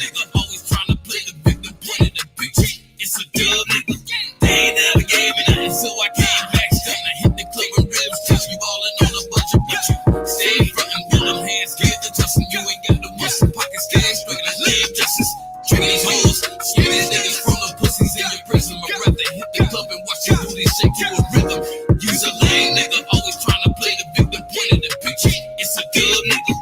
nigga, always trying to play the victim, pointed the bitch. It's a dub, nigga. They ain't never gave me nothing, so I came back stunned. I hit the club and ribs, touch you ballin' on a bunch of bitch. Stay frontin' with them hands, scared to touch them. You ain't got the muscle, pockets scared, straight like leg justice. Tricking these hoes, scare these niggas from the pussies in your prison. I'd rather hit the club and watch your booty shake to a rhythm. Use a lame nigga, always trying to play the victim, pointed the bitch. It's a dub, nigga.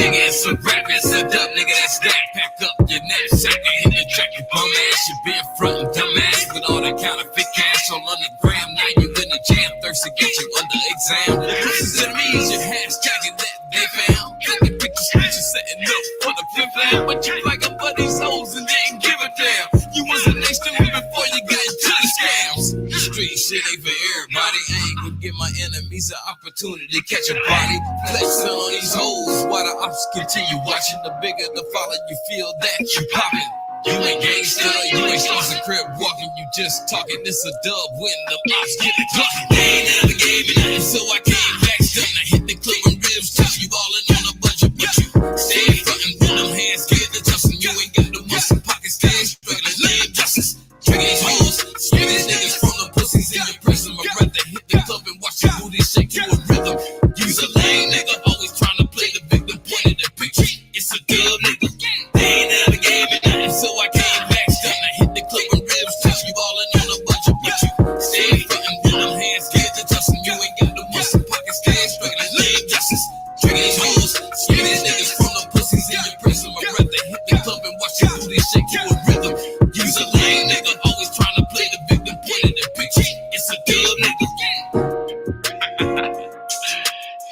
Nigga, it's a rap, it's a dub, nigga, that's that. Pack up your knapsack and hit the track, you bum ass. You been frontin' dumbass with all that counterfeit cash all on the gram. Now you in the jam, thirst to get you under exam. This is enemies, your hashtagging that they found. Taking pictures, setting up for the flip down. But you like a buddy's hoes and didn't give a damn. You was the next to me before you got into the scams. Street shit ain't for everybody. I ain't gonna give my enemies an opportunity to catch a body. Flexing on these hoes while the ops continue watching. The bigger the follow, you feel that you poppin'. You ain't gangsta, you ain't stars a crib walking, you just talking. This a dub when the ops get it talking. They ain't never gave me nothing, so I came back stunned. I hit the club and ribs, touch you ballin' on a bunch of bitch. Stay frontin' with them hands, scared to touch them. You ain't got the muscle, pockets scared, straight like leg justice. Tricking these hoes, scare these niggas from the pussies in your prison. I'd rather hit the club and watch your booty shake to a rhythm. Use a lame nigga, always trying to play the victim, pointed the bitch. It's a dub, nigga. They ain't never gave me nothing, so I came back stunned. I hit the club and ribs, touch you ballin' on a bunch of bitch. Stay frontin' with them hands, scared to touch them. You ain't got the muscle, pockets scared, straight like leg justice. Tricking these hoes, scare these niggas from the pussies in your prison. I'd rather hit the club and watch your booty shake to a rhythm. Use a lame nigga, always trying to play the victim, pointed the bitch. It's a dub, nigga.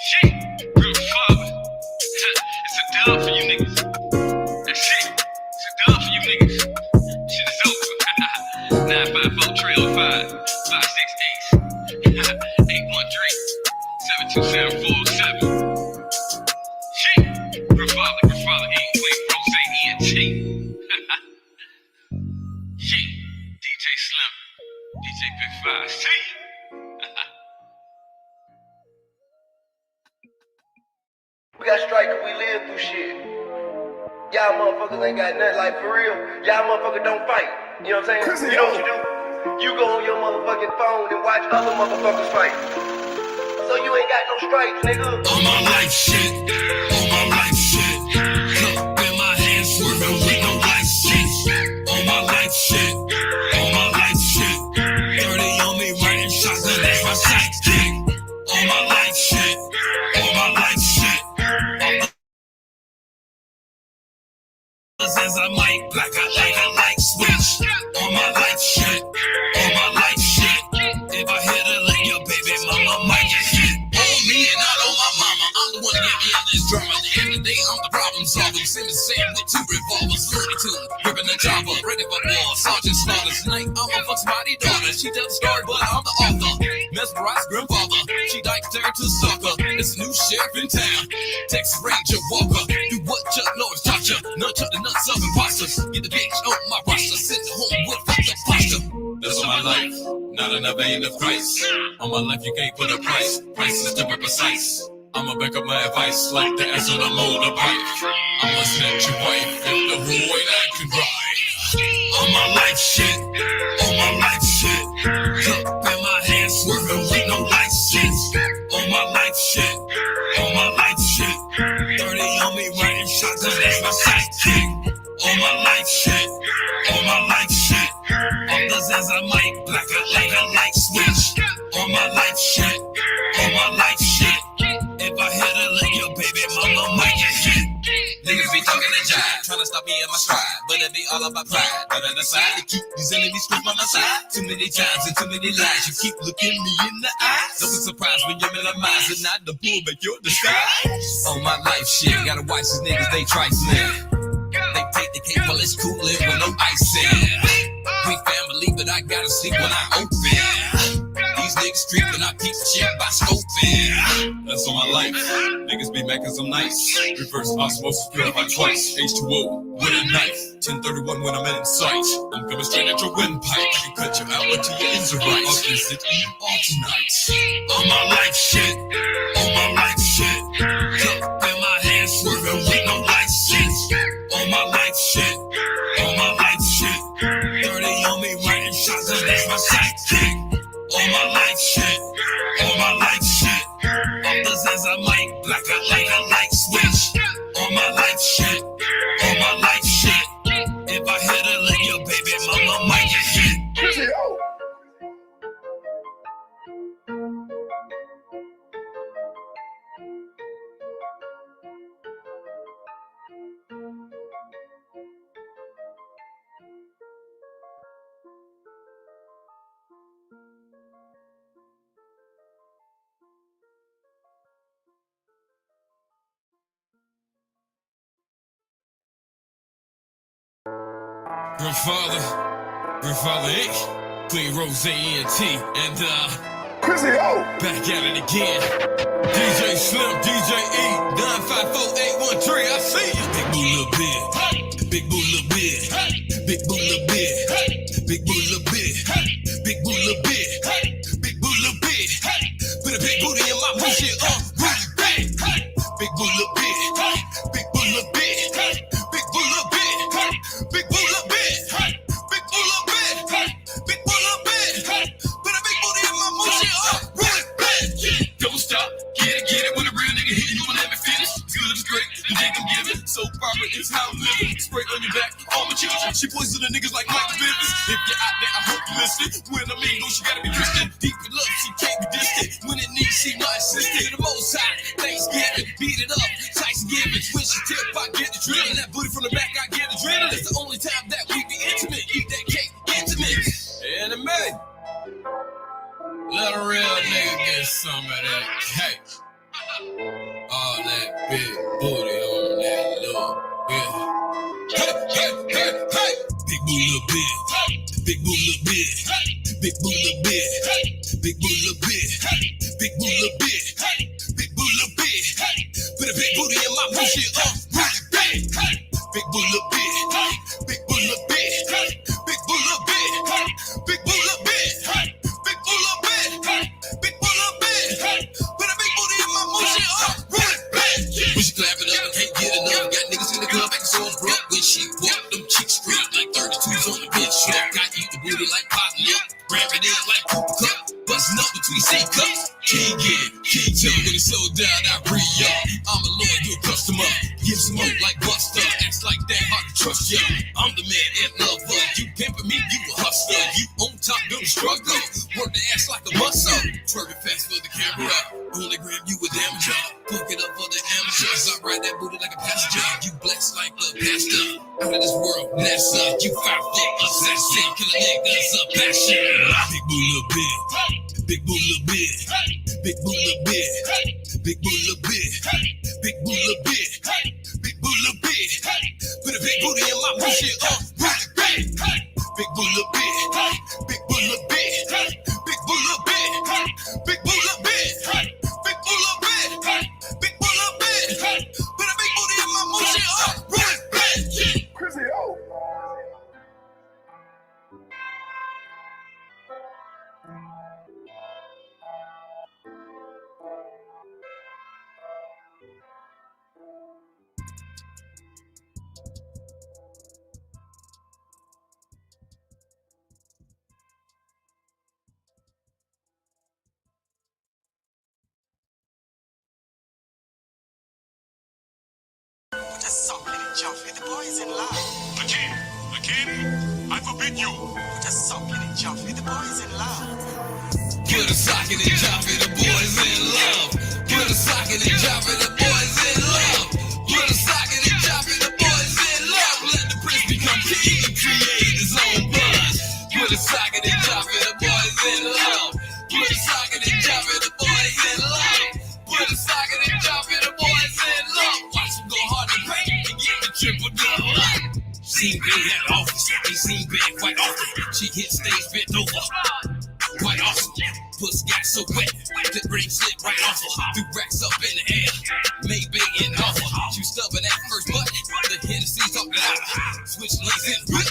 Shit, real father. It's a dub for you niggas. That's it. It's a dub for you niggas. Shit is over. 954 Trail 5 568 813 72747. Shit, real father, ain't wait, Rose, ENT. Yeah, DJ Slim, DJ Big 5, see ya. We got strike and we live through shit. Y'all motherfuckers ain't got nothing, like for real. Y'all motherfuckers don't fight. You know what I'm saying? You know what you do? You go on your motherfucking phone and watch other motherfuckers fight. So you ain't got no strikes, nigga. All my life shit, all my life shit. Cup in my hand, swerving with no license. All my life shit, all my life shit. 30 on me, writing shotgun, that's my sidekick. All my life shit, all my life shit. As I might black out like a light switch. All my life shit, all my life shit. If I hit a lick, your baby mama might get hit. On me and not on my mama, I'm the one to get me in this drama. At the end of the day, I'm the problem solver. Simmons Sam with 2 revolvers, 32, ripping the chopper, ready for war. Sergeant Slaughter tonight, I'ma fuck somebody's daughter. She tells the story, but I'm the author. Mesmerized grandfather, she diked her to sucker. It's a new sheriff in town, Texas Ranger Walker. Do what Chuck Norris taught ya, none Chuck the nuts of imposters. Get the bitch on my roster, send her home with fuck the posture. That's on my life, not in a vein of Christ. On my life you can't put a price, price is never precise. I'ma back up my advice like the ass on a motor pipe. I'ma snatch your wife if the whole way that can ride. On my life shit, on my life shit. Cup in my hand, swerving with no license. On my life shit, on my life shit. 30 on me, writing shotgun, that's my sidekick. On my life shit, on my life shit. Others as I might black out like a light switch. On my life shit, on my life shit. If I hit a lick, your baby mama might get hit. Niggas be talking and jive, trying to stop me in my stride, but it be all about pride. But I decide to keep these enemies stripped on my side. Too many times and too many lies, you keep looking me in the eyes. Don't be surprised when you're minimizing, not the bull, but your disguise. On my life shit, gotta watch these niggas, they trifling. They take the cake while it's coolin' with no ice in. We family, but I gotta sleep when I open. These niggas streaking, I peep shit by scoping. That's on my life. Niggas be making some nice. Reverse osmosis purified twice. H2O with a knife. 1031 when I'm in sight. I'm coming straight at your windpipe. I can cut you out until your ends are right. I'll visit you all tonight. On my life shit. On my life shit. Cup in my hand, swerving with no license. On my life shit. On my life shit. 30 on me writing shots, and that's my sidekick. On my life shit. On my life shit. Others as a mic, like a light switch. On my life shit. On my life shit. If I hit a lick, your baby mama might get hit. Grandfather H, Clean Rose ENT, and Chrissy O. back at it again. DJ Slim, DJ E, 954-813, I see you. Big boo little bit, big boo little bit, big boo little bit, big boo little bit, big boo little bit, big boo little bit. Put a big booty in my pussy, really big. Big boo little bit, big boo little bit, big boo little bit, big boo little bit. So proper is how I'm living. Spray on your back, all my children. She poison the niggas like Mike Bivens. If you're out there, I hope you listen. When I mean, she gotta be Christian. Deep in love, she can't be distant. When it needs, she not assistant. The most high, Thanksgiving, beat it up, Thanksgiving. When she tip, I get the drilling. That booty from the back, I get the drilling. It's the only time that we be intimate. Eat that cake, intimate. And in May, let a real nigga get some of that cake. All that big booty on that little bit. Hey, hey, hey, hey. Big boo little bit. Big boo little bit. Big boo little bit. Big boo little bit. Big boo little bit. Big boo little bit. Put a big booty in my pussy, really big. Big boo little bit. Big boo little bit. Big boo little bit. Big boo little bit. Big boo little bit. Big boo little bit. Put a big booty in my pussy, really big. When she clap it up, can't get enough. Got niggas in the club acting so broke. When she walk, them cheeks straight like 32s on the bench. Got you the booty like pop milk. Grab it in like Cooper Cup. Bustin' up between C cups. Can't get it, can't tell when it's sold down, I re-up. I'm a loyal customer. Give some more like Buster. Acts like that, hard to trust ya. I'm the man and lover. You pimpin' me, you a hustler. You on top, don't struggle. Work the ass like a muscle. Twerking fast for the camera. Only grab you with amateur. Fuck it up for the amateurs. I ride that booty like a passenger. You blessed like a pastor. Out of this world, NASA. You 5 foot assassin. Kill a nigga's a passion. Big boo little bit. Big boo little bit. Big boo little bit. Big boo little bit. Big boo little bit. Big boo little bit. Put a big booty in my pussy, really big. Big boo little bit. Big boo little bit. Big boo little bit. Big boo little bit. Big boo little bit. Big boo little bit. Put a big booty in my pussy, really big. Chrissy O. Just something and jump it. The boy is in love. Again, I forbid you. Just something and jump it. The boy is in love. Put a socket and drop it, the boys in love. Put a socket and drop it, the boys in love. Put a socket and drop it, the boys in love. Let the prince become king and create his own buzz. Put a socket and drop it, the boys in love. Put a socket and drop it, the boys in love. Put a socket and drop it, the boys in love. Watch him go hard to paint and get the triple double. Seen big at office, ain't seen big quite often. She hit stage bent over. Quite awesome. Puss got so wet, the ring slipped right off her. Threw racks up in the air, made big and offer. She stubborn at first, but the Hennessy's up loud. Switch lanes in the whip,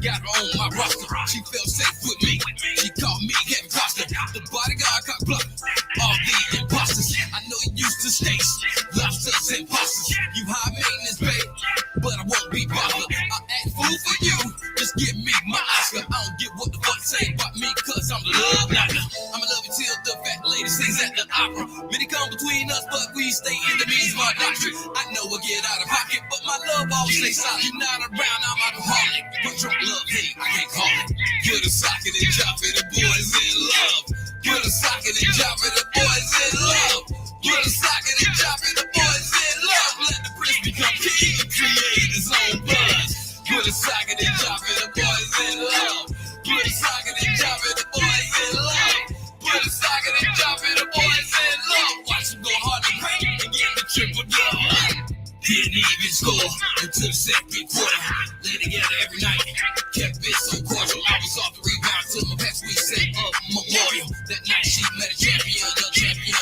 got her on my roster. She felt safe with me, she called me Kevin Costner. The bodyguard got blocked, all the imposters. I know you used to steaks, lobsters and pastas. You high maintenance, babe, but I won't be bothered. my love, I'll say solid. You're not around, I'm alcoholic. But drunk love, hey, I can't call it. Put a socket and drop it, the boys in love. Put a socket and drop it, the boys in love. Put a socket and drop it, the boys in love. Let the prince become king and create his own buzz. Put a socket and drop it, the boys in love. Put a socket and drop it, the boys in love. Put a socket and drop it, the boys in love. Watch them go hard to paint and get the triple double. Didn't even score until the second quarter. Lay together every night, kept it so cordial. I was off the rebound till my past week set up memorial. That night she met a champion,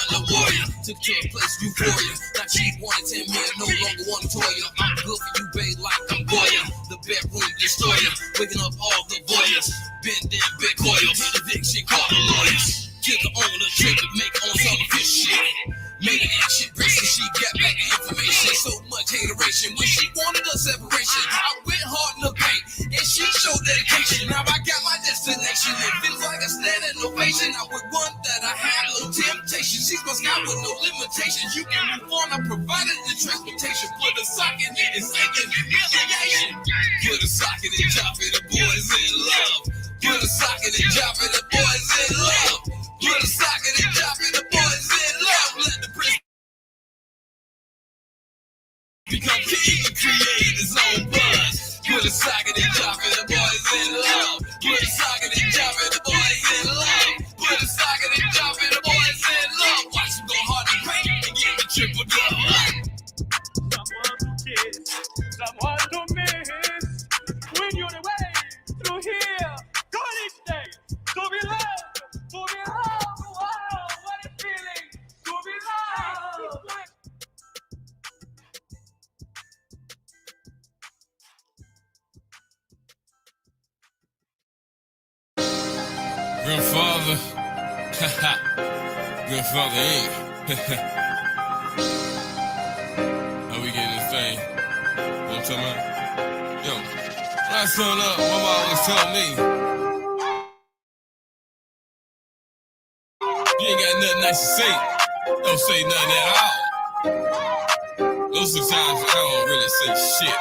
a warrior. Took to a place euphoria. Now she wanted 10 million, no longer wanted Toya. I'm good for you, babe, like I'm Goya. The bedroom destroyer, waking up all the voyeurs. Bend in big coil, hit eviction, call the lawyers. Get the owner, trick to make on some of this shit. Made an action bracelet, she got back the information. So much hateration when she wanted a separation. I went hard in the paint and she showed dedication. Now I got my destination. It feels like a standing ovation. I would want that I had no temptation. She's my sky with no limitations. You can move on, I provided the transportation. Put a socket in it, second humiliation. Put a socket and drop it, the boys in love. Put a socket and drop it, the boys in love. Put a socket and drop it, the boys in love. Let the prince become king and create his own buzz. Put a socket and drop it, the boys in love. Put a socket and drop it, the boys in love. Put a socket and drop it, the boys in love. Watch them go hard to paint and get the triple double. Someone to kiss, someone to miss. When you're the way through here, go each day to be loved, to be loved. Wow, what a feeling to be loved. Grandfather, grandfather ain't. How we getting this thing? You know what I'm talking about? Yo, when I stood up, mama always told me, you ain't got nothing nice to say, don't say nothing at all. Those are times I don't really say shit.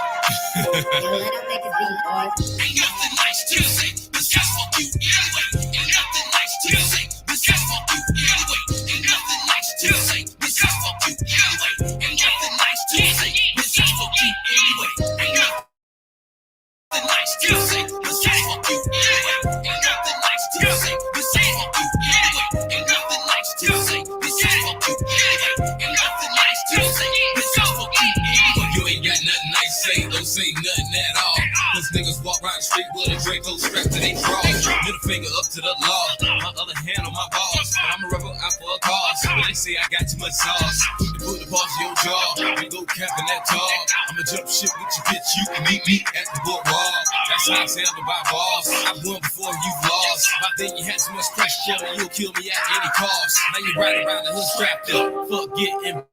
Ain't nothing nice to say, but just fuck you anyway. Ain't nothing nice to say, but just fuck you anyway. Ain't nothing nice to say, but just fuck you anyway. Ain't nothing nice to say, but just fuck you anyway. Ain't nothing nice to say, but just fuck you anyway. Ain't nothing nice to say, but just fuck you anyway. Ain't nothing nice to say, but just fuck you anyway. Ain't nothing nice to say, but just fuck you anyway. You ain't got nothing nice to say, don't say nothing at all. Those niggas walk right straight with a Draco strapped to their drawers. Middle finger up to the law, my other hand on my balls. But I'm a rebel out for a cause. When they say I got too much sauce, you put the boss in your jaw and go capping that tall. I'ma jump shit with your bitch, you can meet me at the boardwalk. That's how I'm handled by boss. I won before you've lost. By then you had so much pressure, you'll kill me at any cost. Now you ride around the hood strapped up, fuck getting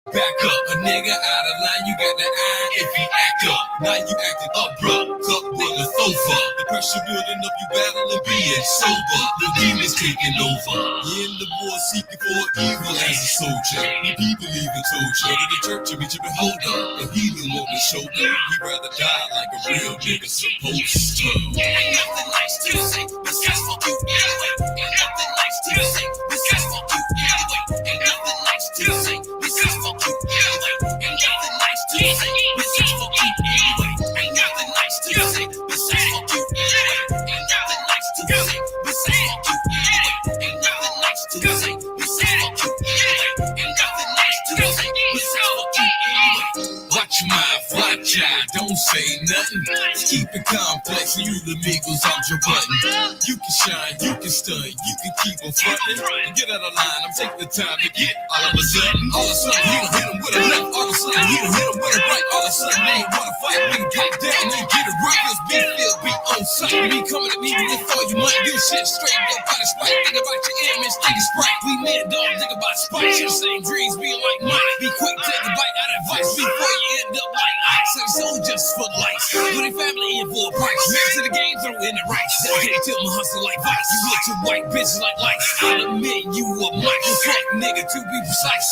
back up. A nigga out of line, you got the eye if you act up. Now you acting abrupt, cup with a sofa. The pressure building up, you battling being sober. The demons taking over. You in the war seeking for evil as a soldier. You people even told you to the church to be your beholder. The heathen on the shoulder. He'd rather die like a real nigga supposed to. Ain't nothing nice to say, but just fuck you anyway. Ain't nothing nice to say, but just fuck you anyway. Ain't nothing nice to say, but just fuck you anyway. Ain't nothing nice to say, but just fuck you anyway. Ain't nothing nice to say, but just fuck you anyway. Ain't nothing nice to say, but just fuck you anyway. Ain't nothing nice to say, but just fuck you anyway. Ain't nothing nice to say, but just fuck you anyway. Watch your mouth, watch out, don't say nothing. Keep it complex, you the amigos, I'm your button. You can shine, you can stun, you can keep on frontin'. Get out of line, I'm taking the time to get all of a sudden. All of a sudden, you done hit him with a left. All of a sudden, you done hit him with a right. All of a sudden, they ain't wanna fight. We can get down and get it right. Cause beef still be on sight. Me coming at me before you might do shit straight. Go by the spike, think about your image, think it's bright. We men don't think about spite. Share the same dreams, being like mine. Be quick, take a bite out of advice before you end up like ice. Say so just for life. Put a family in for a price. Man to the game, throw in the rice. Can't tell my hustle like vice. You look to white bitches like lights. I'll admit you a Michael fuck nigga to be precise.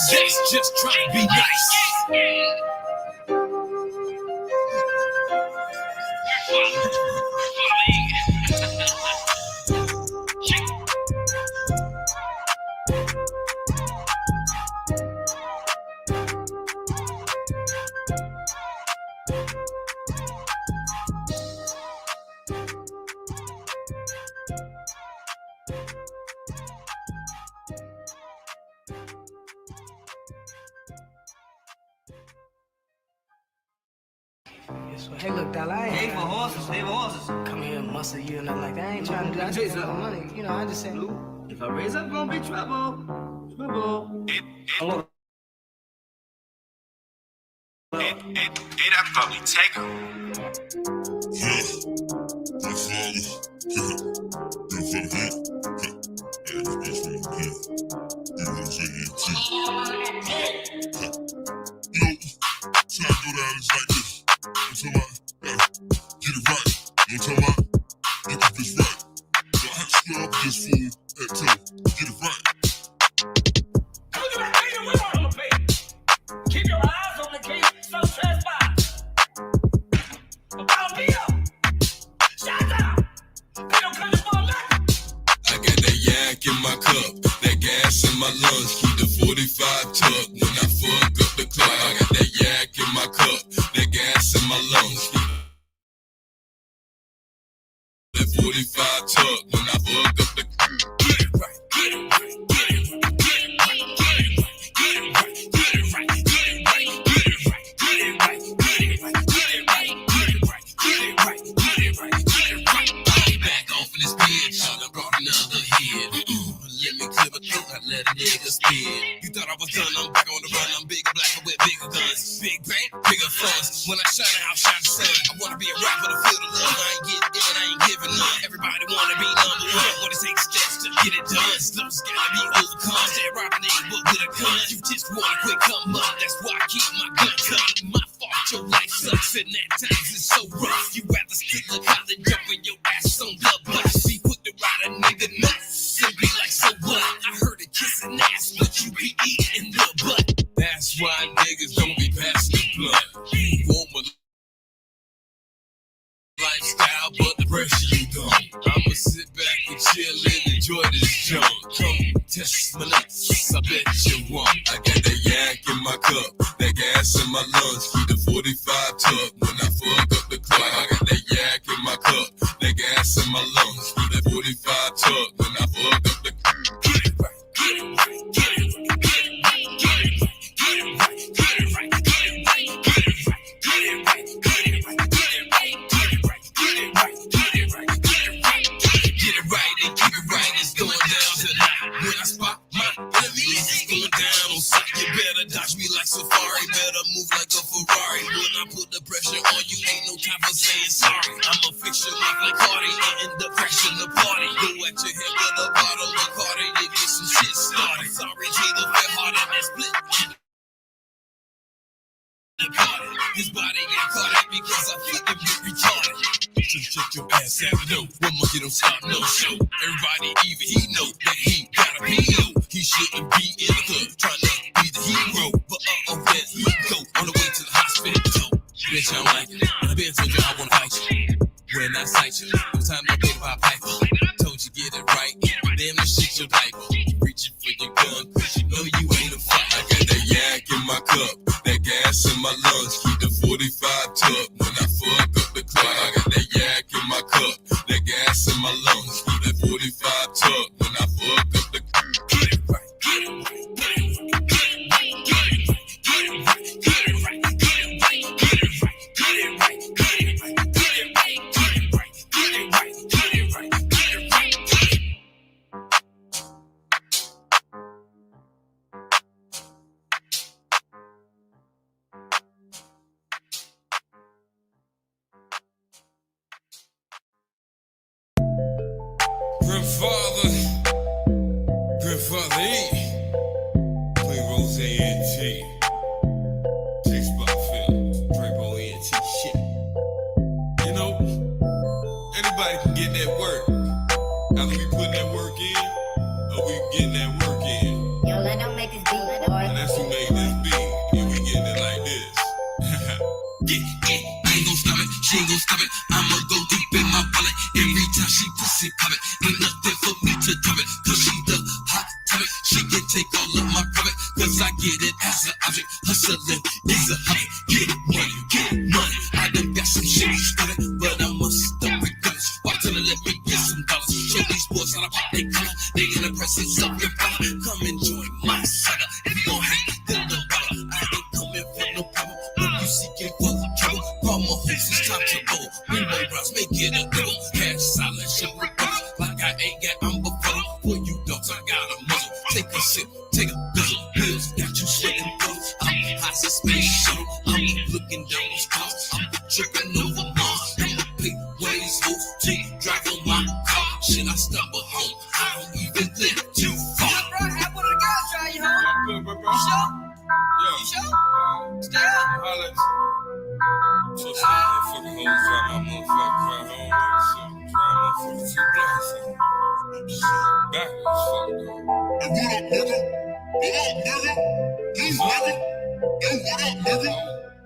Just trying to be nice. Hey, look, Dollar, I Pay ain't for horses, pay for horses. come here and muscle you and nothing like that. I ain't trying to do that. I just want money. You know, I just said, If I raise up, gonna be trouble. Trouble. That probably take her. Keep your eyes on the case, so transpire. About me up. Shut up. They don't come for nothing. I got that yak in my cup, that gas in my lungs, keep the 45 tuck when I fuck up the club. I got that yak in my cup, that gas in my lungs, keep that 45 tuck when I fuck up the club. Get it right, get it right, get it right, get it right, get it right, get it right, get it right, get it right, get it right, get it right, get it right, get it right, get it right, get it right, get it right, get it right. Back off in this bitch, I done brought another head. Let me clear my throat, I let a nigga spin. You thought I was done, I'm back on the run. I'm bigger, blacker with bigger guns. Big bang, bigger funds. When I shine out, shine the sun. I wanna be a rapper to feel the love. I ain't getting it, I ain't giving none. Everybody wanna be number one. What it takes steps to get it done. Slugs gotta be overcome. Stay rob a nigga, but with a gun. You just wanna quick come up. That's why I keep my gun cut. My fault, your life sucks, and at times it's so rough. You rather stick a collar than jumping your ass on the bus. See, put the ride a nigga nuts and be like, so what? I heard it kissing ass, but you be eating the butt. That's why niggas don't be passing the blood. You want my lifestyle, but the pressure you don't. I'ma sit back and chill and enjoy this junk. Come test my nuts, I bet you won't. I got that yak in my cup, that gas in my lungs, keep the 45 tuck when I fuck up the club. I got that yak in my cup, that gas in my lungs, keep that 45 tuck when I fuck up the club. Get it right, get it right, get it right, get it right, get it right, get it right, get it right, get it right, get it right, get it right, get it right, get it right, get it right, get it right, get it right, get it right, get it right and keep it right. It's going down tonight. When I spot my enemies, it's going down on sight. You better dodge me like Safari, better move like a Ferrari. When I put the pressure on you, ain't no time for saying sorry. I'ma fix your life like Cardi and end up crashing the party. Go at your head with a bottle of Cardi to get some shit started. Sorry, Jada, fed hard in that split. His body ain't caught it because I fucking been retarded. Just check your ass out, no. One monkey don't stop, no show. Everybody even he know that he gotta be low. He shouldn't be in the club trying to be the hero, but where he go on the way to the hospital. Bitch, I'm like, I've been told you I wanna fight you. When I sight you, it was time to pay my piper. Told you get it right, damn the shit your diaper. You reaching for your gun, cause you know you ain't a fight. I got that yak in my cup, that gas in my lungs, keep the 45 tuck when I fuck up the club. I got that yak in my cup, that gas in my lungs, keep that 45 tuck when I fuck up the club. Get it right, get it right, get it right, get it right, get it right, get it right, get it right, get it right, get it right, get it right, get it right, get it right, get it right, get it right, get it right, get it right. Grandfather E, plain rose and tea. Six by Phil, Draco ENT shit. You know, anybody can get that work. Either we putting that work in, or we getting that work in. Yo, let them make this beat, boy. And that's who made this beat, and we getting it like this. I ain't gon' stop it, she ain't gon' stop it. I'ma go deep in my wallet. Every time she pussy pop it, ain't nothing for me to top it. Cause she the hot topic, she can take all of my profit. Cause I get it as an object, hustling is a hobby. Get money, get money. I done got some shit started, but I must stop regardless. Why till they let me get some dollars? Show these boys how to pop they collar. They in the presence of your father. Come and join my saga. If you gon' hate, then no bother. I ain't coming for no problem. When you seeking for trouble, call my hoes, it's time untouchable. When more rounds make it a go. Cash silence, shit rebuttal. Like I ain't got umber funnel. For you dogs, I got a muzzle. Take a sip, take a guzzle. Pills got you sweating blows. I'm high as space shuttle. I'm looking down the stars. I'm tripping over Mars. I'm a big ways host to drive on my car. Shit, I stumble home. I don't even live too far. Bro, how would a girl try you home? I'm good, bro. You sure? Yo. You sure? Stay up. Holla at you. So some motherfucking hoes drive my motherfucking car home. Nigga, shit. Drive motherfucking 2 blocks. Backwards, fuck, though. Hey, what up, nigga? What up, nigga? This nigga? Hey, what up, nigga?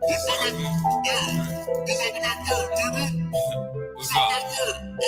What's up, nigga? What's up with that word, nigga? What's What's up up? with that word?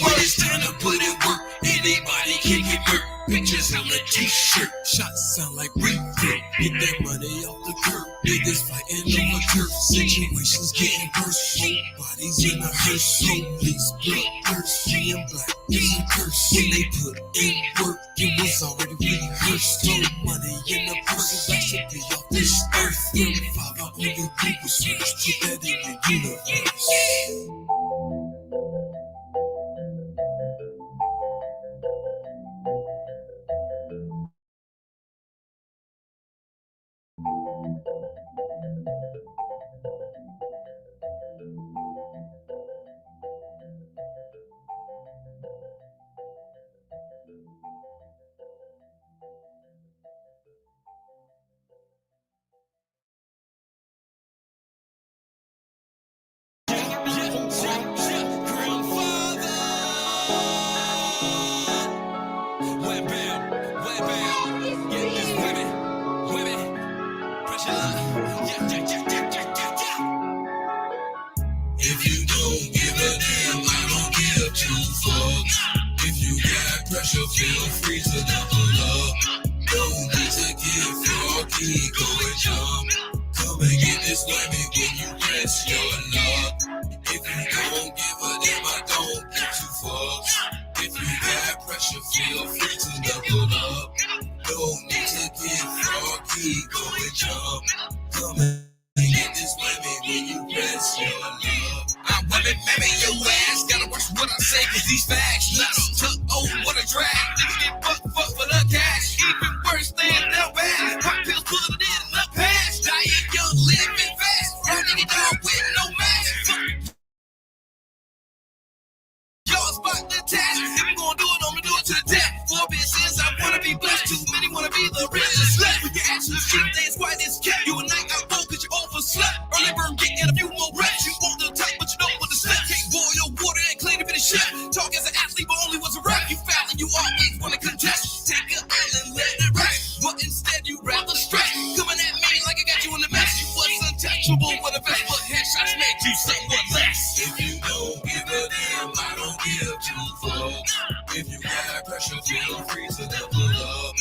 When it's time to put in work, anybody can get hurt. Pictures on a t-shirt, shots sound like reverb. Get that money off the curb. Niggas fighting over turf, situations getting worse. Bodies in a hearse, police bloodthirsty and black is a curse. When they put in work, it was already rehearsed. No money in the purse, I should be off this earth. Father on your Google search, put that in your universe. If you don't give a damn, I don't give 2 fucks. If you got pressure, feel free to level up. No need to get froggy, go and jump. Come and get this whammy when you press your luck. If you don't give a damn, I don't give 2 fucks. If you got pressure, feel free to level up. No need to get froggy, go and jump. Come and get this whammy when you press your luck. I whip it, maybe your ass. Gotta watch what I say, cause these facts. Not on tuck, oh, what a drag. Niggas get fucked for the cash. Even worse than the bad. Pop pills, put it in the past. Dying young, living fast. Running it down with no mask. Y'all spot the task. If we gonna do it, I'm gonna do it to the death. 4 bitches, I wanna be blessed. Too many wanna be the richest left. When your actions cheap, they as quiet as cat. You a night out bold cause you overslept. Early bird getting a few more reps. You want the type, but you don't want the step. Can't boil your water and clean up in the shit. Talk as an athlete, but only was a rap. You foul and you always wanna contest. Take a L and let it rest. But instead you rather stress. Coming at me like I got you in the mess. You was untouchable with a vest, but headshots made you somewhat less. If you don't give a damn, I don't give 2 fucks. If you got pressure, feel free to level up.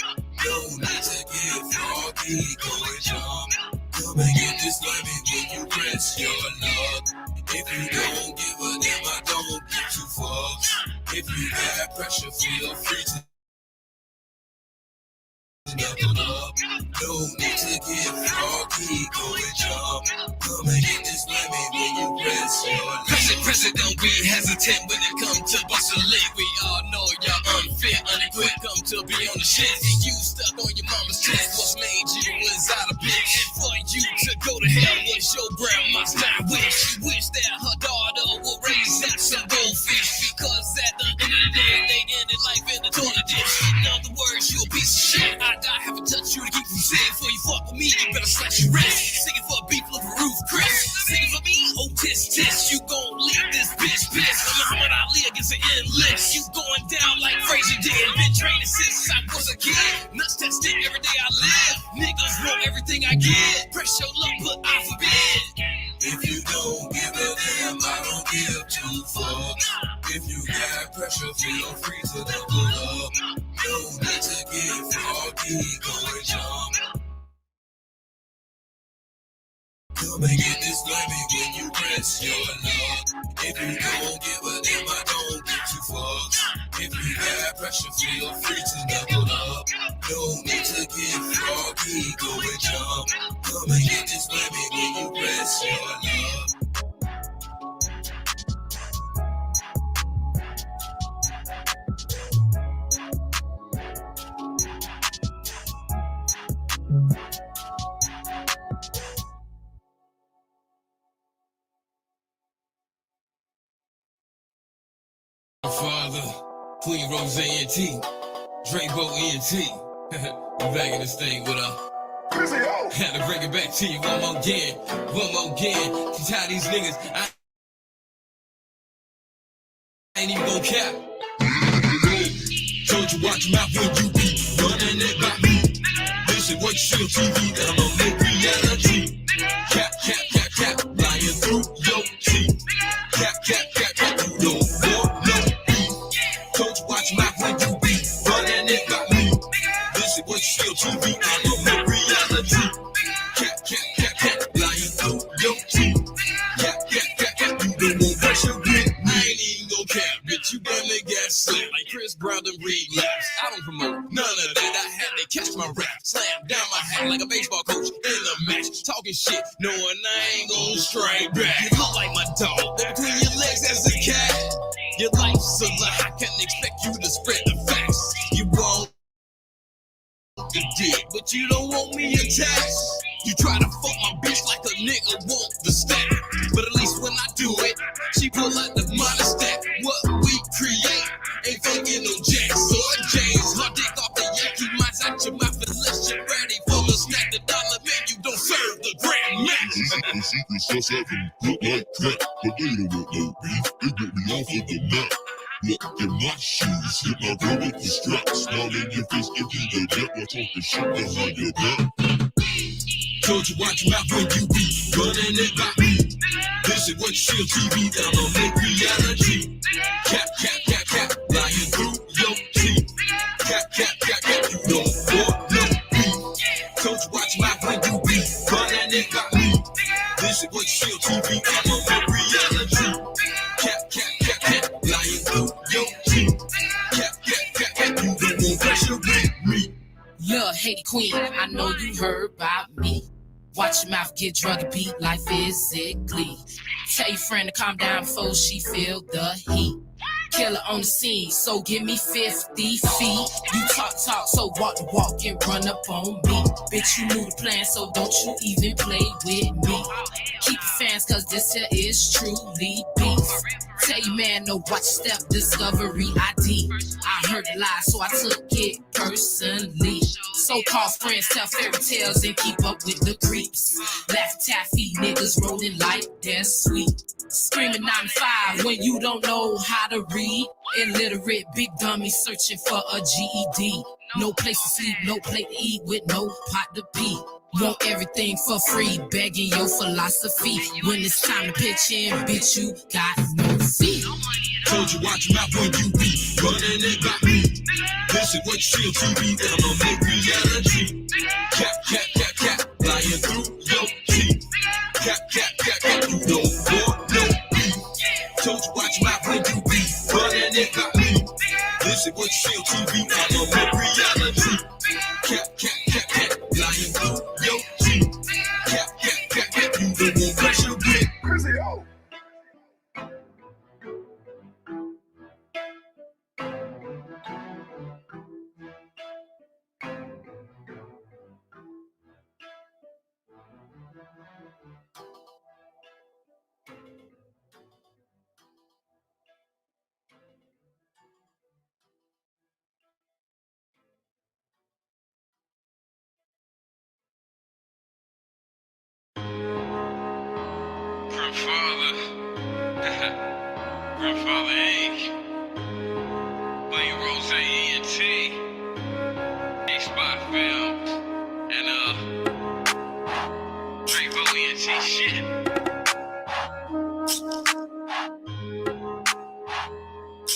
No need to get froggy, go and jump. Come and get this whammy when you press your luck. If you don't give a damn, I don't give 2 fucks. If you got pressure, feel free to level up. No need to get froggy, go and jump. Come and get this whammy when you press your luck. Press it, don't be hesitant when it comes to bust a lick. We all know you're unfit, unequipped, come to be on the shit. And you stuck on your mama's chest. What's made you was out of bitch. And for you to go to hell was your grandma's time wish. She wished that her daughter would raise up some goldfish. Because at the end of the day, they ended life in the toilet dish. In other words, you a piece of shit. I haven't touched you to keep from sin. Before you fuck with me, you better slash your wrist. Singing for a beef of a roof, Chris. Singing for me, oh tis. You gon' leave this bitch pissed. I'm Muhammad Ali against an endless. You going down like Frazier did. Been training since I was a kid. Nuts tested every day I live. Niggas want everything I get. Press your luck, but I forbid. If you don't give a damn, I don't give 2 fucks. If you got bad pressure, feel free to double up. No need to get froggy, go and jump. Come and get this baby when you press your luck. If you don't give a damn, I don't give two fucks. If you got pressure, feel free to double up. No need to get froggy, go and jump. Come and get this baby when you press your luck. Father, Queen Rose and T, Draco ENT. We back in this thing with had to bring it back to you one more again. To tie these niggas, I ain't even gon' cap. Told you watch your mouth when you be running it by me. Listen, what you see on TV, I'm on no reality. Cap, lying through your teeth. Cap, you don't want no beef. Told you watch your mouth when you be running it by me. Listen, what you see on TV, I'm on no reality. Cap, lying through your teeth. Cap, you don't want pressure with me. I ain't even gon' cap, bitch, you gonna get slammed like Chris Brown and relapse. I don't promote none of that, I had to catch my rap. Slam down my hat like a baseball coach in the match. Talking shit, knowing I ain't gon' strike back. You look like my dog, between your legs as a cat. Your life's a lie, I can't expect you to spread the facts. You won't the dick, but you don't want me attached. You try to fuck my bitch like a nigga want the stack. But at least when I do it, she pull out the money stack. What we create ain't faking no jacks or James. Her dick off the Yankee mice out your mouth unless you're ready for the snack. The dollar menu don't serve the Grand Max. The secret sauce having look like crack, but they don't want no beef. They get me off of the map. Look in my shoes, hit my girl with the straps. Smile in your face, empty the jet while talking shit behind your back. Told you watch your mouth when you be running it by me. Listen, what you see on TV, I'm on no reality. Cap, lying through your teeth. Cap, you don't want no beef. Told you watch your mouth when you be running it by me. Listen, what you see on TV, I'm on no reality. Cap, lying through your teeth. Cap, you don't want pressure with me. Lil' Haiti Queen, I know you heard about me. Watch your mouth get drug and beat like physically. Tell your friend to calm down before she feel the heat. Killer on the scene, so give me 50 feet. You talk, so walk the walk and run up on me. Bitch, you knew the plan, so don't you even play with me. Keep your fans, cause this here is truly beef. Tell your man, no, watch step, discovery ID. I heard a lie, so I took it personally. So-called friends tell fairy tales and keep up with the creeps. Laugh taffy niggas rolling like they're sweet. Screaming 9-5 when you don't know how to read. Illiterate big dummy searching for a GED. No place to sleep, no plate to eat with no pot to pee. Want everything for free, begging your philosophy. When it's time to pitch in, bitch, you got no fee. Told you watch your mouth when you be running it by me. Listen, what you see on TV, I'm on no reality. Cap, lying through your teeth. Cap, you don't want no beef. Told you watch your mouth when you be running it by me. Listen, what you see on TV, I'm on no reality. Cap, lying through your teeth. Cap, you don't want pressure with. Grandfather Ink, Queen Rose ENT, A-Spot Films, and Draco ENT shit.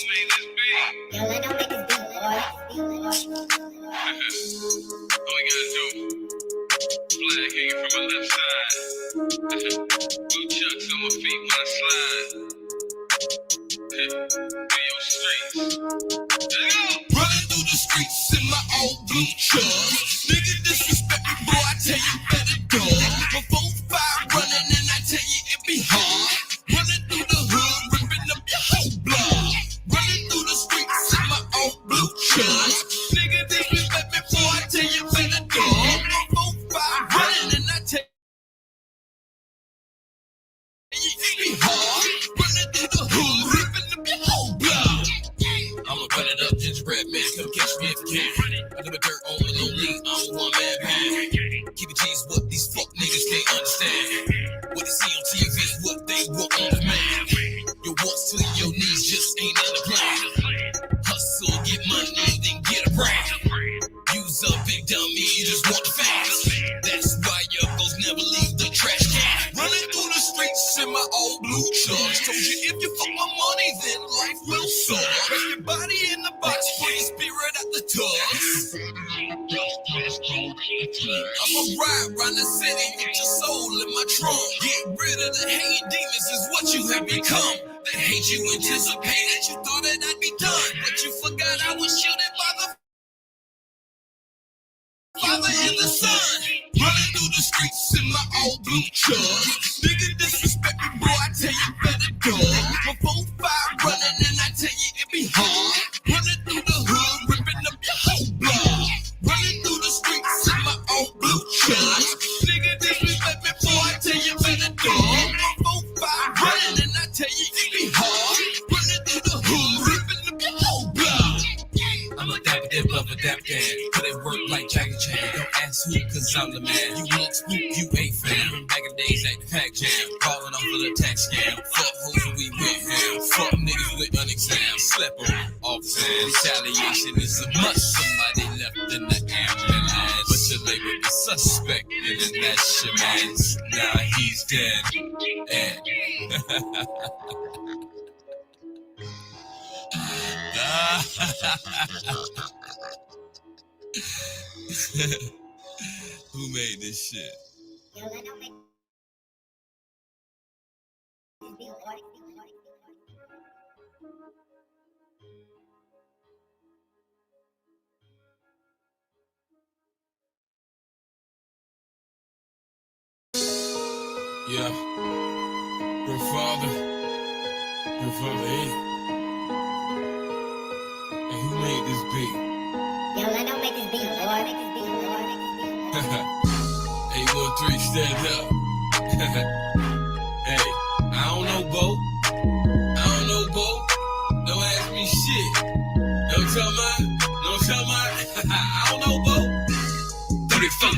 Made this Yo, let them make this beat, boy. All we gotta do, flag hanging from my left side. Blue chucks on my feet when I slide. New York streets. Let's go! Running through the streets in my old blue chucks. Nigga disrespect me, boy, I tell you better go. Before 5 running and I tell you it be hard. Running through the hood, ripping up your whole block. Running through the streets in my old blue chucks. Nigga disrespect me, boy, I tell you better go. Before 5 running and I tell you it be hard. Running through the hood, ripping up your whole block. I'ma run it up, gingerbread man, come catch me if you can. I live a dirt on the lonely, I'm a one-man band. Keep it G's, what these fuck niggas can't understand. What they see on TV, what they want on demand. Your walks to your knees just ain't in the plan. Hustle, get money, then get a brand. Use a big dummy, you just want the fast. That's why your foes never leave the trash can. Running through the streets in my old blue chucks. Told you if you fuck my money, then life will suck. Rest your body in the box, put your spirit at the tubs. I'ma ride around the city with your soul in my trunk. Get rid of the hating demons is what you have become. They hate you, anticipate that you thought that I'd be done, but you forgot I was shielded by the Father in the Son. Running through the streets in my old blue chucks. Nigga disrespect me, boy, I tell you better go. Before 5 running and I tell you it be hard. Running through the hood, ripping up your whole block. Running through the streets in my old blue chucks. Nigga disrespect me, boy, I tell you better go. Before 5 running and I tell you it be hard. Running through the hood, ripping up your whole block. I'm a dapper dip of a dap can. Put it work like Jackie Chan. Don't ask who, cause I'm the man. You look spook, you ain't fam. Back in the days at the pack jam. Calling off of the tax scam. Fuck hoes we went ham. Fuck niggas with an exam. Slept on officer. Retaliation is a must. Somebody left in the ambulance. But your label is suspected and that's your man's. Now he's dead. And who made this shit? Yo, let them make this beat, boy. Yeah. Your father ate. And who made this beat? Yo, let them make this beat, boy. 813, stand up. Hey, I don't know, Bo. Don't ask me shit. Don't tell my. I don't know, Bo. 34.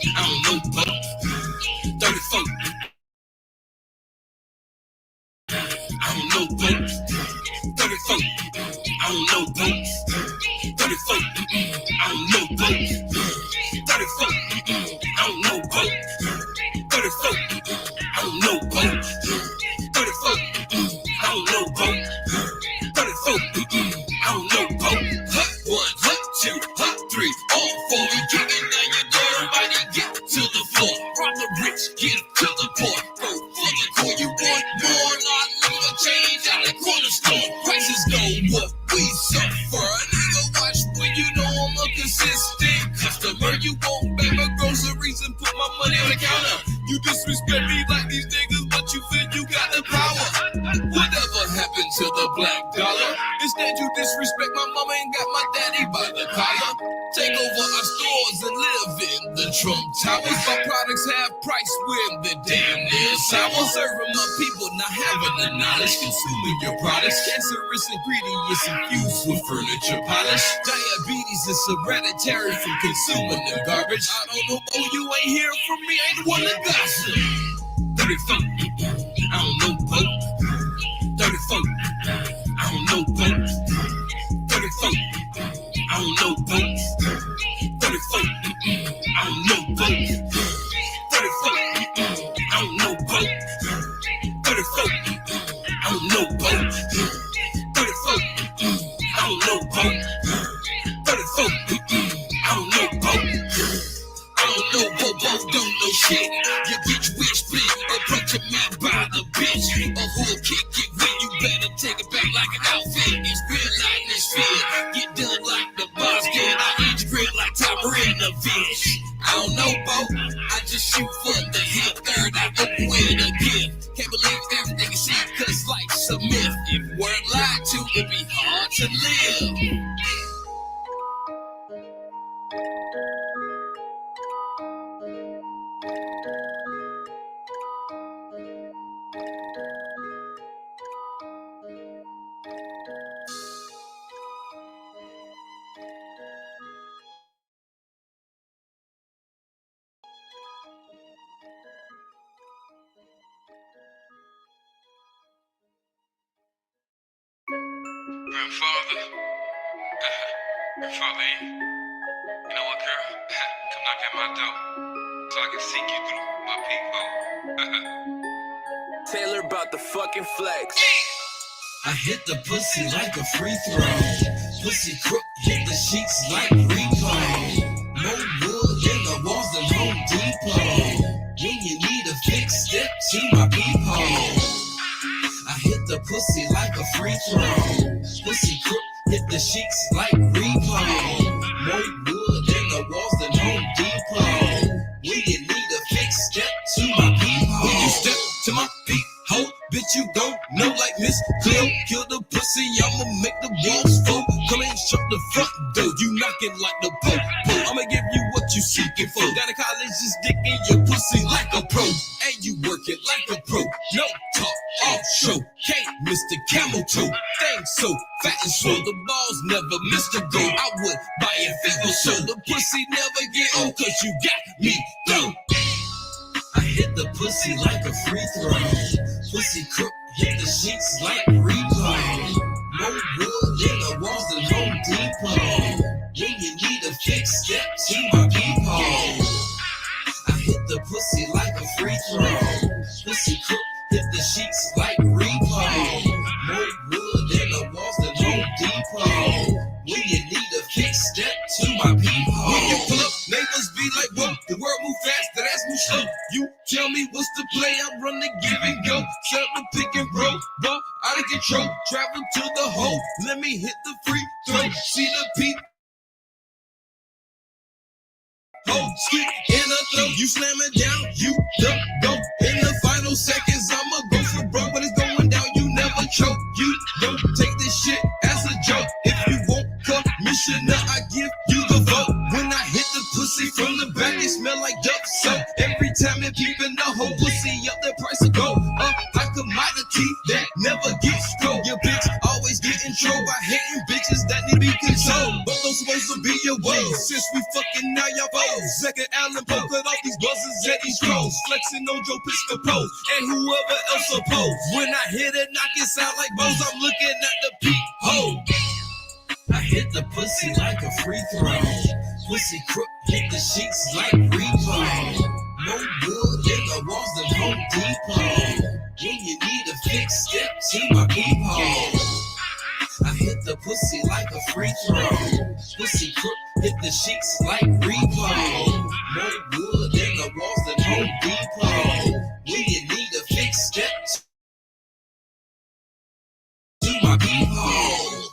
I don't know, Bo. 34. I don't know, Bo. 34. I don't know, Bo. 34. I don't know, Bo. 34. I don't know, Bo. 34. I don't know, Bo. 34. I don't know, Bo. 34. I don't know, Bo. Hut 1, hut 2, hut 3, all 4. We kicking down your door, everybody get to the floor. From the rich, get to the poor. Go for the core, you want more, not leave a change at the corner store. Prices know what we suffer. A nigga watch when you know I'm a consistent customer. You won't pay my groceries and put my money on the counter. You disrespect me like these niggas, but you feel you got the power. Whatever happened to the black dollar? Instead you disrespect my mama and got my daddy by the collar. Take over our stores and live in the Trump Towers. My products have price when they're damn near sour. Serving my people, not having the knowledge. Consuming your products. Cancerous ingredients infused with furniture polish. Diabetes is hereditary from consuming the garbage. I don't know, oh, you ain't hearing from me, ain't the one that gossip. 34, I don't know, Bo. 34, I don't know, Bo. 34, I don't know, Bo. 34, I don't know, Bo. 34, I don't know, Bo. 34, I don't know, Bo. 34, know, Bo. 34, I don't know, Bo. I don't know, Bo, don't know shit. Your bitch wish split, approach me by the bitch. A who'll kick it when you better take it back like an outfit. It's real like this fit. Get done like the boss did. I eat your grill like Tom Marinovich. I don't know, Bo. I just shoot for the hip. Third, I open with a gift. Can't believe everything you see, cause life's a myth. If weren't lied to, it'd be hard to live. Grandfather, you know what, girl? Come knock at my door so I can seek you through my peephole. Taylor about the fucking flex. I hit the pussy like a free throw. Pussy crook, hit the sheets like repo. More wood in the walls than Home Depot. When you need a fix, step to my peephole. I hit the pussy like a free throw. Pussy crook, hit the sheets like repo. More wood in the walls than Home Depot. When you need a fix, step to my peephole. When you step to my peephole, bitch, you don't know like Miss Cleo. Kill the pussy, I'ma make the walls fall. Come and shut the front door, you knocking like the po-po. I'ma give you what you seeking for. Down to college, just dicking your pussy like a pro. And you work it like a pro. No talk, off show. Can't miss the camel toe. Thing so fat and swole, the balls never miss the goal. I would buy a feeble so the pussy never get old, cause you got me through. I hit the pussy like a free throw. Pussy crook, hit the sheets like repo. More wood in the walls than Home Depot. When you need a fix, step to my peephole. I hit the pussy like a free throw. Pussy crook, hit the sheets like repo. More wood in the walls than Home Depot. When you need a fix, step to my peephole. When you pull up, neighbors be like, whoa, the world move fast, that's move slow. You tell me what's the play, I run the give and go. Set up the pick and roll, ball out of control. Travel to the hole, let me hit the free throw. See the peep. Oh, skip in the throw, you slam it down, you don't go. In the final seconds, I'ma go for broke, but it's going down, you never choke. You don't take this shit as a joke. If you won't commissioner, I give you the vote. When I hit the pussy from the back, it smell like duck soap. Every time it peep in the whole pussy up, the price will go up like commodity that never gets cold. Your bitch always get in trouble by hating bitches that need to be controlled. But those supposed to be your woes. Since we fucking now y'all foes. Second Allen Poe, cut off these buzzers at these trolls. Flexing on Joe Piscopo and whoever else oppose. When I hit it, knock it sound like bows. I'm looking at the peephole. I hit the pussy like a free throw. Pussy crook, hit the sheets like repo. No wood in the walls than Home Depot. When you need a fix, step to my peephole. I hit the pussy like a free throw. Pussy crook, hit the sheets like repo. No wood in the walls than Home Depot. When you need a fix, step to my peephole.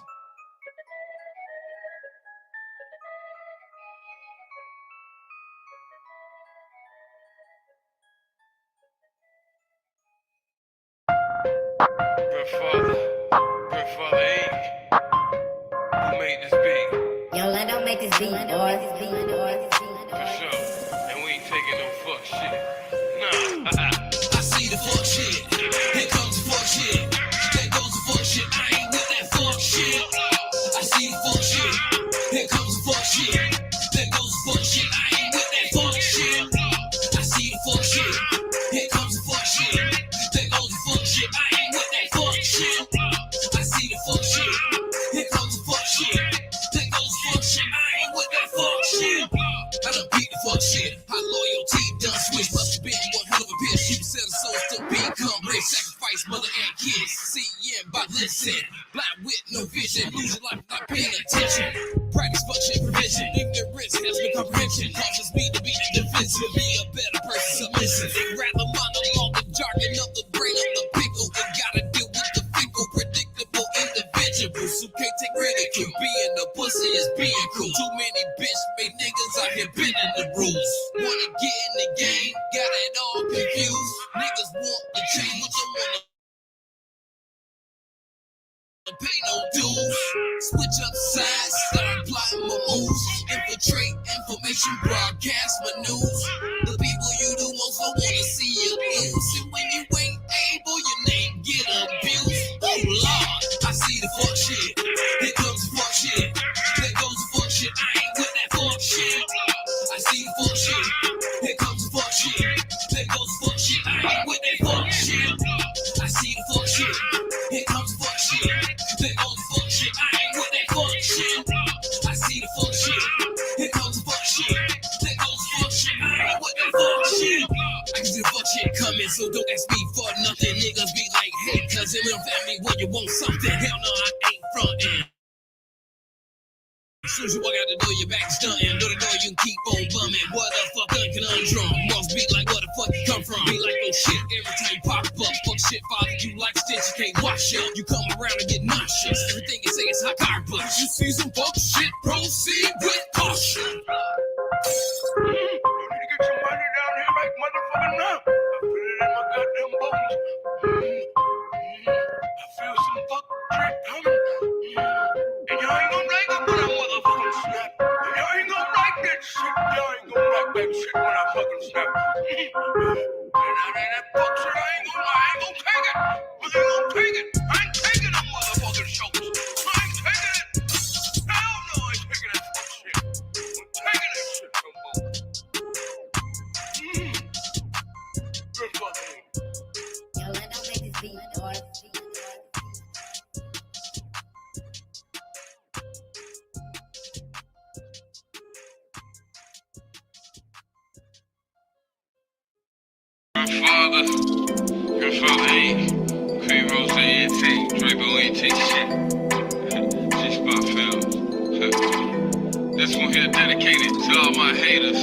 Grandfather Ink, who made this beat? Yo, let don't make this beat, boy. For sure, and we ain't taking no fuck shit. Nah. I see the fuck shit. Here comes the fuck shit. There goes the fuck shit. I ain't with that fuck shit. I see the fuck shit. Here comes the fuck shit. There goes the fuck shit. I ain't with that fuck shit. I see the fuck shit. Here comes the fuck shit. There goes the fuck shit. I ain't with that fuck shit. I see the fuck shit. Here comes the fuck shit. There goes the fuck shit. I ain't with that fuck shit. I done beat the fuck shit. High loyalty done switch. Must have been one hell of a bitch. She said her soul still become rich. Sacrifice mother and kids. CM by listen. Blind with no vision. shit, lose your life not paying attention. Practice fuck shit prevention. Ignorance has no comprehension. Causes me to be defensive, be a better person, submissive. Rather monologue the jargon of the brain of the pickle. And gotta deal with the fickle, predictable individuals who can't take ridicule. Being a pussy is being cool. Too many bitch made niggas out here bending the rules. Wanna get in the game, got it all confused. Niggas want to change, but don't wanna pay no dues. Switch up sides, start plotting my moves. Infiltrate information, broadcast my news. The people you do most don't wanna see you lose. And when you ain't able, your name get abused. Oh Lord, I see the fuck shit. Here comes the fuck shit. There goes the fuck shit. I ain't with that fuck shit. I see the fuck shit. Here comes the fuck shit. There goes the fuck shit. I ain't with that fuck shit. I see the fuck shit. Here comes the fuck shit. There goes the fuck shit. I ain't with that fuck shit. I see the fuck shit. Here comes the fuck shit. There goes the fuck shit. I ain't with that fuck shit. I can see the fuck shit coming, so don't ask me for nothing. Niggas be like, hey, cousin, little family, when you want something. Hell no, I ain't frontin'. As soon as you walk out the door, your back stunting. Door to door, you can keep on bumming. What the fuck, conundrum? Boss beat like where the fuck you come from? Be like, oh shit, every time you pop up. Fuck shit, father, you like stitch, you can't wash up. You come around and get nauseous. Everything you say is hot garbage. You see some fuck shit, proceed with caution. You need to get your money down here right motherfucking now. I put it in my goddamn bones. I feel some fuck shit coming. And y'all ain't gonna like it when I motherfucking snap. And y'all ain't gonna like that shit. Y'all ain't gonna like that shit when I fucking snap. And that fuck shit, I ain't gonna take it. I ain't gonna take it. I ain't taking them motherfucking shows. I ain't taking it. Hell no, I ain't taking that fuck shit. I'm taking that shit no more. Good fuck me. Yo, let don't make this beat, boy. My father, your father ain't Queen Rose ENT, Draco ENT shit. G-Spot Films. This one here dedicated to all my haters.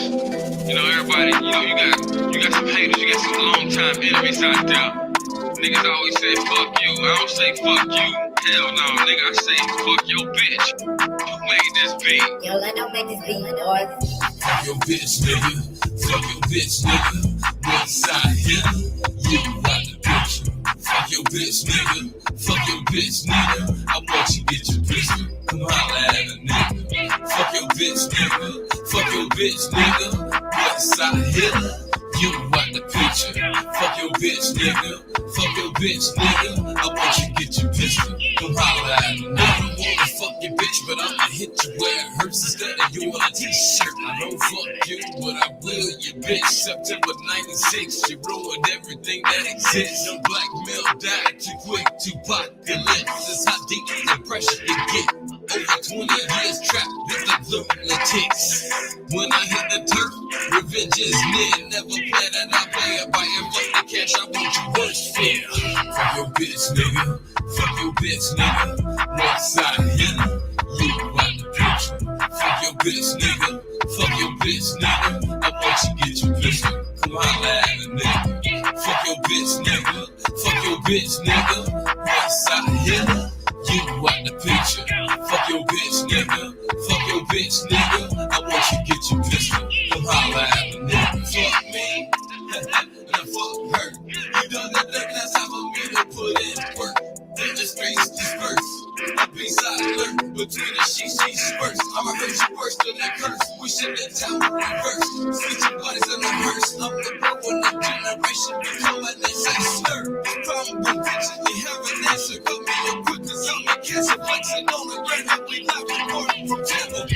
You know, everybody, you got some haters, you got some long-time enemies out there. Niggas always say fuck you. I don't say fuck you. Hell no, nigga, I say fuck your bitch. Who made this beat? Yo, let don't make this beat, boy. Fuck your bitch, nigga. Fuck your bitch, nigga. Westside here, you out the picture. Fuck your bitch, nigga. Fuck your bitch, nigga. I want you get your pistol. Come holla at a nigga. Fuck your bitch, nigga. Fuck your bitch, nigga. Westside here, you out the picture. Fuck your bitch, nigga. Fuck your bitch, nigga. I want you get your pistol. Come holla at a nigga. I don't wanna fuck your bitch, but I'ma hit you where it hurts instead of you on a t-shirt. I don't fuck you, but I will, you bitch. September 96, you ruined everything that exists. Your black male died too quick, too popular. This how deep the pressure you get. Over 20 years trapped with the lunatics. When I hit the turf, revenge is near. Never play that I play it by and fuck the cash. I want you worst fear. Fuck your bitch, nigga. Fuck your bitch, nigga. Northside here, you out the picture. Fuck your bitch, nigga. Fuck your bitch, nigga. I want you get your pistol. Come holla at a nigga. Fuck your bitch, nigga. Fuck your bitch, nigga. Northside here, you out the picture. Fuck your bitch, nigga. Fuck your bitch, nigga. I want you get your pistol. Come holla at a nigga. Fuck me, and I fuck her. You done that, that's how I'm gonna put in work. In the streets disperse. I be silent between the she spurts. I'ma hurt you worse than that curse. We should have town reverse. Switching bodies in the hearse. I'm the bro in the generation. Become an ancestor. Problem potentially have an answer. Come in quick as I'm a cancer. Flexing on the ground that we not recording from Tampa.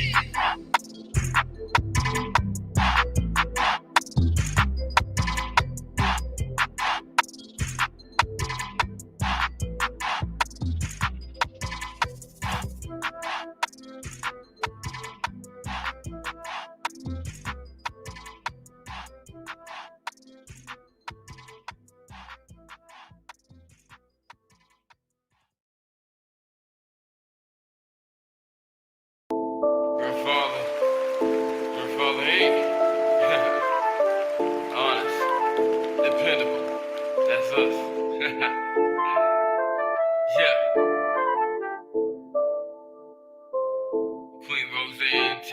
Queen Rose ENT.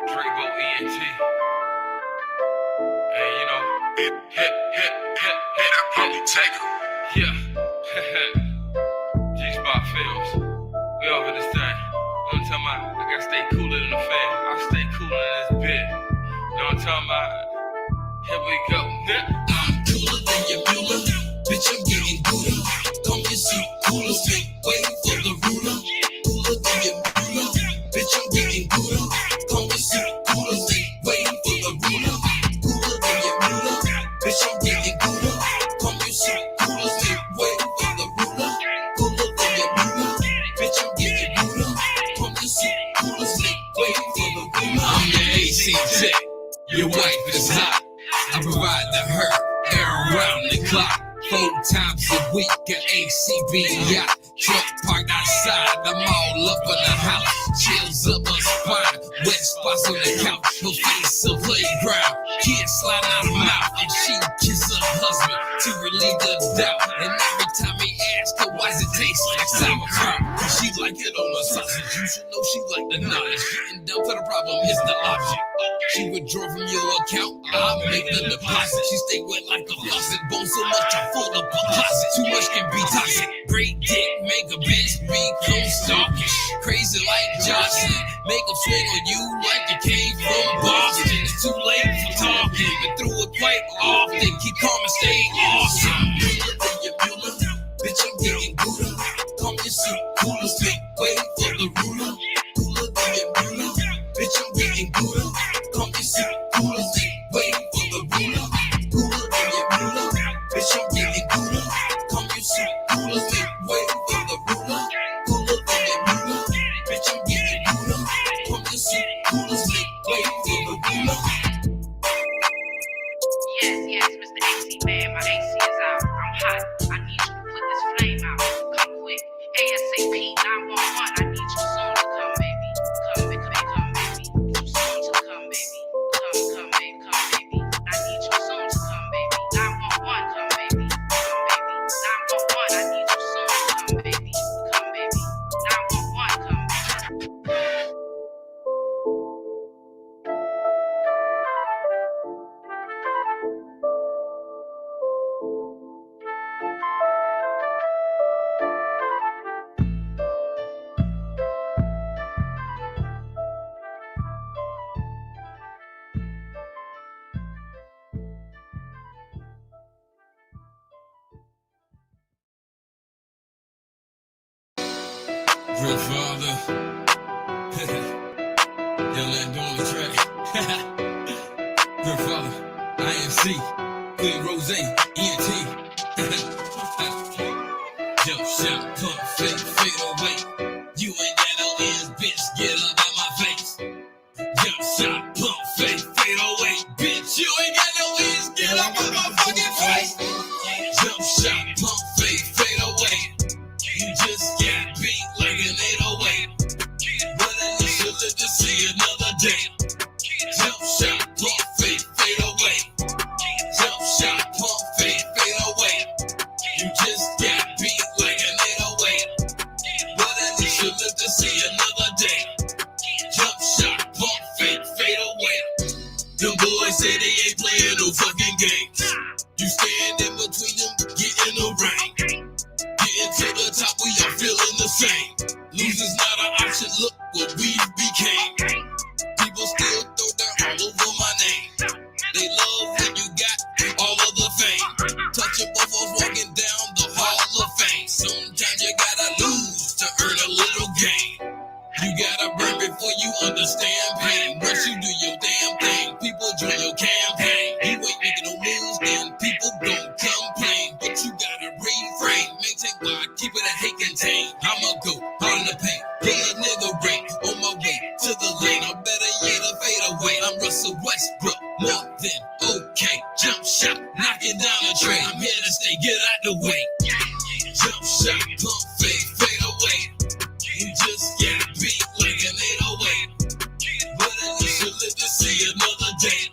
Draco ENT. And you know, that probably take her. yeah. G-Spot Films. We over this thing. You know what I'm talking about? I gotta stay cooler than a fan. I stay cooler than this bit. You know what I'm talking about? Here we go. I'm cooler than your Mueller. Bitch, I'm getting cooler. Come get some cooler. Make way for the ruler. Cooler than your Mueller. Bitch, I'm getting cooler. Come get some cooler. Make way for the ruler. Cooler than your Mueller. Bitch, I'm getting cooler. Come get some cooler. Make way for the ruler. Cooler than your Mueller. Bitch, I'm getting cooler. Come get some cooler. Make way for the ruler. I'm the AC Tech. Your wife is hot. I provide the hurt around the clock. 4 times a week at ACB yacht. Truck parked outside, I'm all up in the house. Chills up her spine, wet spots on the couch. Her face a playground, kids slide out her mouth. And she kiss her husband to relieve the doubt. And every time he asks her, why's it taste like sauerkraut? She like it on her sausage, you should know she like the knowledge. Getting down for the problem is the object. She withdraw from your account, I'll make the deposit. She stay wet like a faucet, bone so much I full up a closet. Too much can be toxic. Great dick, make a bitch become stalkish. Crazy like Johnson, make a swing on you like you came from Boston. It's too late for talking, but through it quite often. Keep calm and stay awesome. Mueller than your Mueller. Bitch, I'm getting cooler. Come get some cooler. Make way for the ruler. Cooler than your Mueller. Bitch, I'm getting cooler. Come get some cooler. Make way for the ruler. Cooler than your Mueller. Bitch, I'm getting cooler. Come get some cooler. Make way for the ruler. Cooler than your Mueller. Bitch, I'm getting cooler. Come get some cooler. Make way for the ruler. Yes, Mr. AC man, my AC is out. I'm hot. I need you to put this flame out. Come quick. ASAP 911. I need you soon to come, baby. Come, baby. You soon to come, baby. Come, baby. I need you soon to come, baby. 911, come, baby. Come, baby. 911, I need you soon to come, baby. Come, baby. 911, come, baby. Real father. Yo, let do on the track. Real father. INC. Queen Rose ENT. Jump shot, pump, fade away. You ain't got no ends, bitch. Get up out my face. Jump shot, pump, fade away. Bitch, you ain't got no ends. Get up out my fucking face. Jump shot, pump, fade away. You just got beat like an 808. But I need to live to see another day. Jump shot, pump, fade away. Jump shot, pump, fade away. You just got beat like an 808. But I need to live to see another day. Jump shot, pump, fade away. Them boys say they ain't playing no fucking games. You stand in between them, get in the ring. Getting to the top, we all feeling the same. Losing's not an option, look what we became. People still throw dirt all over my name. They love when you got all of the fame. Touching both of us walking down the hall of fame. Sometimes you gotta lose to earn a little gain. You gotta burn before you understand pain. Once you do your damn thing, people join your campaign. You ain't making no moves, then people gon' complain. But you gotta refrain, maintain why I keep it a hate contained. I'ma go on the pain, pull a nigga break on my way to the lane. I better yet a fade away. I'm Russell Westbrook, more than okay. Jump shot, knocking down a tray. I'm here to stay, get out the way. Jump shot, pump, fade away. You just got beat like an 808. But I need to live to see another day.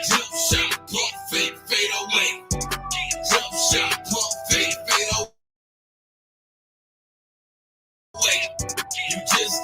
Jump shot, pump, fade away. Jump shot, pump, fade away. You just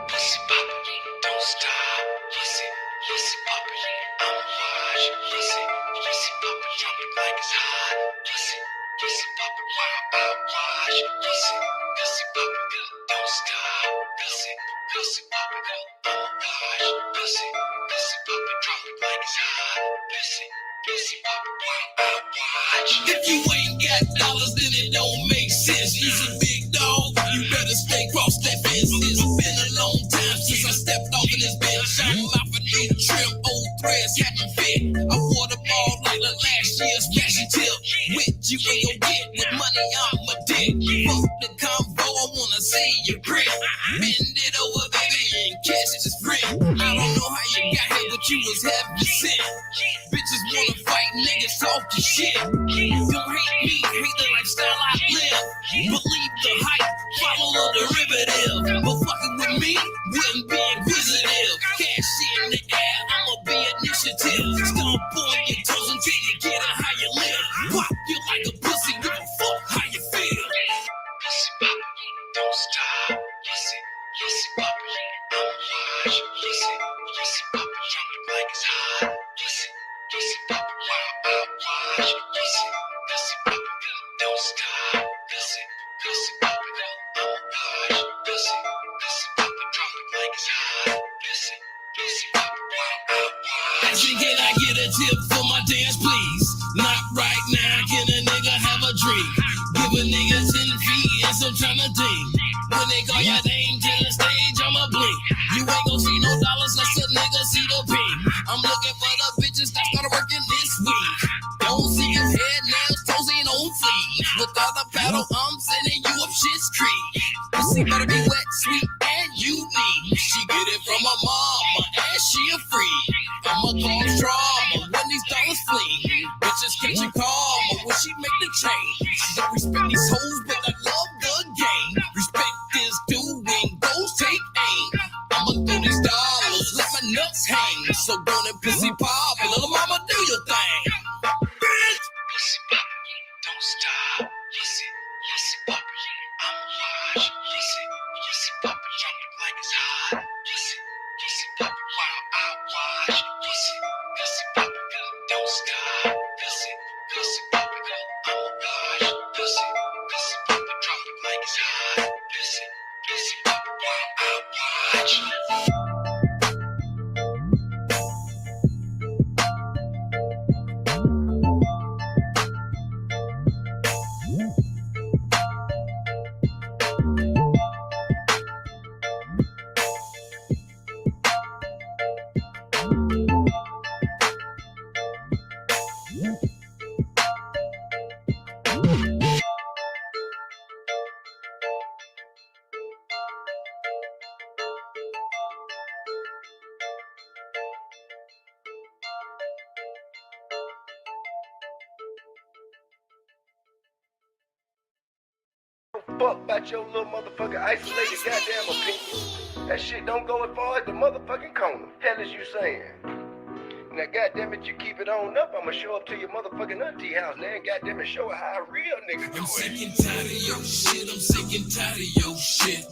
Pussy poppin', don't stop. Pussy, pussy poppin', I'm watch. Pussy, pussy poppin', drop it like it's hot. Pussy, pussy poppin', wow, watch. Pussy, pussy poppin', don't stop. Pussy, pussy poppin', I'm watch. Pussy, pussy poppin', drop it like it's hot. Pussy, pussy poppin', wow, watch. If you ain't got dollars, then it don't make sense. You's a big dog, you better stay cross that fence. It's been a long time since I stepped off in this bench. I'm off a new trim, old threads haven't fit. I wore the ball like the last year's fashion tip. With you ain't gon' get with money, I'm a dick. Fuck the convo, I wanna see your grip. Bend it over, baby, and cash it is free. I don't know how you got here, but you was heaven sent. Bitches wanna fight, niggas talk your shit. Don't hate me, hate the lifestyle I live. Believe the hype, follow the derivative. But fucking with me wouldn't be inquisitive. Cash in the air, I'ma be initiative. Stomp on your toes until you get it how you live. Pop you like a pussy, give a fuck how you feel. Pussy poppin', don't stop. Pussy, pussy poppin', I'm watch. Pussy, pussy poppin', drop it like it's hot. Pussy, pussy poppin', wow, watch. Pussy, pussy poppin', don't stop. Pussy, pussy poppin', I'm watch. Pussy, pussy poppin', drop it like it's hot. Pussy, pussy poppin', wow, watch. Actually, can I get a tip for my dance, please? Not right now, can a nigga have a drink? Give a nigga 10 feet and some tryna ding. When they call your name to the stage, I'ma blink. You ain't gon' see no dollars unless a nigga see the pink. I'm looking for the bitches that started working this week. Don't see his head, nails, toes ain't on fleek. Without the paddle, I'm sending you up shit's creek. Pussy better be wet, sweet, and unique. She get it from her mama, and she a freak. I'ma cause drama when these dollars flee. Bitches catching karma when she make the change. I don't respect these hoes, but I love the game. Respect is doing, goes take aim. I'ma do these dollars, let my nuts hang. So go and pussy pop, and little mama do your thing. Bitch! Pussy poppin', don't stop. Pussy, pussy poppin', I'm watch. Pussy, pussy poppin', drop it like it's hot. Pussy, pussy poppin', wow, watch. Pussy, pussy poppin', don't stop. Pussy, pussy poppin', I'm watch. Pussy, pussy poppin', drop it like it's hot. Pussy, pussy poppin', wow, watch. Fuck about your little motherfucking isolated goddamn opinion. That shit don't go as far as the motherfucking corner. Hell is you saying? Now goddamn it, you keep it on up. I'ma show up to your motherfucking auntie house now and goddamn it show her how a real nigga do I'm it. sick and tired of your shit, I'm sick and tired of your shit.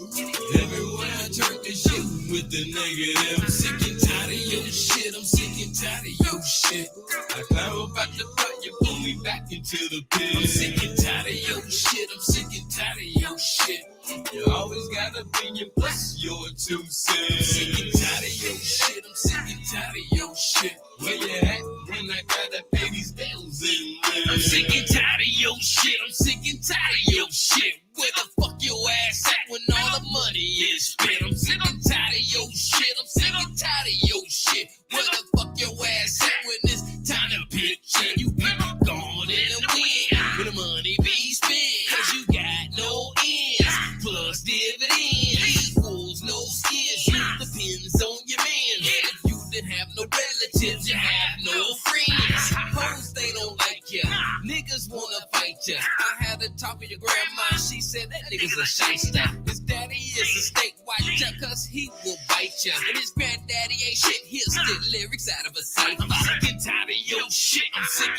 Everywhere I turn to shit with the negative. I'm sick and tired of your shit, I'm sick and tired of your shit. I climb up out the butt, you pull me back into the pit. I'm sick and tired of your shit, I'm sick and tired of your shit. You always got an opinion, plus your 2 cents. I'm sick and tired of your shit, I'm sick and tired of your shit. Where you at when I gotta pay these bills in there? I'm sick and tired of your shit, I'm sick and tired of your shit. Where the fuck your ass at when all the money is spent? I'm sick and tired of your shit, I'm sick and tired of your shit. Where the fuck your ass at when it's time to pitch and you be gone in the wind? When the money be spent, cause you got no ends, plus dividends, equals no skins. It depends on your man. If you didn't have no relatives, you have no friends. Hoes, they don't like you, niggas wanna fight you. I had a talk with your grandma, she said that nigga's a shyster. His daddy is a snake watcher, cause he will bite you. And his granddaddy ain't shit, he'll spit lyrics out of a cipher. I'm sick and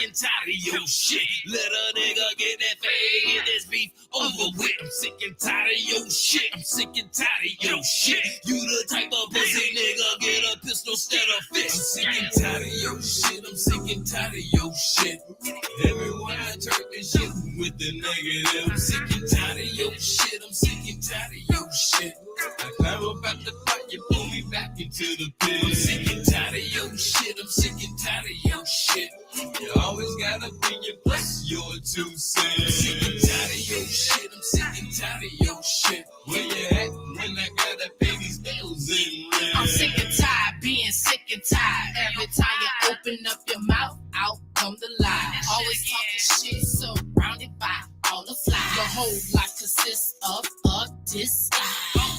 and tired of your shit. Let a nigga get that fade, get this beef over with. I'm sick and tired of your shit. I'm sick and tired of your shit. You the type of pussy nigga get a pistol instead of fist. I'm sick and tired of your shit. I'm sick and tired of your shit. Everyone I turn this shit with the negative. I'm sick and tired of your shit. I'm sick and tired of your shit. I climb up at the part, you pull me back into the pit. I'm sick and tired of your shit. I'm sick and tired of your shit. You always gotta bring your plus, your 2 cents. I'm sick and tired of your shit. I'm sick and tired of your shit. Where you at when I gotta pay these bills in rent? I'm sick and tired, being sick and tired. Every time you open up your mouth, out come the lie. Always talking shit, surrounded by all the flies. Your whole life consists of a disguise.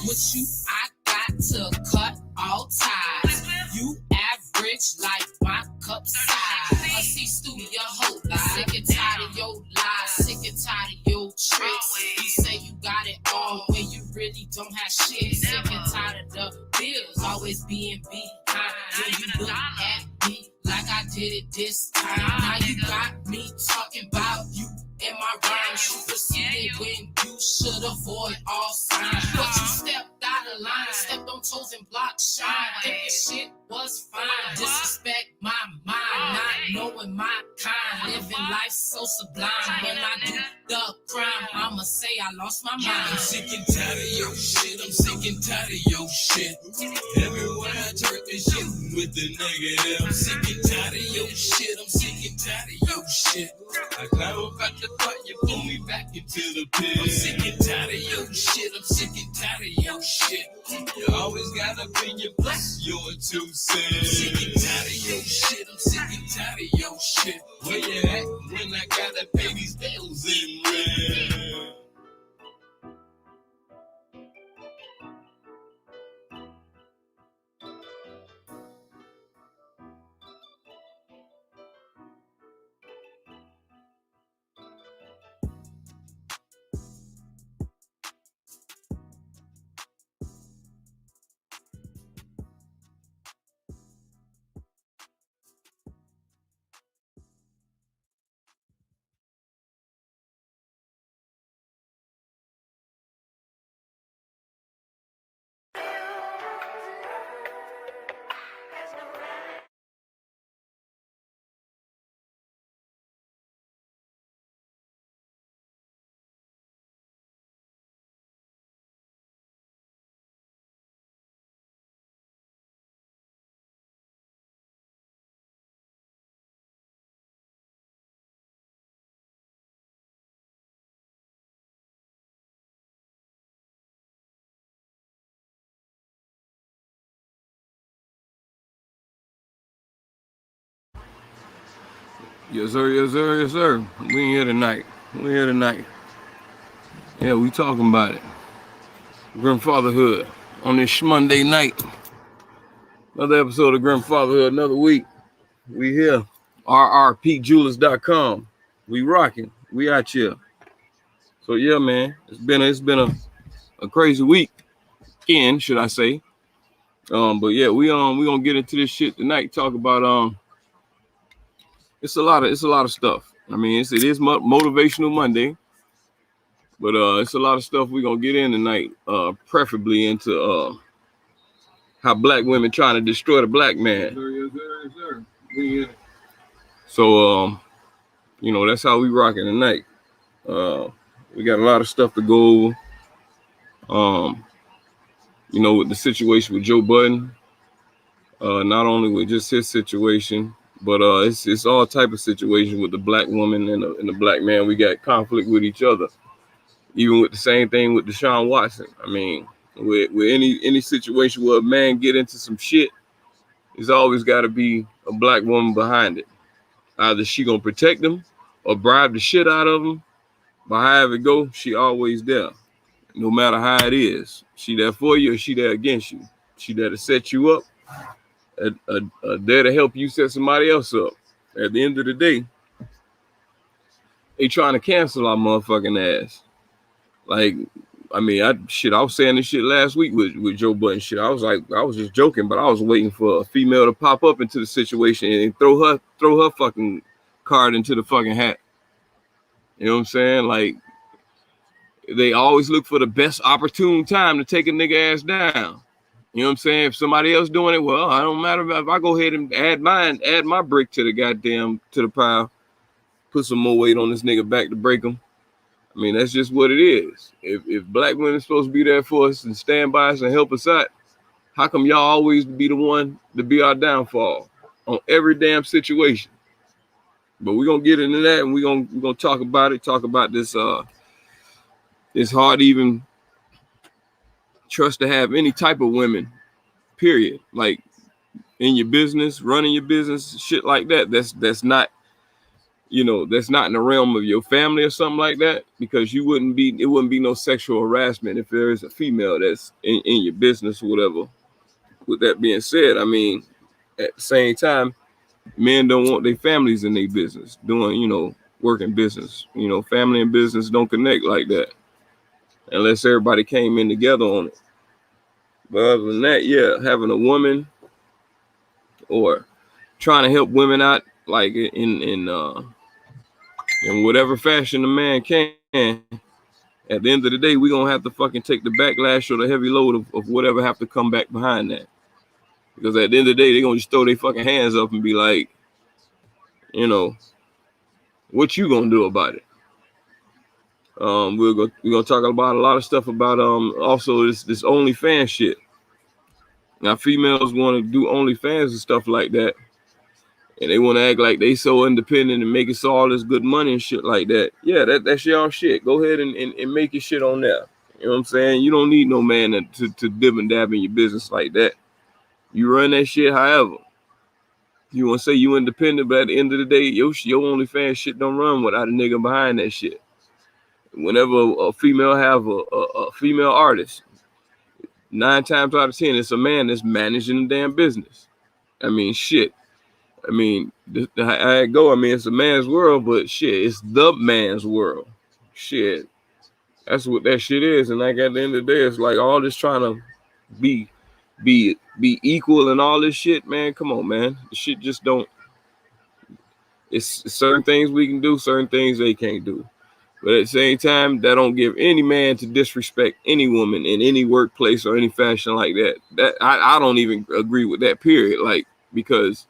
With you, I got to cut all ties. You average like my cup size. I see studio whole life. Sick and tired of your lies. Sick and tired of your tricks. You say you got it all when you really don't have shit. Sick and tired of the bills always being behind. When you look at me like I did it this time. Now you got me talking about you in my rhymes. You proceeded when you should avoid all signs. But you stepped out of line, stepped on toes and blocked shine. Thinking shit was fine. Disrespect my mind, not knowing my kind. Living life so sublime. When I do the crime, I'ma say I lost my mind. I'm sick and tired of your shit. I'm sick and tired of your shit. Everywhere I turn this shit with the negative. I'm sick and tired of your shit. I'm sick and tired of your shit. I climb up at the top, you pull me back into the pit. I'm sick and tired of your shit. I'm sick and tired of your shit. You always gotta bring your plus, your 2 cents. I'm sick and tired of your shit. I'm sick and tired of your shit. Where you at when I gotta pay these bills in rent? Yes, sir, yes, sir, yes, sir. We here tonight. We here tonight. Yeah, we talking about it. Grandfatherhood on this Monday night. Another episode of Grandfatherhood, another week. We here. rrpjewelers.com. We rocking. We out here. So yeah, man, it's been a crazy week. Again, should I say? But yeah, we gonna get into this shit tonight. Talk about it's a lot of stuff. I mean, it is motivational Monday, but it's a lot of stuff we're gonna get in tonight. Preferably into how black women trying to destroy the black man. Yes, sir. So you know, that's how we rocking tonight. We got a lot of stuff to go over. You know, with the situation with Joe Budden, not only with just his situation, but it's all type of situation with the black woman and the black man. We got conflict with each other. Even with the same thing with Deshaun Watson. I mean, with any situation where a man get into some shit, there's always got to be a black woman behind it. Either she gonna protect him or bribe the shit out of him. But however it go, she always there. No matter how it is. She there for you or she there against you. She there to set you up. There to help you set somebody else up. At the end of the day, they trying to cancel our motherfucking ass. Like, I mean, I was saying this shit last week with Joe Budden shit. I was just joking, but I was waiting for a female to pop up into the situation and throw her fucking card into the fucking hat. You know what I'm saying? Like, they always look for the best opportune time to take a nigga ass down. You know what I'm saying? If somebody else doing it, well, I don't matter if I go ahead and add my brick to the pile, put some more weight on this nigga back to break him. I mean, that's just what it is. If black women are supposed to be there for us and stand by us and help us out, how come y'all always be the one to be our downfall on every damn situation? But we're gonna get into that, and we're gonna talk about it. Talk about this. It's hard to even trust to have any type of women. Period. Like in your business, running your business, shit like that. That's not. You know, that's not in the realm of your family or something like that, because it wouldn't be no sexual harassment if there is a female that's in your business or whatever. With that being said, I mean, at the same time, men don't want their families in their business doing, you know, working business. You know, family and business don't connect like that unless everybody came in together on it. But other than that, yeah, having a woman or trying to help women out, like in whatever fashion the man can, at the end of the day, we're gonna have to fucking take the backlash or the heavy load of whatever have to come back behind that. Because at the end of the day, they're gonna just throw their fucking hands up and be like, you know, what you gonna do about it? We're gonna talk about a lot of stuff about also this OnlyFans shit. Now females want to do OnlyFans and stuff like that. And they want to act like they so independent and make us all this good money and shit like that. Yeah, that's y'all shit. Go ahead and make your shit on there. You know what I'm saying? You don't need no man to dib and dab in your business like that. You run that shit however. You want to say you independent, but at the end of the day, your OnlyFans shit don't run without a nigga behind that shit. Whenever a female have a female artist, 9 times out of 10, it's a man that's managing the damn business. I mean, shit. I mean, I go. I mean, it's a man's world, but shit, it's the man's world. Shit, that's what that shit is. And like at the end of the day, it's like all this trying to be equal and all this shit, man. Come on, man. The shit just don't. It's certain things we can do, certain things they can't do. But at the same time, that don't give any man to disrespect any woman in any workplace or any fashion like that. That I don't even agree with that. Period. Like, because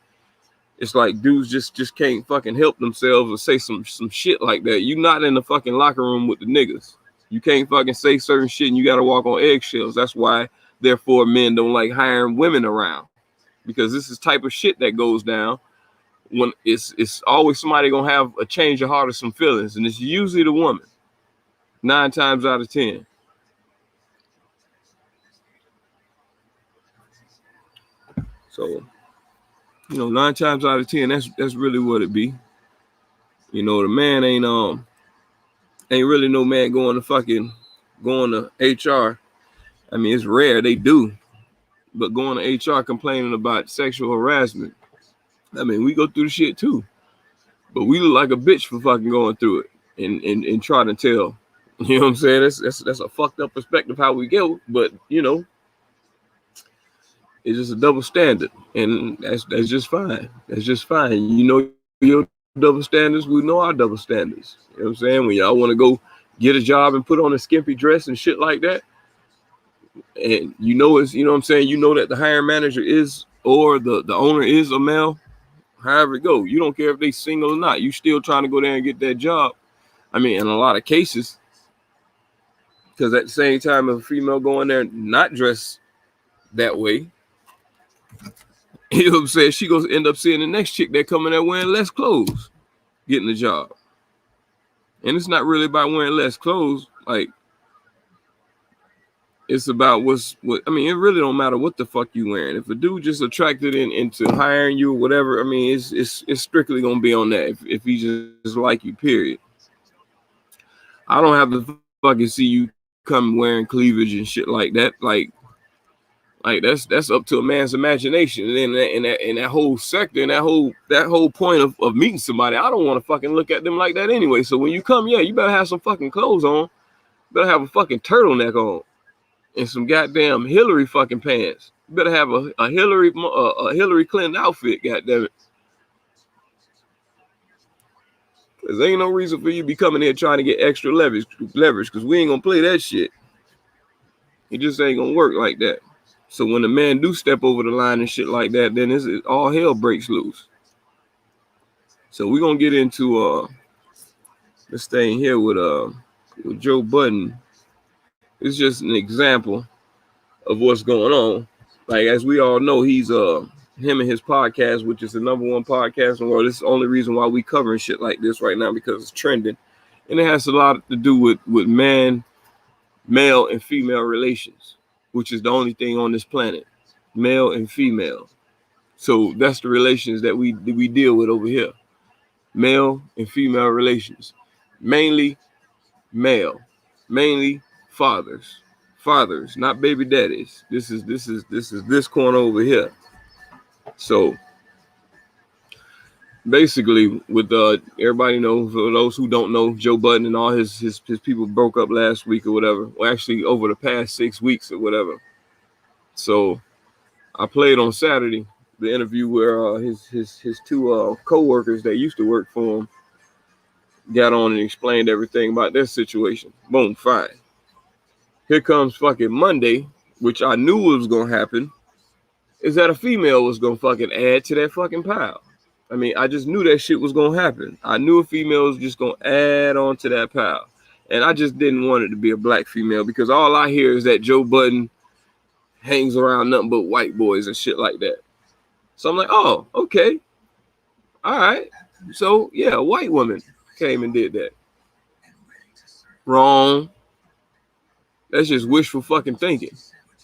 it's like dudes just can't fucking help themselves or say some shit like that. You not in the fucking locker room with the niggas. You can't fucking say certain shit and you gotta walk on eggshells. That's why, therefore, men don't like hiring women around. Because this is type of shit that goes down when it's always somebody gonna have a change of heart or some feelings, and it's usually the woman. 9 times out of 10. So, you know, 9 times out of 10, that's really what it be. You know, the man ain't really no man going to HR. I mean, it's rare they do, but going to HR complaining about sexual harassment. I mean, we go through the shit too, but we look like a bitch for fucking going through it and trying to tell. You know what I'm saying? That's a fucked up perspective how we go, but you know, it's just a double standard, and that's just fine. That's just fine. You know your double standards, we know our double standards. You know what I'm saying? When y'all want to go get a job and put on a skimpy dress and shit like that, and you know it's, you know what I'm saying, you know that the hiring manager is, or the owner is a male, however it go, you don't care if they single or not, you still trying to go there and get that job. I mean, in a lot of cases, because at the same time, if a female going there not dressed that way, you know what I'm saying, she goes end up seeing the next chick that coming there wearing less clothes, getting the job. And it's not really about wearing less clothes. Like, it's about what I mean, it really don't matter what the fuck you wearing. If a dude just attracted into hiring you or whatever, I mean, it's strictly gonna be on that. If he just like you, period. I don't have to fucking see you come wearing cleavage and shit like that. Like that's up to a man's imagination. And then in that whole sector, and that whole point of meeting somebody, I don't want to fucking look at them like that anyway. So when you come, yeah, you better have some fucking clothes on. You better have a fucking turtleneck on and some goddamn Hillary fucking pants. You better have a Hillary Clinton outfit, goddamn it. Cause ain't no reason for you to be coming here trying to get extra leverage, because we ain't gonna play that shit. It just ain't gonna work like that. So when the man do step over the line and shit like that, then it's all hell breaks loose. So we're gonna get into this thing here with Joe Budden. It's just an example of what's going on. Like, as we all know, he's him and his podcast, which is the #1 podcast in the world. This is the only reason why we covering shit like this right now, because it's trending. And it has a lot to do with male and female relations, which is the only thing on this planet, male and female. So that's the relations that we deal with over here. Male and female relations, mainly male, mainly fathers, not baby daddies. This is this corner over here. So basically, with everybody knows, for those who don't know, Joe Budden and all his people broke up last week or whatever. Well, actually over the past 6 weeks or whatever. So I played on Saturday the interview where his two co-workers that used to work for him got on and explained everything about their situation. Boom, fine. Here comes fucking Monday, which I knew was gonna happen, is that a female was gonna fucking add to that fucking pile. I mean, I just knew that shit was gonna happen. I knew a female was just gonna add on to that pile. And I just didn't want it to be a black female, because all I hear is that Joe Budden hangs around nothing but white boys and shit like that. So I'm like, oh, okay. All right. So yeah, a white woman came and did that. Wrong. That's just wishful fucking thinking.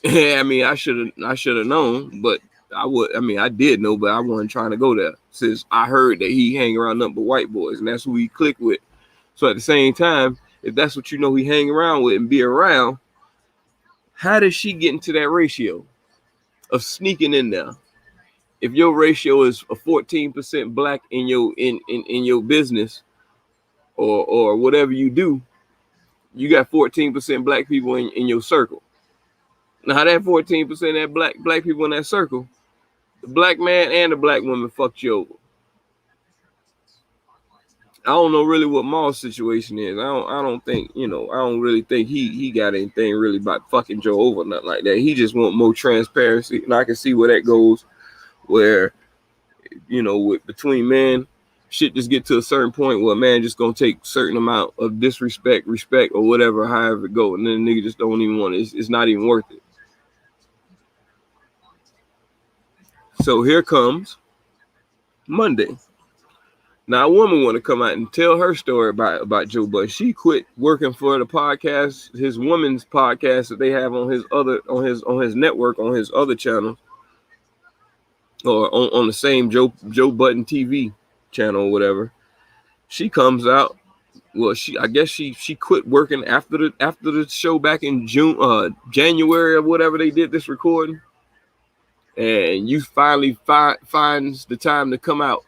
I mean, I should have known, but I did know, but I wasn't trying to go there, since I heard that he hang around nothing but white boys, and that's who he clicked with. So at the same time, if that's what you know he hang around with and be around, how does she get into that ratio of sneaking in there? If your ratio is a 14% black in your business or whatever you do, you got 14% black people in your circle. Now that 14% that black people in that circle, the black man and the black woman fucked you over. I don't know really what Maul's situation is. I don't think, I don't really think he got anything really about fucking Joe over, nothing like that. He just want more transparency, and I can see where that goes, where, with between men, shit just get to a certain point where a man just gonna take certain amount of disrespect, respect, or whatever, however it go, and then the nigga just don't even want it. It's not even worth it. So here comes Monday. Now a woman want to come out and tell her story about Joe Budden. She quit working for the podcast, his woman's podcast that they have on his network, on his other channel, or on the same Joe Budden TV channel or whatever. She comes out. Well, I guess she quit working after the show back in January or whatever they did this recording. And you finally finds the time to come out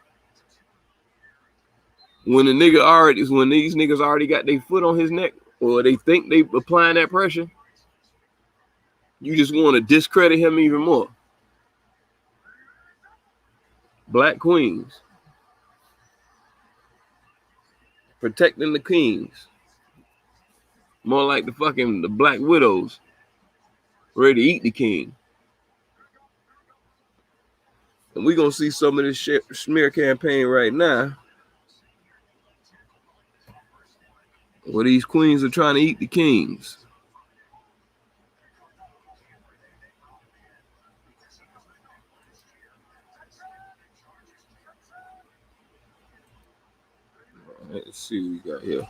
when these niggas already got their foot on his neck, or they think they applying that pressure. You just want to discredit him even more. Black queens protecting the kings, more like the black widows ready to eat the king. And we're going to see some of this smear campaign right now, where these queens are trying to eat the kings. Let's see what we got here.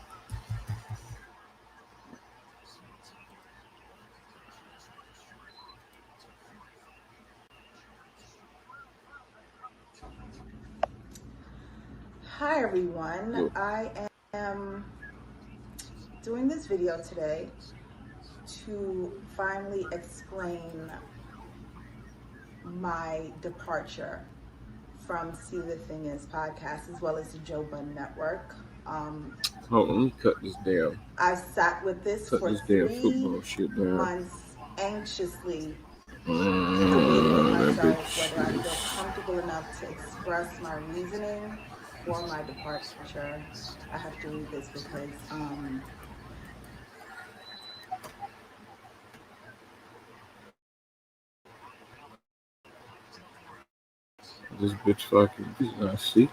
Hi everyone, I am doing this video today to finally explain my departure from See the Thing Is podcast, as well as the Joe Budden Network. Hold on, let me cut this down. I sat with this for 3 months anxiously debating with myself whether I feel comfortable enough to express my reasoning before my departure, I have to read this because This bitch fucking. See.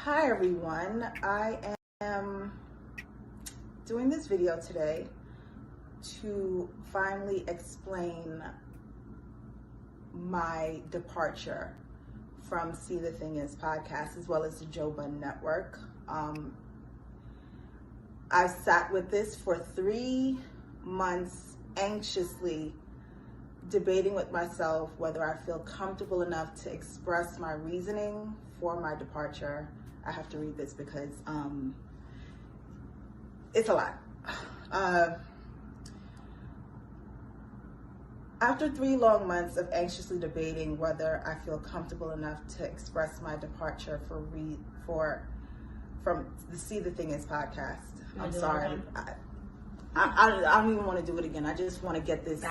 Hi everyone, I am doing this video today to finally explain my departure from See the Thing Is podcast as well as the Joe Budden Network. I sat with this for 3 months anxiously debating with myself whether I feel comfortable enough to express my reasoning for my departure. I have to read this because it's a lot. After 3 long months of anxiously debating whether I feel comfortable enough to express my departure from the See the Thing Is podcast, I'm sorry. I don't even want to do it again. I just want to get this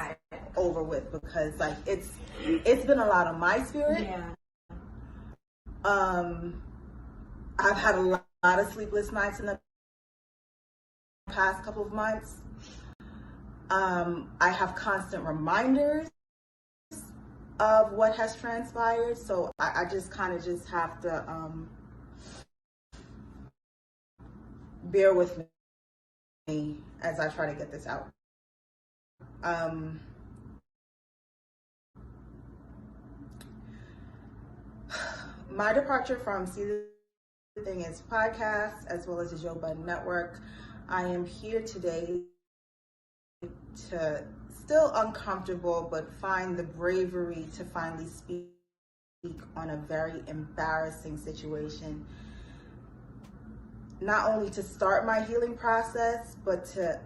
over with because like it's been a lot on my spirit. Yeah. I've had a lot of sleepless nights in the past couple of months. I have constant reminders of what has transpired, so I just kind of just have to bear with me as I try to get this out. My departure from See the Thing Is podcast as well as the Joe Budden Network. I am here today to still uncomfortable but find the bravery to finally speak on a very embarrassing situation. Not only to start my healing process, but to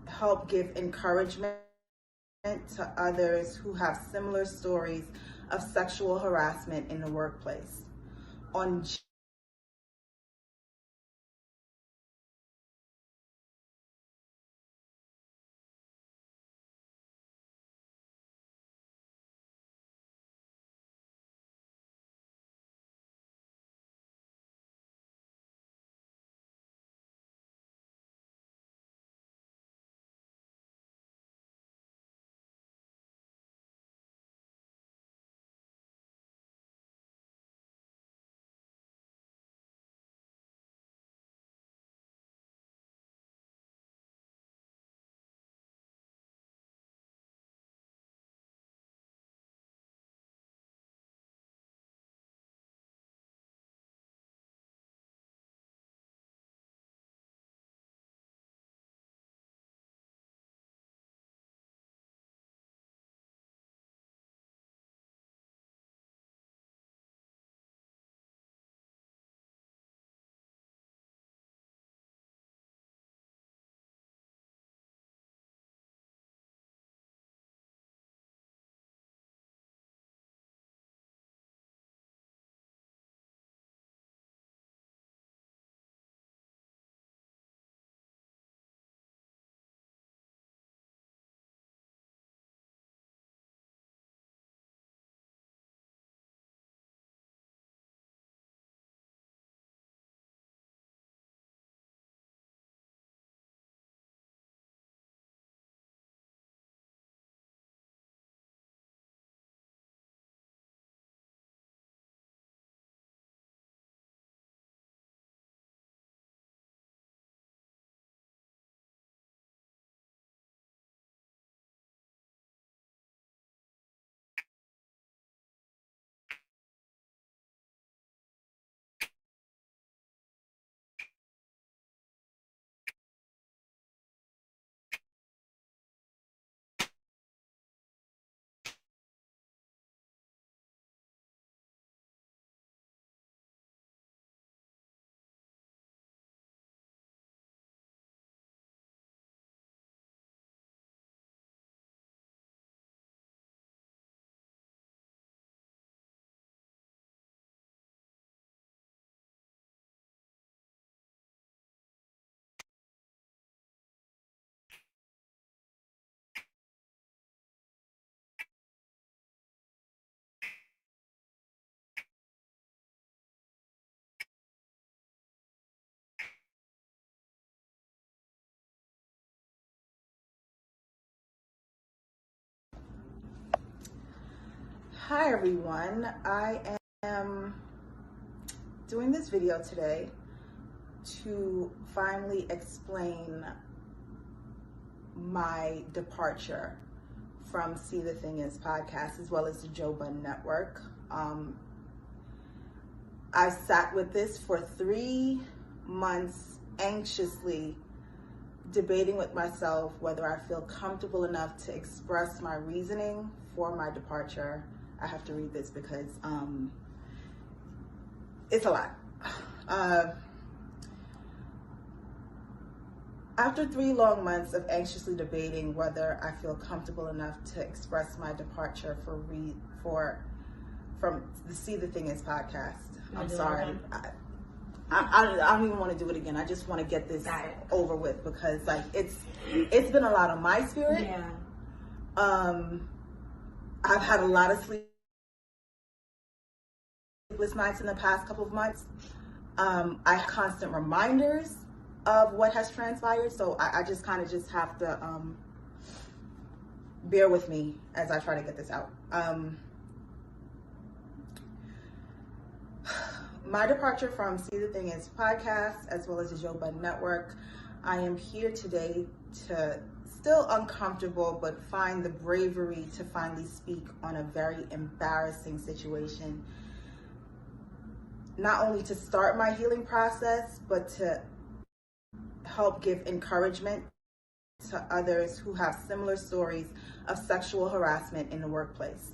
help give encouragement to others who have similar stories of sexual harassment in the workplace. On Hi everyone, I am doing this video today to finally explain my departure from See the Thing Is podcast, as well as the Joe Budden Network. I sat with this for 3 months, anxiously debating with myself whether I feel comfortable enough to express my reasoning for my departure. I have to read this because it's a lot. After 3 long months of anxiously debating whether I feel comfortable enough to express my departure from the See the Thing Is podcast, I'm sorry. I don't even want to do it again. I just want to get this over with because like it's been a lot on my spirit. Yeah. I've had a lot of sleepless nights in the past couple of months. I have constant reminders of what has transpired, so I just kind of just have to bear with me as I try to get this out. My departure from See the Thing Is podcast, as well as the Joe Budden Network, I am here today to, still uncomfortable, but find the bravery to finally speak on a very embarrassing situation. Not only to start my healing process, but to help give encouragement to others who have similar stories of sexual harassment in the workplace.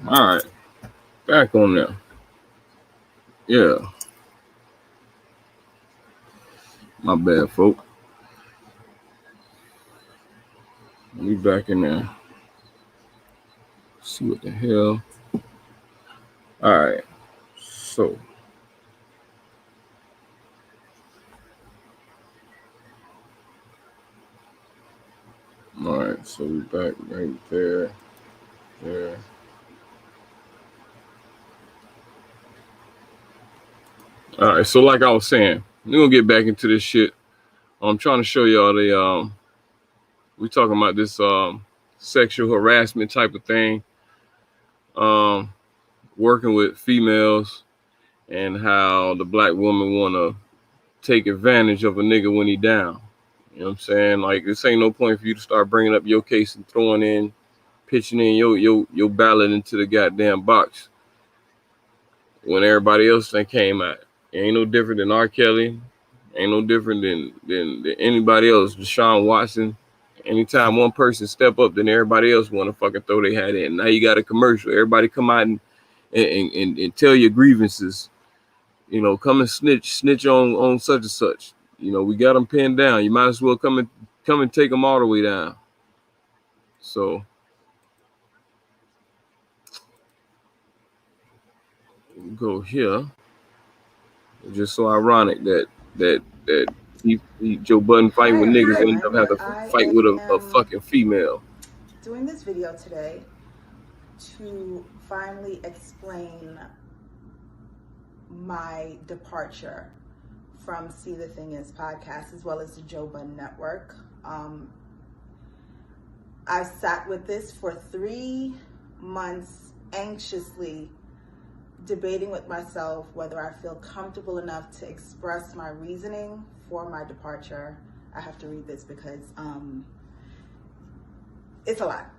All right, back on there. Yeah, my bad, folk. We back in there. See what the hell. All right, so. All right, so we back right there. There. All right, so like I was saying, we're gonna get back into this shit. I'm trying to show y'all the we talking about this sexual harassment type of thing. Working with females and how the black woman wanna take advantage of a nigga when he down. You know what I'm saying? Like, this ain't no point for you to start bringing up your case and pitching in your ballot into the goddamn box when everybody else that came out. It ain't no different than R. Kelly. Ain't no different than anybody else. Deshaun Watson. Anytime one person step up, then everybody else want to fucking throw their hat in. Now you got a commercial. Everybody come out and tell your grievances. You know, come and snitch on such and such. You know, we got them pinned down. You might as well come and take them all the way down. So go here. It's just so ironic that Joe Budden fighting with niggas and end up having to fight with a fucking female. Doing this video today to finally explain my departure from See the Thing Is podcast, as well as the Joe Budden Network. I sat with this for 3 months, anxiously debating with myself whether I feel comfortable enough to express my reasoning for my departure. I have to read this because it's a lot.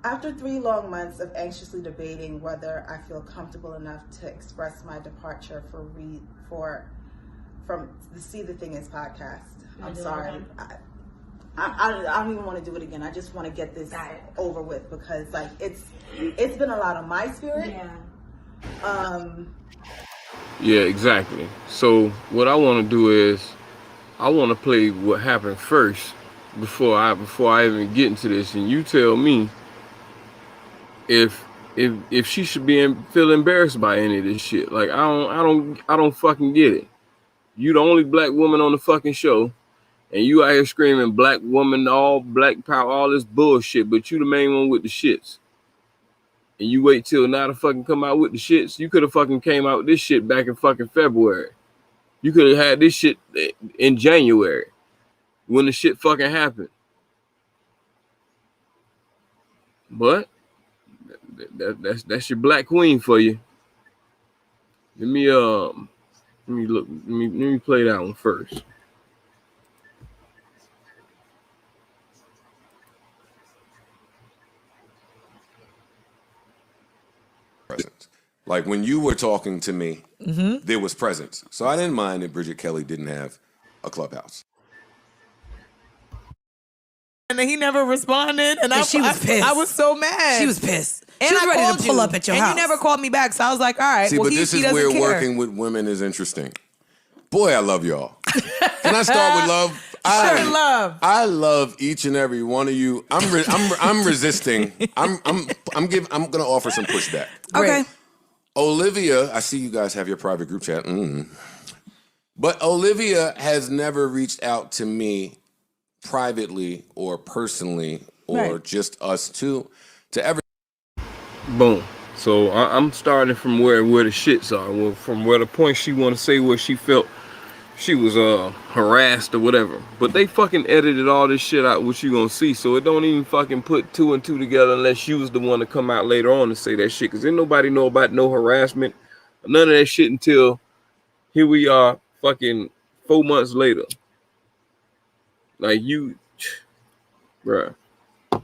After 3 long months of anxiously debating whether I feel comfortable enough to express my departure from the See the Thing Is podcast, I'm sorry. I don't even want to do it again. I just want to get this over with because like it's been a lot on my spirit. Yeah, exactly. So what I want to do is I want to play what happened first before I even get into this, and you tell me if she should feel embarrassed by any of this shit. Like I don't fucking get it. You the only black woman on the fucking show. And you out here screaming black woman, all black power, all this bullshit, but you the main one with the shits. And you wait till now to fucking come out with the shits. You could have fucking came out with this shit back in fucking February. You could have had this shit in January when the shit fucking happened. But that's your black queen for you. Let me play that one first. Presence. Like when you were talking to me, there was presence. So I didn't mind that Bridget Kelly didn't have a clubhouse. And then he never responded, and she was pissed. I was so mad. She was pissed. And She was I ready called to pull you, up at your and house. you never called me back, so I was like, all right. See, well, but this is where working with women is interesting. Boy, I love y'all. Can I start with love? I love each and every one of you. I'm resisting. I'm gonna offer some pushback. Okay. Olivia, I see you guys have your private group chat. But Olivia has never reached out to me privately or personally or just us two to ever. Boom. So I'm starting from where the shits are, from where the point she want to say where she felt she was harassed or whatever. But they fucking edited all this shit out, what you gonna see. So it don't even fucking put 2 and 2 together unless you was the one to come out later on and say that shit. Cause ain't nobody know about no harassment, none of that shit until here we are, fucking 4 months later. Like you, bruh.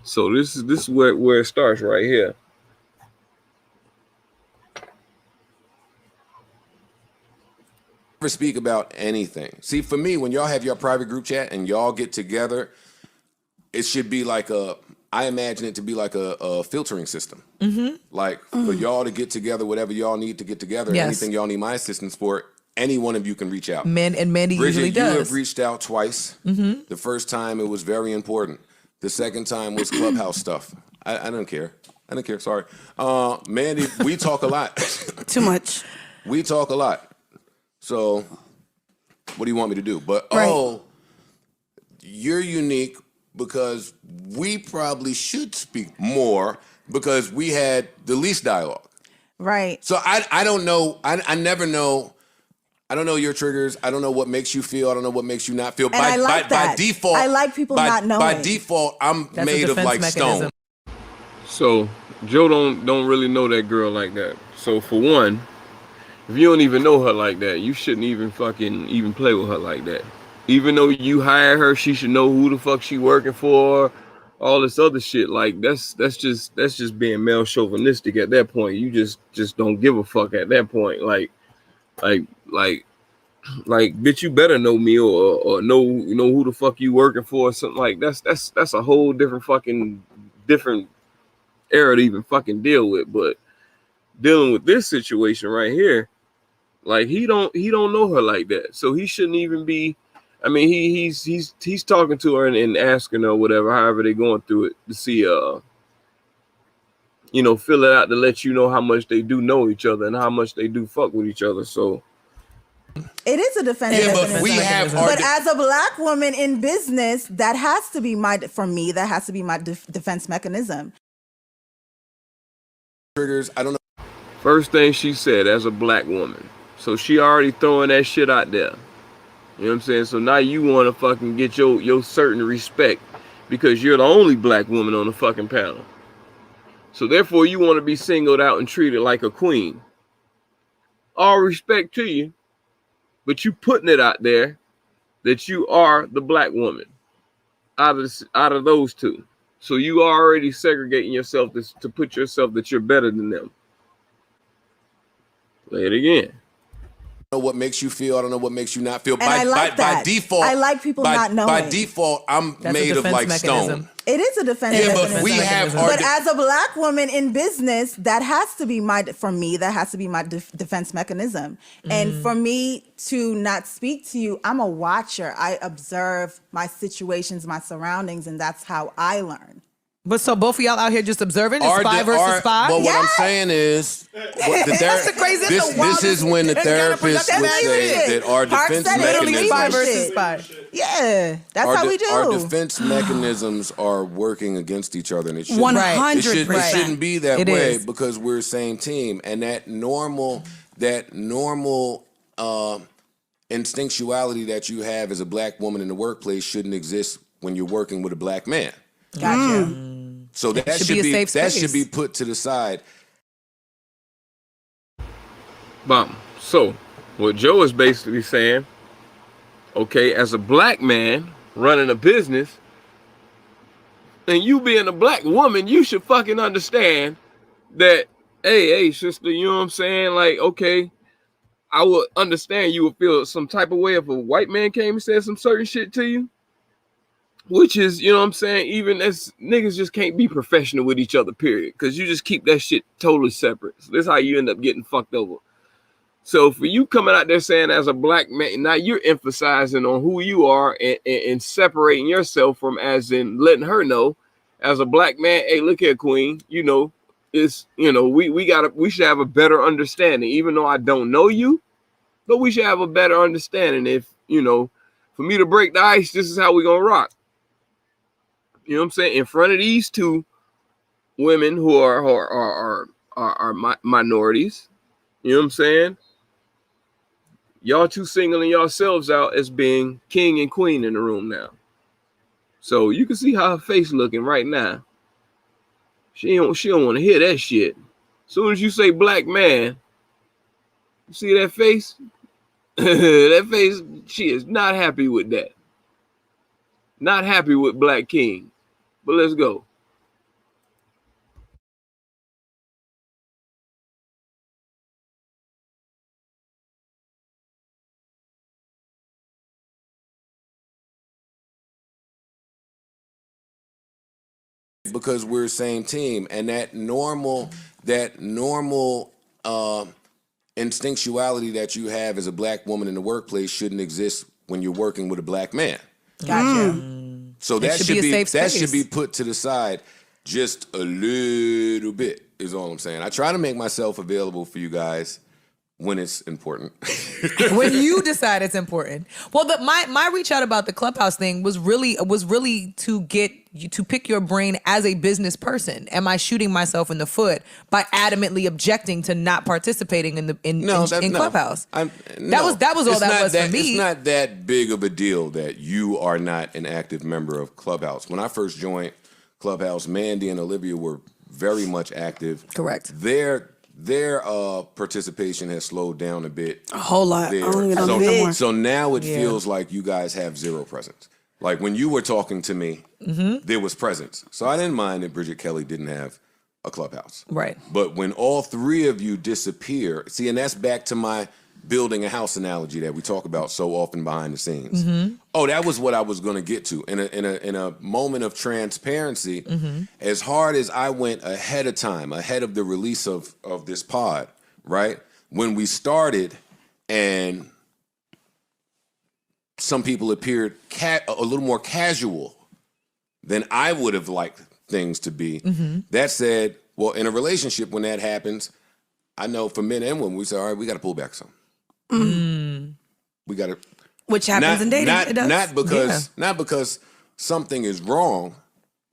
So this is where it starts right here. Speak about anything. See, for me, when y'all have your private group chat and y'all get together, it should be like I imagine it to be like a filtering system. Mm-hmm. Like for y'all to get together, whatever y'all need to get together, Yes. anything y'all need my assistance for, any one of you can reach out. Men and Mandy Bridget, usually you does. have reached out twice. Mm-hmm. The first time it was very important. The second time was Clubhouse stuff. I don't care. I don't care. Sorry. Mandy, we talk a lot. Too much. We talk a lot. So what do you want me to do? But Right. you're unique because we probably should speak more because we had the least dialogue. Right. So I don't know. I never know. I don't know your triggers. I don't know what makes you feel. I don't know what makes you not feel. And I like that. By default, I like people not knowing. By default, I'm That's a made of defense like mechanism. stone. So Joe don't really know that girl like that. So for one, if you don't even know her like that, you shouldn't even play with her like that. Even though you hire her, she should know who the fuck she working for. All this other shit, like that's just being male chauvinistic at that point. You just don't give a fuck at that point. Like, bitch, you better know me or know who the fuck you working for or something like that's a whole different era to even fucking deal with. But dealing with this situation right here, like he don't know her like that, so he shouldn't even be. I mean, he's talking to her and asking her whatever, however they're going through it to see, fill it out to let you know how much they do know each other and how much they do fuck with each other. So It is a defense Yeah, mechanism. but we have our But as a black woman in business, that has to be my defense mechanism. triggers. I don't know. first thing she said, as a black woman, so she already throwing that shit out there. You know what I'm saying? So now you want to fucking get your certain respect because you're the only black woman on the fucking panel. So therefore you want to be singled out and treated like a queen. All respect to you, but you putting it out there that you are the black woman out of those two. So you are already segregating yourself to put yourself that you're better than them. Play it again. Know what makes you feel. I don't know what makes you not feel. And I like that. By default, I like people not knowing. By default, I'm That's a made of defense like mechanism. stone. It is a defense Yeah, mechanism. but we have our. But as a black woman in business, that has to be my defense mechanism. And for me to not speak to you, I'm a watcher. I observe my situations, my surroundings, and that's how I learn. But so both of y'all out here just observing? It's spy versus spy? Well, what I'm saying is, That's the craziest, the this wildest, is when the and therapist would counterproductive say shit. that our Park defense said it, Literally spy mechanisms. versus spy. Yeah, that's how we do. Our defense mechanisms are working against each other, and it shouldn't. 100%. It shouldn't be that It way is. because we're the same team, and that normal instinctuality that you have as a black woman in the workplace shouldn't exist when you're working with a black man. Gotcha. So that should should be a be safe that space. should be put to the side. Bum. So what Joe is basically saying, okay, as a black man running a business, and you being a black woman, you should fucking understand that, hey, sister, you know what I'm saying? Like, okay, I would understand you would feel some type of way if a white man came and said some certain shit to you. Which is, you know what I'm saying, even as niggas just can't be professional with each other, period. Because you just keep that shit totally separate. So this is how you end up getting fucked over. So for you coming out there saying as a black man, now you're emphasizing on who you are and separating yourself from, as in letting her know, as a black man, hey, look here, queen, it's, we should have a better understanding. Even though I don't know you, but we should have a better understanding. If, for me to break the ice, this is how we're gonna rock. You know what I'm saying? In front of these two women who are minorities, you know what I'm saying? Y'all two singling yourselves out as being king and queen in the room now. So you can see how her face looking right now. She don't want to hear that shit. As soon as you say black man, you see that face? That face, she is not happy with that. Not happy with Black King. But let's go. because we're the same team, and that normal instinctuality that you have as a black woman in the workplace shouldn't exist when you're working with a black man. Gotcha. So that should be put to the side just a little bit, is all I'm saying. I try to make myself available for you guys when it's important. When you decide it's important. Well, my reach out about the Clubhouse thing was really to get you to pick your brain as a business person. Am I shooting myself in the foot by adamantly objecting to not participating in Clubhouse? That was all that was for me. It's not that big of a deal that you are not an active member of Clubhouse. When I first joined Clubhouse, Mandy and Olivia were very much active. Correct. Their participation has slowed down a bit. A whole lot. I don't get on the bed. So now it feels like you guys have zero presence. Like when you were talking to me, there was presence. So I didn't mind that Bridget Kelly didn't have a Clubhouse. Right. But when all three of you disappear, see, and that's back to my building a house analogy that we talk about so often behind the scenes. Oh, that was what I was going to get to. In a moment of transparency, as hard as I went ahead of time, ahead of the release of this pod, right? When we started and some people appeared a little more casual than I would have liked things to be. That said, well, in a relationship, when that happens, I know for men and women, we say, all right, we got to pull back some. We got to, which happens in dating. It does. Not because something is wrong,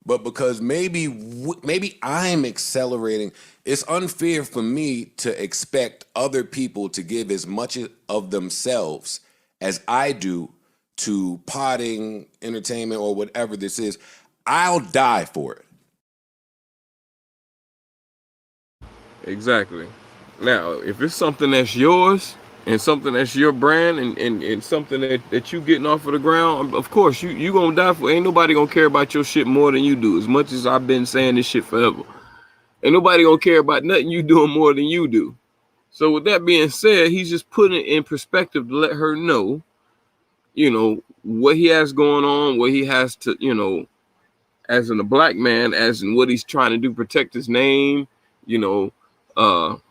but because maybe I'm accelerating. It's unfair for me to expect other people to give as much of themselves as I do to potting, entertainment, or whatever this is. I'll die for it. Exactly. Now, if it's something that's yours and something that's your brand and something that you getting off of the ground, of course you gonna die for it. Ain't nobody gonna care about your shit more than you do. As much as I've been saying this shit forever, ain't nobody gonna care about nothing you doing more than you do. So with that being said, he's just putting it in perspective to let her know, what he has going on, what he has to, as in a black man, as in what he's trying to do, protect his name,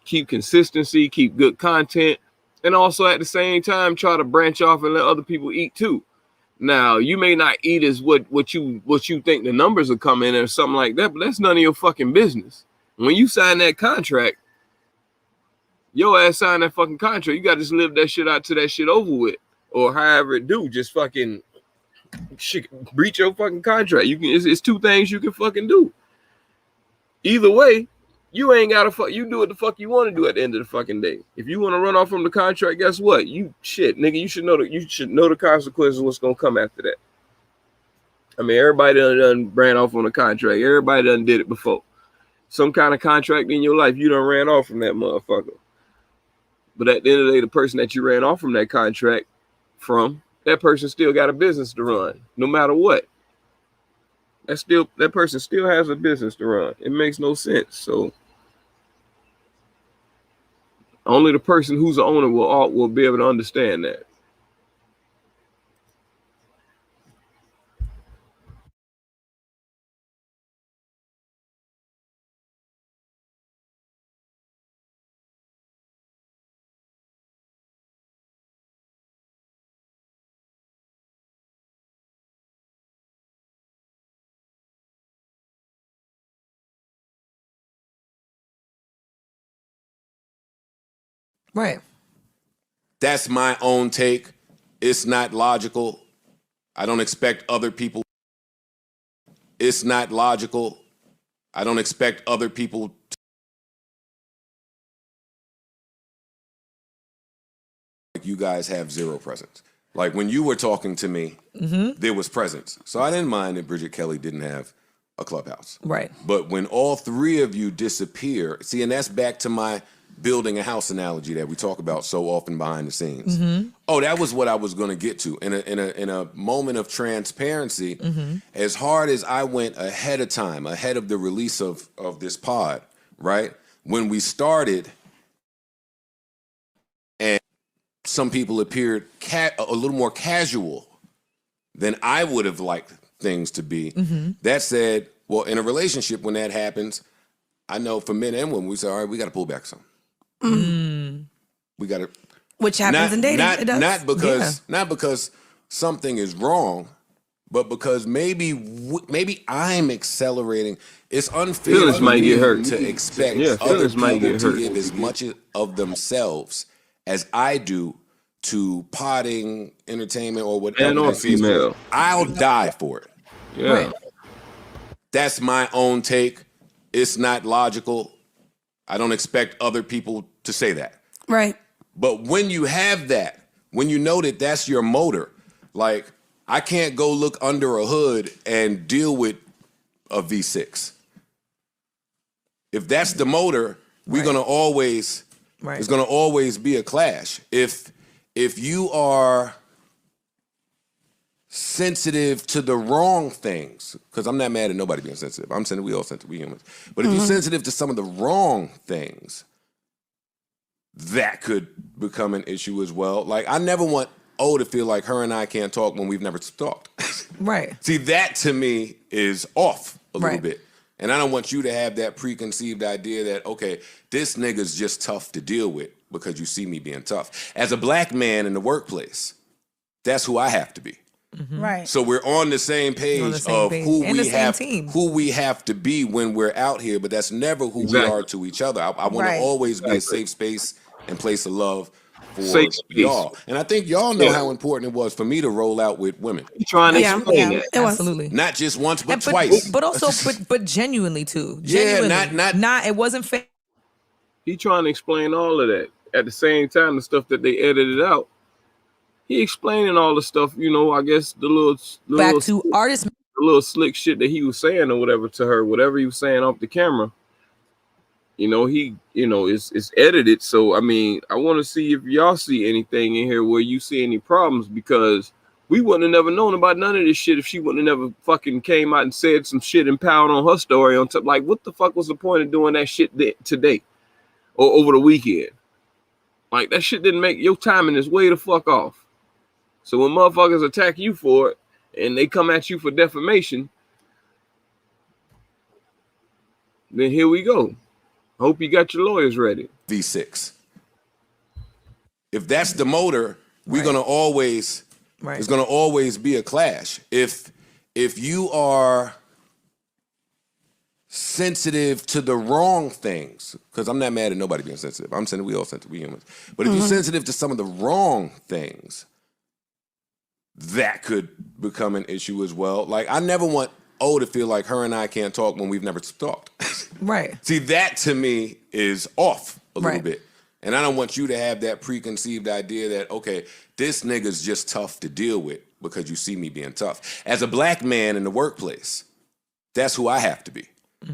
keep consistency, keep good content, and also at the same time try to branch off and let other people eat too. Now, you may not eat as what you think the numbers are coming or something like that, but that's none of your fucking business. When you sign that contract, your ass signed that fucking contract. You got to just live that shit out till that shit over with, or however it do. Just fucking breach your fucking contract. It's two things you can fucking do. Either way, you ain't gotta you do what the fuck you want to do at the end of the fucking day. If you want to run off from the contract, guess what? You should know the consequences of what's gonna come after that. I mean, everybody done ran off on a contract. Everybody done did it before. Some kind of contract in your life, you done ran off from that motherfucker. But at the end of the day, the person that you ran off from that contract from, that person still got a business to run, no matter what. That person still has a business to run. It makes no sense. So only the person who's the owner will be able to understand that. Right. That's my own take. It's not logical. I don't expect other people. It's not logical. I don't expect other people. You guys have zero presence. Like when you were talking to me, there was presence. So I didn't mind that Bridget Kelly didn't have a Clubhouse. Right. But when all three of you disappear, see, and that's back to my building a house analogy that we talk about so often behind the scenes. Oh, that was what I was going to get to. In a moment of transparency, as hard as I went ahead of time, ahead of the release of this pod, right? When we started and some people appeared a little more casual than I would have liked things to be. That said, Well, in a relationship, when that happens, I know for men and women, we say, all right, we got to pull back some. We got to. Which happens in dating. It does. Not because something is wrong, but because maybe I'm accelerating. It's unfair Feelings might get hurt. to expect other feelings might people get to hurt. give as much of themselves as I do to potting, entertainment, or whatever. Man or this is. female. I'll die for it. Yeah. Right. That's my own take. It's not logical. I don't expect other people to say that. Right. But when you have that, when you know that that's your motor, like I can't go look under a hood and deal with a V6. If that's the motor, we're gonna always, it's gonna always be a clash. If you are sensitive to the wrong things, because I'm not mad at nobody being sensitive. I'm sensitive, we all sensitive, we humans. But if you're sensitive to some of the wrong things, that could become an issue as well. Like, I never want O to feel like her and I can't talk when we've never talked. Right. See, that to me is off a little bit. And I don't want you to have that preconceived idea that, okay, this nigga's just tough to deal with because you see me being tough. As a black man in the workplace, that's who I have to be. Right. So we're on the same page of who we have to be when we're out here, but that's never who we are to each other. I want to always be a safe space and place of love for y'all. And I think y'all know how important it was for me to roll out with women. You trying to explain that? Absolutely. Not just once, but twice. But also, but genuinely too. Yeah, Genuinely. Not it wasn't fake. He trying to explain all of that. At the same time, the stuff that they edited out, he explaining all the stuff, you know, I guess the little artist, the little slick shit that he was saying or whatever to her, whatever he was saying off the camera. You know, it's edited. So, I mean, I want to see if y'all see anything in here where you see any problems, because we wouldn't have never known about none of this shit if she wouldn't have never fucking came out and said some shit and piled on her story on top. Like, what the fuck was the point of doing that shit today or over the weekend? Like, that shit didn't make your timing is way the fuck off. So when motherfuckers attack you for it and they come at you for defamation, then here we go. I hope you got your lawyers ready. V6. If that's the motor, we're gonna always, it's gonna always be a clash. If you are sensitive to the wrong things, because I'm not mad at nobody being sensitive. I'm sensitive, we all sensitive, we humans. But if you're sensitive to some of the wrong things, that could become an issue as well. Like, I never want O to feel like her and I can't talk when we've never talked. Right. See, that to me is off a little bit. And I don't want you to have that preconceived idea that, okay, this nigga's just tough to deal with because you see me being tough. As a black man in the workplace, that's who I have to be.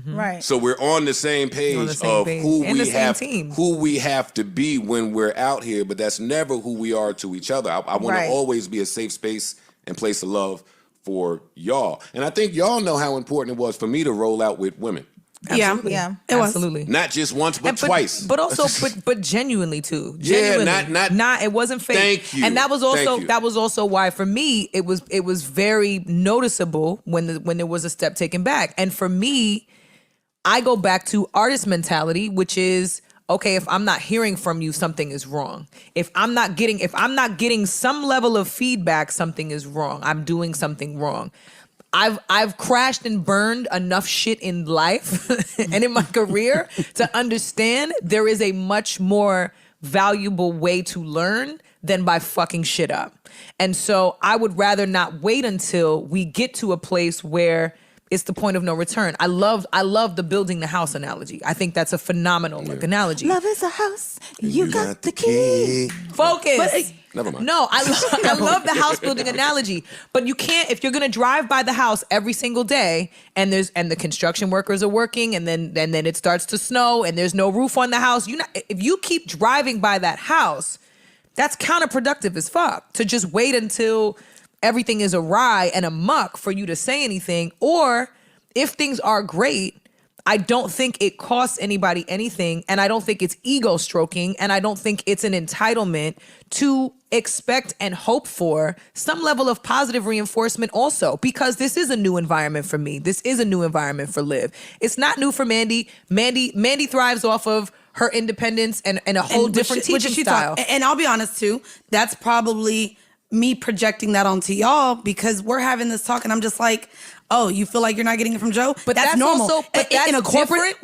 Right. So we're on the same page of who we have to be when we're out here, but that's never who we are to each other. I want to always be a safe space and place of love for y'all. And I think y'all know how important it was for me to roll out with women. Absolutely. Yeah. Absolutely. Not just once, but twice. But also, but genuinely too. Yeah, Genuinely. Not it wasn't fake. Thank you. And that was also why for me it was very noticeable when there was a step taken back. And for me, I go back to artist mentality, which is, okay, if I'm not hearing from you, something is wrong. If I'm not getting some level of feedback, something is wrong. I'm doing something wrong. I've crashed and burned enough shit in life and in my career to understand there is a much more valuable way to learn than by fucking shit up. And so I would rather not wait until we get to a place where it's the point of no return. I love the building the house analogy. I think that's a phenomenal analogy. Love is a house. You got the key. Focus. Never mind. No, I love the house building analogy. But you can't, if you're gonna drive by the house every single day and the construction workers are working and then it starts to snow and there's no roof on the house, if you keep driving by that house, that's counterproductive as fuck to just wait until everything is awry and amuck for you to say anything. Or if things are great, I don't think it costs anybody anything, and I don't think it's ego stroking, and I don't think it's an entitlement to expect and hope for some level of positive reinforcement also, because this is a new environment for me. This is a new environment for Liv. It's not new for Mandy. Mandy thrives off of her independence and a whole different teaching style. And I'll be honest too, that's probably me projecting that onto y'all because we're having this talk and I'm just like, oh, you feel like you're not getting it from Joe? But that's normal. Also, but that's in a corporate,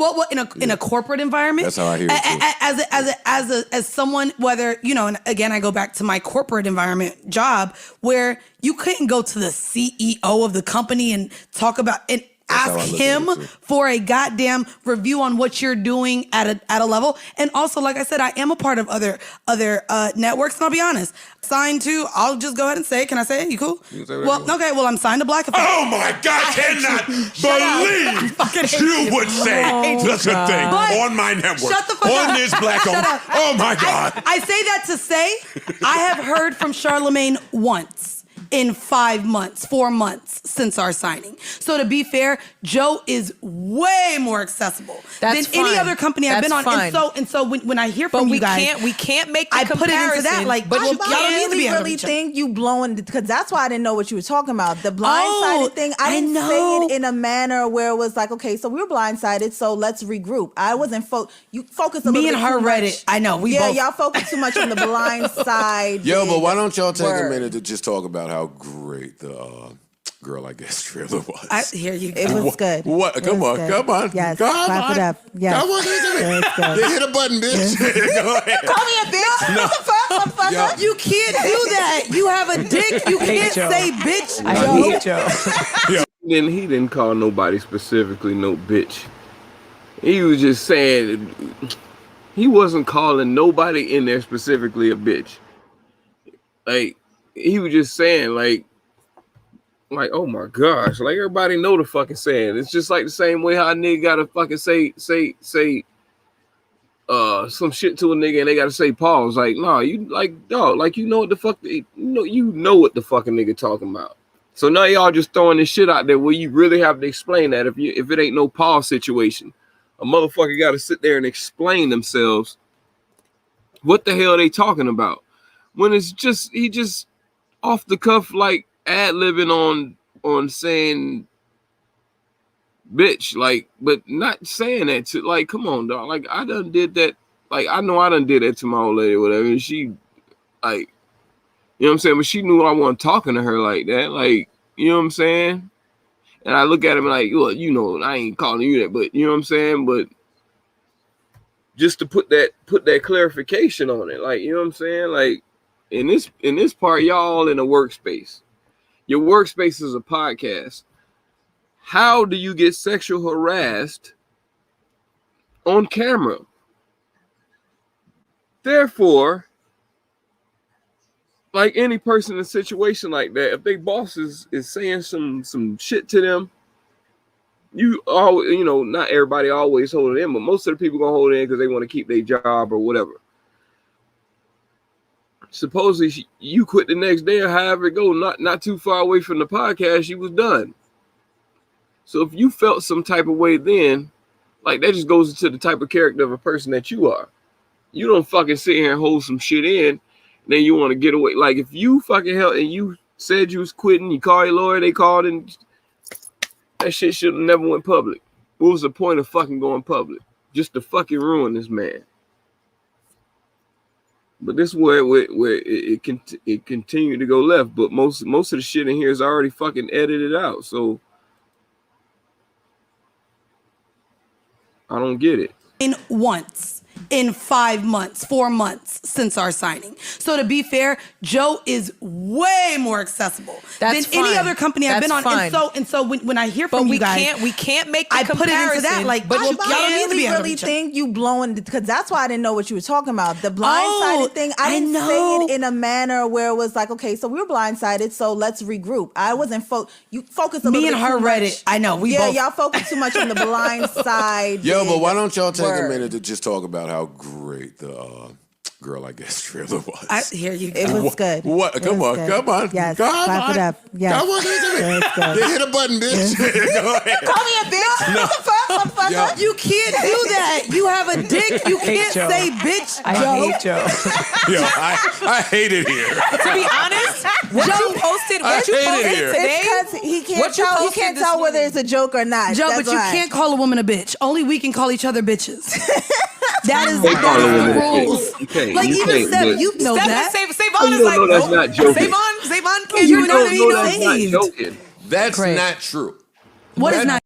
in a corporate environment. That's how I hear it too. As someone, whether and again I go back to my corporate environment job where you couldn't go to the CEO of the company and talk about and ask him for a goddamn review on what you're doing at a level. And also, like I said, I am a part of other networks. And I'll be honest, signed to, I'll just go ahead and say, can I say it? You cool? You can say okay, well, I'm signed to Black Effect. Oh my God, I cannot believe you would say such a thing on my network. Shut the fuck up. On this Black Oh my God. I say that to say, I have heard from Charlamagne once in 5 months, 4 months since our signing. So to be fair, Joe is way more accessible than any other company I've been on. And so when I hear from you guys, we can't make the comparison. I put it into that. Like, but I really think you blowing, because that's why I didn't know what you were talking about. The blindsided thing, I didn't say it in a manner where it was like, okay, so we were blindsided, so let's regroup. I wasn't you focused a little bit too much. Me and her read it. I know. Y'all focused too much on the blind side. Yo, but why don't y'all take a minute to just talk about how great the Girl I Guess trailer was. Here you go. It was good. What? Come on. Yes. Clap it up. Yes. Come on. Hit a button, bitch. Go ahead. Call me a bitch. No. What the fuck, motherfucker? You can't do that. You have a dick. You can't say bitch. I hate Joe. He didn't call nobody specifically no bitch. He was just saying he wasn't calling nobody in there specifically a bitch. Like, he was just saying, like, oh my gosh, like everybody know the fucking saying. It's just like the same way how a nigga gotta fucking say some shit to a nigga and they gotta say pause. Like, nah, you like dog, like you know what the fuck you know what the fucking nigga talking about. So now y'all just throwing this shit out there where you really have to explain that if it ain't no pause situation. A motherfucker gotta sit there and explain themselves what the hell they talking about. When it's just he just off the cuff, like ad-libbing on saying bitch, like, but not saying that to, like, come on, dog. Like, I done did that. Like, I know I done did that to my old lady or whatever. And she, like, you know what I'm saying? But she knew I wasn't talking to her like that. Like, you know what I'm saying? And I look at him like, well, you know, I ain't calling you that, but you know what I'm saying? But just to put that clarification on it, like, you know what I'm saying? Like, in this part, y'all in a workspace. Your workspace is a podcast. How do you get sexual harassed on camera? Therefore, like any person in a situation like that, if their boss is saying some shit to them, not everybody always hold it in, but most of the people gonna hold it in because they want to keep their job or whatever. Supposedly you quit the next day or however it go, not too far away from the podcast, you was done. So if you felt some type of way then, like that just goes into the type of character of a person that you are. You don't fucking sit here and hold some shit in, then you want to get away. Like if you fucking held and you said you was quitting, you call your lawyer, they called, and that shit should have never went public. What was the point of fucking going public? Just to fucking ruin this man. But this is where it continued to go left. But most of the shit in here is already fucking edited out. So I don't get it. Once in 5 months, 4 months since our signing. So to be fair, Joe is way more accessible than any other company I've been on. And so when I hear from you guys, we can't make the comparison. I put it into that. Like, but I really think you blowing, because that's why I didn't know what you were talking about. The blindsided thing, I didn't say it in a manner where it was like, okay, so we were blindsided, so let's regroup. I wasn't you focused a little bit too much. Me and her read it. I know. Y'all focused too much on the blind side. Yo, but why don't y'all take a minute to just talk about how great the Girl, I guess trailer was. I hear you. It was good. What? It Come was on, good. come on. Yes, Come clap on. it up. Yes. Come on, It was good. Then hit a button, bitch. Go ahead. Call me a bitch. What the fuck, motherfucker? You can't do that. You have a dick. You can't Joe. say bitch, I Joe. hate Joe. Yo, I hate it here. To be honest, what you posted, I what you hate it posted here. today, It's because he can't What you tell. He posted can't this tell whether morning. it's a joke or not. Joe, That's but you why. can't call a woman a bitch. Only we can call each other bitches. That is Can't call a woman the a bitch. rules. You can't. Like You even can't, Steph, but- you know that. Oh, Savon you is don't like, know that's nope. not joking. Savon can't You do don't nothing. know that's not saved. joking. That's Great. not true. What is That- not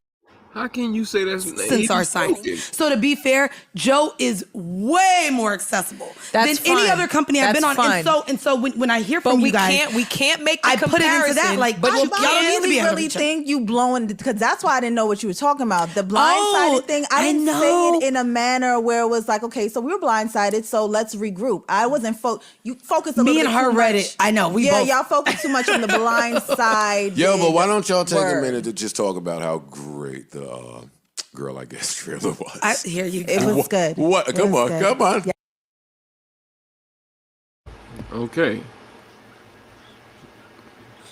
How can you say that's since our signing? So to be fair, Joe is way more accessible That's than any fine. other company I've That's been on. fine. And so when I hear But from we you guys, can't make the I put it into that, comparison, like, but but you you don't need to be ahead of really each other. think you blowing because that's why I didn't know what you were talking about. The blindsided thing. I I didn't know. say it in a manner where it was like, okay, so we were blindsided, so let's regroup. I wasn't you focused a Me little and bit her too read much. it. I know, we yeah, both- y'all focused too much on the blind side. Yo, but why don't y'all take a Word. minute to just talk about how great the Girl, I guess trailer was. I hear you. It was good. What? It Come was on, good. come on. Yeah. Okay.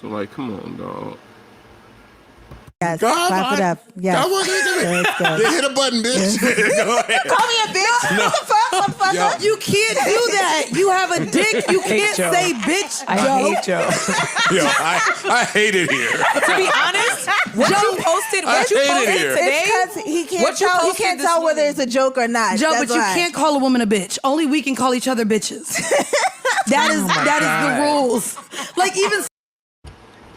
So like, come on, dog. Yes, Come clap on. it up. Yes. Come on, It was good. Then hit a button, bitch. Go ahead. Call me a bitch. No. What the fuck, motherfucker? You can't do that. You have a dick. You can't Joe. say bitch, I Joe. hate Joe. Yo, I hate it here. To be honest, what you posted, I what you hate it posted here. today, It's because he can't What you tell. He posted can't this tell whether morning. it's a joke or not. Joe, That's but you why. can't call a woman a bitch. Only we can call each other bitches. That is the rules. Like even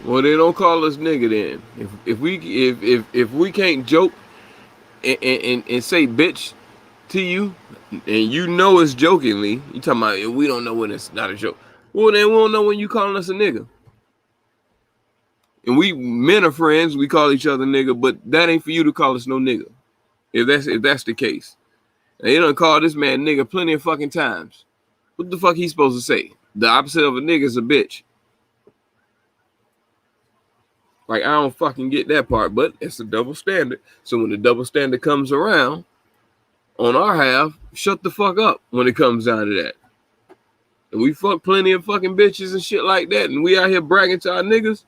Well, they don't call us nigga then. If we can't joke and say bitch to you, and you know it's jokingly, you talking about we don't know when it's not a joke. Well, then we don't know when you calling us a nigga. And we men are friends, we call each other nigga, but that ain't for you to call us no nigga. If that's the case, and they done called this man nigga plenty of fucking times. What the fuck he supposed to say? The opposite of a nigga is a bitch. Like, I don't fucking get that part, but it's a double standard. So when the double standard comes around on our half, shut the fuck up when it comes down to that. And we fuck plenty of fucking bitches and shit like that. And we out here bragging to our niggas.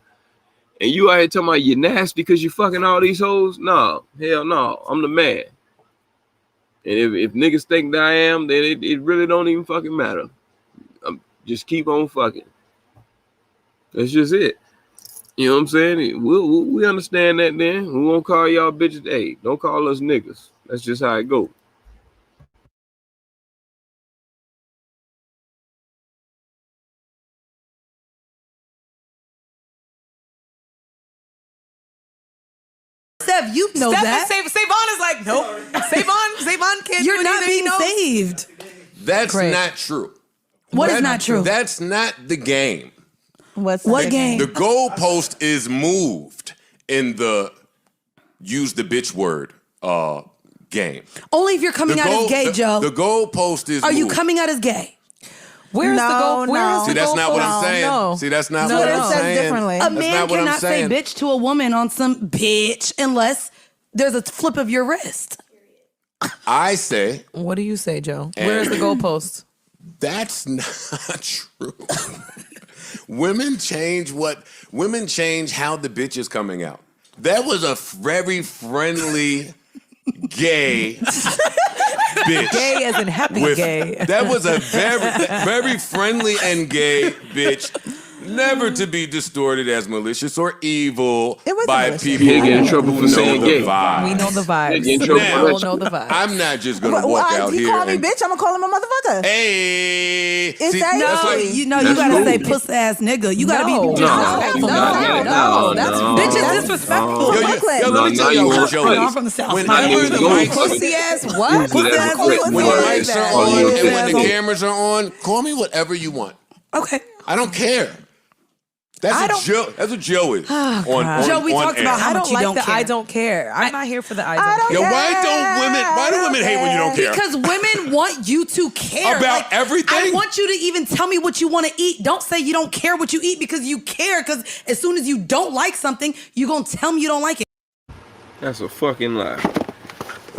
And you out here talking about you nasty because you fucking all these hoes? No, hell no. I'm the man. And if niggas think that I am, then it really don't even fucking matter. Just keep on fucking. That's just it. You know what I'm saying? We understand that then. We won't call y'all bitches. Hey, don't call us niggas. That's just how it go. Steph, you know that. Savon is like, nope. Savon can't You're do not anything. being He knows. saved. That's Great. not true. What is not true? That's not the game. What game? The goalpost is moved in the use the bitch word game. Only if you're coming out as gay, Joe. The goalpost is Are you moved. coming out as gay? Where is the goal? Where is See, the that's not what goalpost? I'm saying. No. See, that's not No, what no. I'm It says saying. differently. A That's man not what I'm cannot say saying. bitch to a woman on some bitch unless there's a flip of your wrist. I say What do you say, Joe? Where is the goalpost? that's not true. Women change how the bitch is coming out. That was a very friendly gay bitch. Gay as in happy gay. That was a very friendly and gay bitch. Never to be distorted as malicious or evil It wasn't by malicious. people You get in who trouble for know saying the gay. vibe. We know the vibes. Get in trouble Now, for We that. all know the vibes. I'm not just gonna walk out he here called me and bitch. I'm gonna call him a motherfucker. hey. It's See, that that's No, like, easy. you That's gotta cool. say puss ass nigga. You gotta No. be No. disrespectful. No, that's Bitch is that's disrespectful. yo, Brooklyn. let me No, tell you y'all what want Joe to is. I'm from the South. Whenever the Go mics, pussy ass what? Use it as a Pussy quick ass when word. the pussy mics ass. are Oh, on you and when the okay. cameras are on, call me whatever you want. Okay. I don't care. That's what Joe is. on Joe, we talked air. about how I much don't you like don't the care. I don't care. I'm not here for the I I don't don't care. Yo, why do women hate when you don't care? Because women want you to care About everything? I want you to even tell me what you want to eat. Don't say you don't care what you eat because you care. Because as soon as you don't like something, you're gonna tell me you don't like it. That's a fucking lie.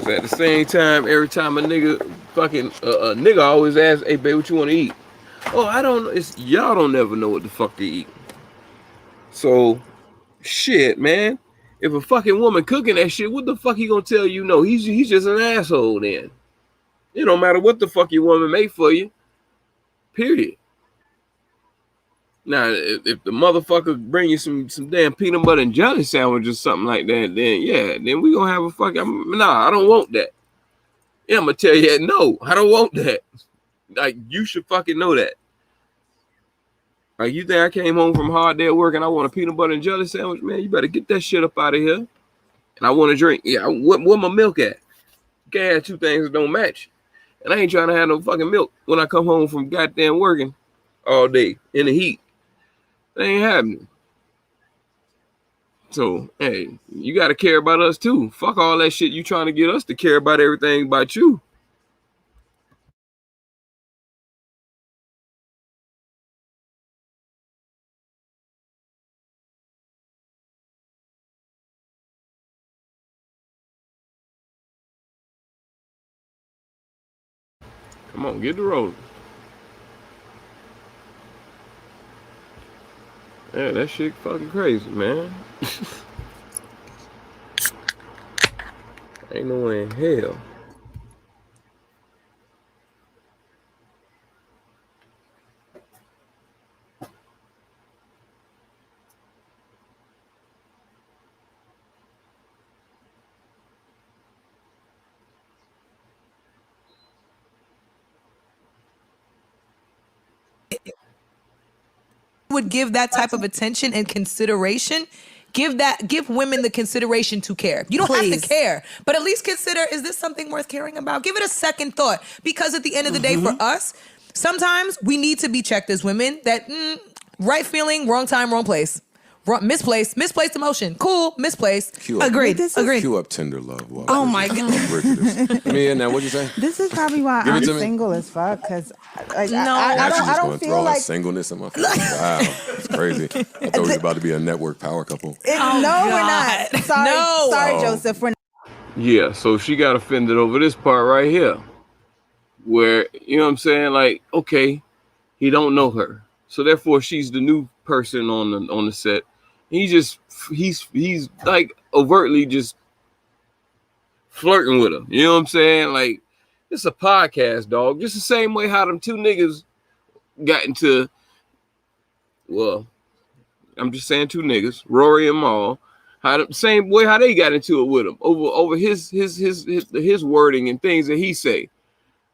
So at the same time, every time a nigga always asks, "Hey, babe, what you want to eat?" Oh, I don't know. It's y'all don't never know what the fuck to eat. So, shit, man. If a fucking woman cooking that shit, what the fuck he gonna tell you no? He's just an asshole then. It don't matter what the fuck your woman made for you. Period. Now, if the motherfucker bring you some damn peanut butter and jelly sandwich or something like that, then yeah, then we gonna have a fucking nah, I don't want that. Yeah, I'm gonna tell you that no, I don't want that. Like, you should fucking know that. Like, you think I came home from a hard day at work and I want a peanut butter and jelly sandwich? Man, you better get that shit up out of here. And I want to drink. Yeah, where my milk at? You can't have two things that don't match. And I ain't trying to have no fucking milk when I come home from goddamn working all day in the heat. That ain't happening. So, hey, you got to care about us too. Fuck all that shit you trying to get us to care about everything about you. Come on, get the road. Yeah, that shit fucking crazy, man. Ain't no way in hell. Would give that type of attention and consideration. Give women the consideration to care. You don't have to care, but at least consider, is this something worth caring about? Give it a second thought, because at the end of the day, for us, sometimes we need to be checked as women that right feeling, wrong time, wrong place. Misplaced emotion. Cool, misplaced. Agreed. Cue up Tender Love. Wow. Oh my God. Mia, now what'd you say? This is probably why I'm single as fuck, because I don't feel like singleness in my face. Wow, it's crazy. I thought we were about to be a network power couple. We're not. Sorry, Joseph. We're not. Yeah, so she got offended over this part right here, where, you know what I'm saying, like, okay, he don't know her, so therefore she's the new person on the set. He's like overtly just flirting with her. You know what I'm saying? Like, it's a podcast, dog. Just the same way how them two niggas got into, well, I'm just saying two niggas, Rory and Mal, same way how they got into it with him over his wording and things that he say.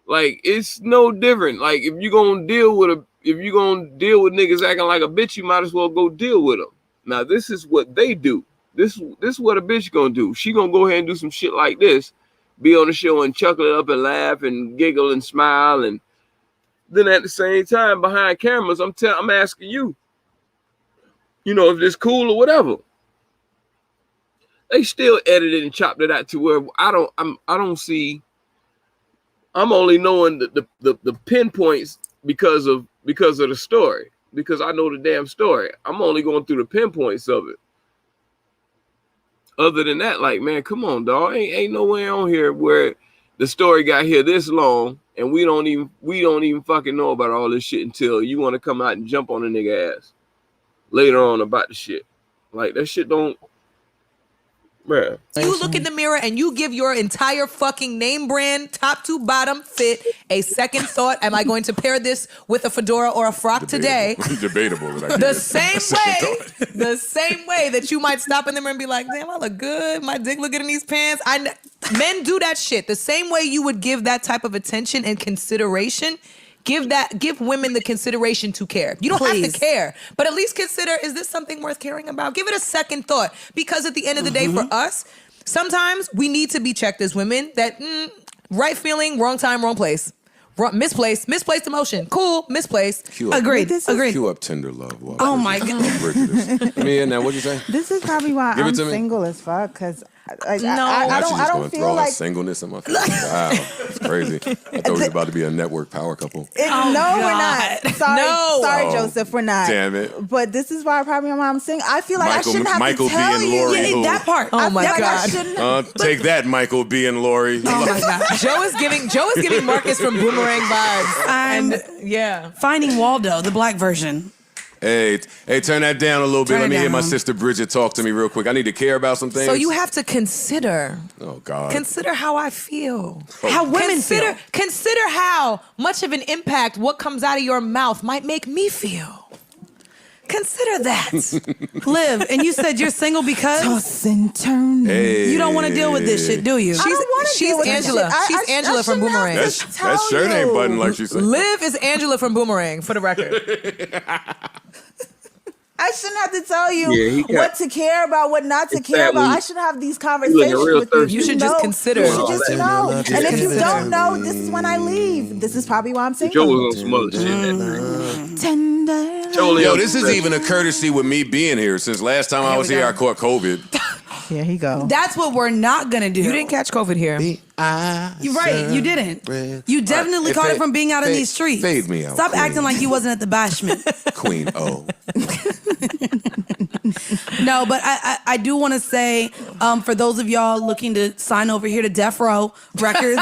Like, it's no different. Like, if you're gonna deal with niggas acting like a bitch, you might as well go deal with them. Now, this is what they do. This is what a bitch gonna do. She gonna go ahead and do some shit like this, be on the show and chuckle it up and laugh and giggle and smile, and then at the same time behind cameras, I'm asking you, you know, if it's cool or whatever. They still edited and chopped it out to where I'm only knowing the pinpoints because of the story, because I know the damn story. I'm only going through the pinpoints of it. Other than that, like, man, come on, dog. Ain't no way on here where the story got here this long and we don't even fucking know about all this shit until you want to come out and jump on a nigga ass later on about the shit. Like, that shit don't. Bruh. You look in the mirror and you give your entire fucking name brand, top to bottom fit, a second thought. Am I going to pair this with a fedora or a frock today? Debatable. The same way that you might stop in the mirror and be like, damn, I look good. My dick look good in these pants. Men do that shit. The same way you would give that type of attention and consideration. Give women the consideration to care. You don't have to care, but at least consider, is this something worth caring about? Give it a second thought, because at the end of the day, for us, sometimes we need to be checked as women that right feeling, wrong time, wrong place. Misplaced emotion. Cool, misplaced. Agreed. Cue up Tender Love. Wow. Oh my God. Mia, now what'd you say? This is probably why I'm single as fuck, because Like, No. I She's don't just gonna feel throw her like singleness in my face. Wow, it's crazy. I thought we was about to be a network power couple. No, we're not. Sorry, No. sorry, Oh, Joseph, we're not. damn it. But this is why probably my mom's singing. I feel like I shouldn't have Michael to tell being you. Lori who? that part. Oh my I feel like I God. shouldn't. Take that, Michael B. and Lori. Oh my God. Joe is giving Marcus from Boomerang vibes. I'm Yeah. Finding Waldo, the black version. Hey, turn that down a little bit. Turn Let it me hear my down. sister Bridget talk to me real quick. I need to care about some things. So you have to consider. Oh God. Consider how I feel. How women feel. Consider how much of an impact what comes out of your mouth might make me feel. Consider that. Liv, and you said you're single because Toss and turn. Hey. you don't want to deal with this shit, do you? I don't want to deal with this Angela. shit. She's Angela from shouldn't have Boomerang. to That tell shirt ain't you. button like she said. Liv is Angela from Boomerang, for the record. I shouldn't have to tell you Yeah, he got- what to care about, what not to It's care that about. when I shouldn't have these looking conversations real with you. thirsty. You should just know. consider. You should just All know. that. And if you Consider. don't know, this is when I leave. This is probably why I'm Joe single. was on some other shit that night. Tender. Joe Yo, this is even a courtesy with me being here. Since last time I was here, I caught COVID. Here he go. That's what we're not gonna do. You didn't catch COVID here. You're right. You didn't. You definitely caught it from being out in these streets. Fade me out. Stop Queen. acting like you wasn't at the bashment. Queen O. No, but I do want to say, for those of y'all looking to sign over here to Death Row Records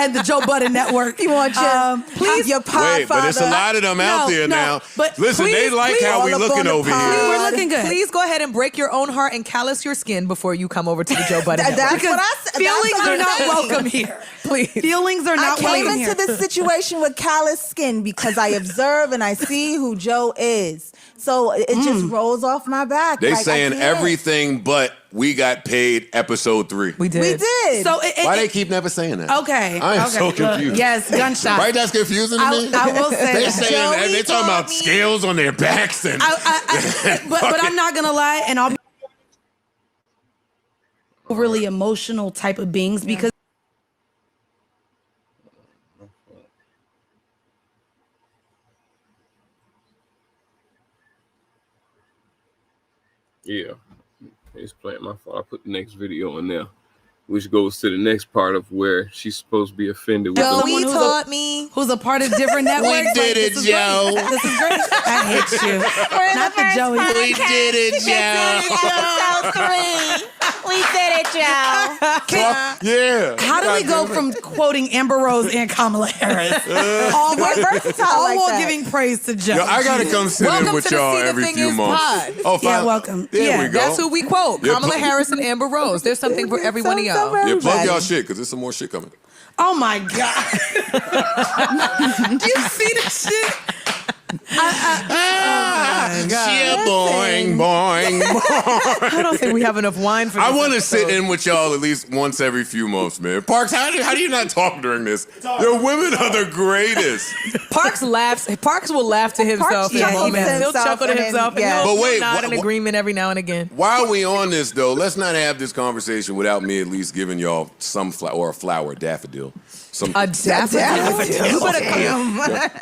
and the Joe Budden Network, You want your, please, your pod Wait, but it's a lot of them out there now. but Listen, they please, like please, how we all up looking on the over pod. here. we're looking good. Please go ahead and break your own heart and callous your skin before you come over to the Joe Budden Network. That's what I said. Feelings That's what are I'm not saying. welcome here. Please. Feelings are I not came welcome into here. this situation with callous skin because I observe and I see who Joe is. So it just rolls off my back. They Like, I saying can't. everything but we got paid episode 3. We did. We did. So Why they keep never saying that? okay. I am okay. so confused. Yes, gunshot. Right, that's confusing to me. I will say They that. saying Joey they talking about told me- scales on their backs and but I'm not gonna lie, and I'll be overly emotional type of beings because Yeah. It's playing my fault. I put the next video in there, which goes to the next part of where she's supposed to be offended with Joey them. taught me. who's a part of different networks. did it, this is Joe. Great. This is great. I hate you. Not the Joey. we did it, Joe. We did it, Joe. Yeah. How do we go from quoting Amber Rose and Kamala Harris, all We're versatile all like while that. giving praise to Joe? Yo, I gotta come sit in Welcome with to the y'all See the every Thing few Is months. pod. Oh, Yeah, fine. welcome. There Yeah, we go. That's who we quote. Yeah, Kamala pl- Harris and Amber Rose. There's something for every one of y'all. Yeah, plug Everybody. y'all shit because there's some more shit coming. Oh my God. Do you see the shit? Boing, boing, boing. I don't think we have enough wine for this. I want to sit episode. in with y'all at least once every few months, man. Parks, how do you not talk during this? Your women are the greatest. Parks laughs. Parks will laugh to himself in chuckles to moments. He'll himself chuckle to and then- himself. yeah. And But he'll wait, nod in wh- agreement every now and again. While we on this though, let's not have this conversation without me at least giving y'all some flower or a flower, daffodil. Some A daffodil. You better come.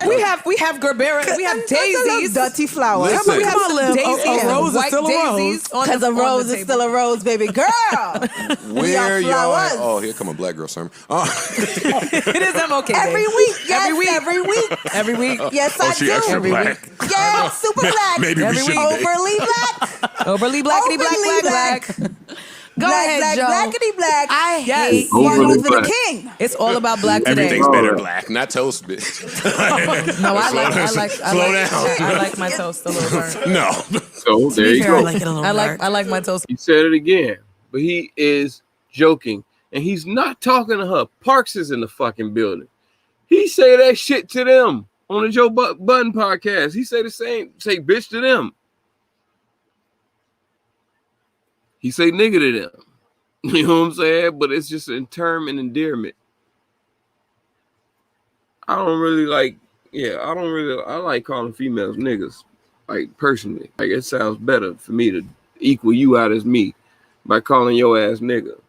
We have Gerbera. We have daisies. Dirty flower. Listen. We have Come on, some Liv. daisies. A rose is white still a daisies on Because the a rose on the is still a rose, baby girl. where y'all at? flowers. Oh, here come a black girl sermon. It is MLK Every Day. week. Yes, Every week. Every week. Every week. Yes, Oh, I she do. extra Every black. Yeah, super black. Maybe we Every should. week. Overly black. Overly blackity black Overly black. Go black, ahead, black, Joe. blackity black. I Yes. hate Martin Overly Luther black. the King. It's all about black today. Everything's better black, not toast, bitch. No, I Slow like my toast a little burnt. No. So there be you fair, I go. like it a little I dark. like my toast. He said it again, but he is joking, and he's not talking to her. Parks is in the fucking building. He say that shit to them on the Joe Budden podcast. He say the same, say bitch to them. He say nigga to them. You know what I'm saying? But it's just in term and endearment. I like calling females niggas, like personally. Like it sounds better for me to equal you out as me by calling your ass nigga.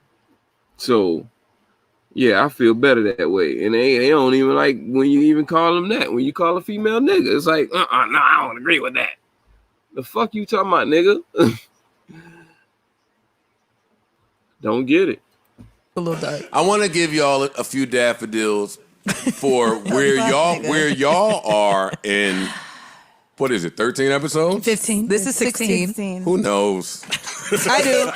So yeah, I feel better that way. And they don't even like when you even call them that. When you call a female nigga, it's like, no, I don't agree with that. The fuck you talking about, nigga? Don't get it. A little dark. I want to give y'all a few daffodils for where y'all are in. What is it? 13 episodes? 15. This is 16. Who knows? I do.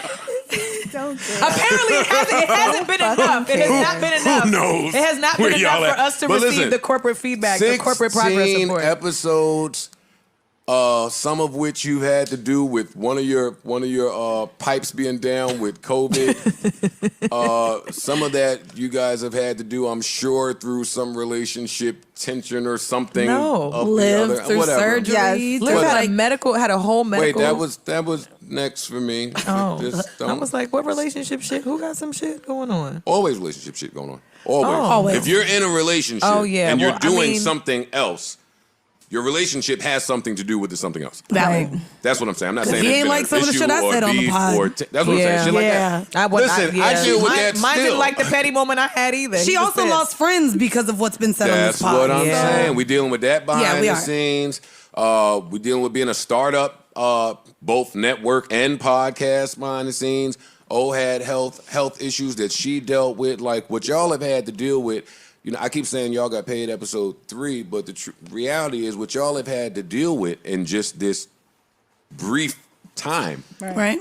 Apparently, it hasn't been enough. It has not been enough. Who knows? It has not been where enough y'all for us to But receive listen, the corporate feedback, the corporate progress 16 report. episodes, some of which you had to do with one of your pipes being down with COVID. Some of that you guys have had to do, I'm sure, through some relationship tension or something. No, live through surgery. Yes. Liv had a whole medical. Wait, that was next for me. Oh, I was like, what relationship shit? Who got some shit going on? Always relationship shit going on. Always. Oh. Always. If you're in a relationship and you're doing something else, your relationship has something to do with something else. Valid. That's what I'm saying. I'm not saying he it's ain't been like an some of the issue shit I or said on the beef pod. or that's what I'm saying. Shit like that. I deal with that Mine still. didn't like the petty moment I had either. She also lost friends because of what's been said on this That's pod. what I'm saying. We're dealing with that behind we the are. scenes. We're dealing with being a startup, both network and podcast behind the scenes. had health issues that she dealt with, like what y'all have had to deal with. You know, I keep saying y'all got paid episode 3, but the reality is what y'all have had to deal with in just this brief time right.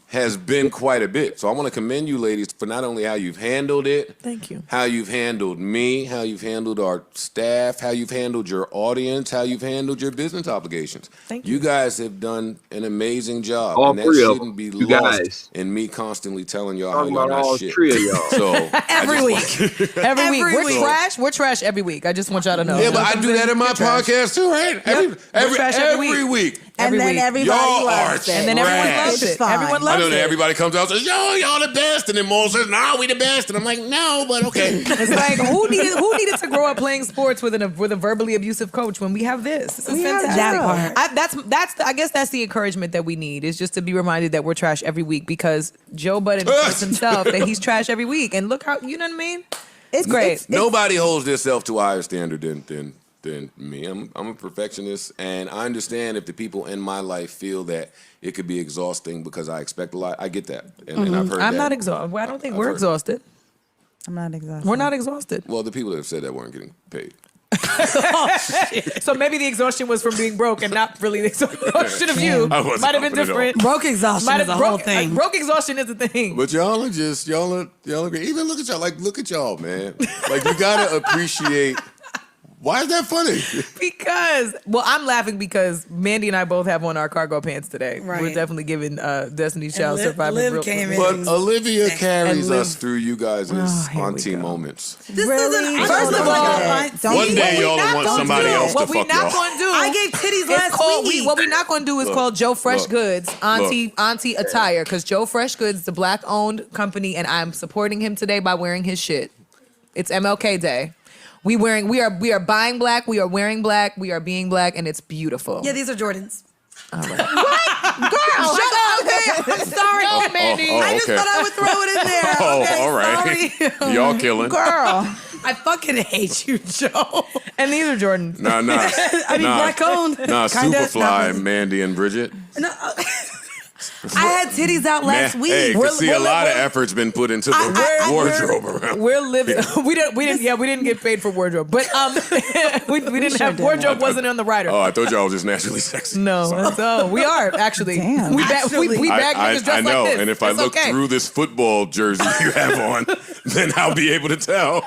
has been quite a bit. So I want to commend you ladies for not only how you've handled it, thank you, how you've handled me, how you've handled our staff, how you've handled your audience, how you've handled your business obligations. Thank you. You guys have done an amazing job. All and that three of shouldn't be you lost guys. in me constantly telling y'all Talking how y'all about not all shit. three of y'all. So Every week. Every week. We're week. trash. We're trash every week. I just want y'all to know. Yeah, but I do that in my We're trash. podcast too, right? We're trash Every week. And then week. everybody Y'all loves are it. And then everyone trash. loves it. It's fine. Everyone I loves know that it. everybody comes out and says, "Yo, y'all the best," and then Mo says, "No, we the best," and I'm like, "No, but okay." It's like who needed to grow up playing sports with a verbally abusive coach when we have this? This is fantastic. That part. I guess that's the encouragement that we need, is just to be reminded that we're trash every week, because Joe Budden tells himself that he's trash every week, and look how, you know what I mean? It's great. Nobody holds themselves to a higher standard than me. I'm a perfectionist, and I understand if the people in my life feel that it could be exhausting because I expect a lot. I get that, and I've heard I'm that. not exhausted. Well, I don't think I've we're heard- exhausted. I'm not exhausted. We're not exhausted. Well, the people that have said that weren't getting paid. So maybe the exhaustion was from being broke and not really the exhaustion of you. I wasn't Might have been confident at all. different. Broke exhaustion Might is have a whole thing. Broke exhaustion is a thing. But y'all are great. Even look at y'all. Like, look at y'all, man. Like, you gotta appreciate. Why is that funny? Because, I'm laughing because Mandy and I both have on our cargo pants today. Right. We're definitely giving Destiny's Child Survivor. Liv came in. But Olivia carries Liv- us through you guys' here we auntie go. moments. This Really? isn't. First of all, One day y'all will want somebody else to What we fuck not y'all. going to do? I gave titties it's last called, week. What we not going to do is Look, called Joe Fresh look, Goods Auntie Attire, because Joe Fresh Goods is a black-owned company, and I'm supporting him today by wearing his shit. It's MLK Day. We are buying black, we are wearing black, we are being black, and it's beautiful. Yeah, these are Jordans. All right. Girl, shut up. Okay, I'm sorry, Mandy. I just okay. thought I would throw it in there. Oh, Okay, all right. sorry. Y'all killing. Girl. I fucking hate you, Joe. And these are Jordans. Nah. I mean, black owned. Nah, Kinda, Superfly, Mandy and Bridget. No, I had titties out last week. Hey, you see a lot of effort's been put into the wardrobe around. We're living. We didn't get paid for wardrobe, but we didn't have wardrobe. Wasn't on the rider. Oh, I thought y'all was just naturally sexy. No, so we are actually. Damn. We bag niggas dressed I know, like this. and if I It's look okay. through this football jersey you have on, then I'll be able to tell.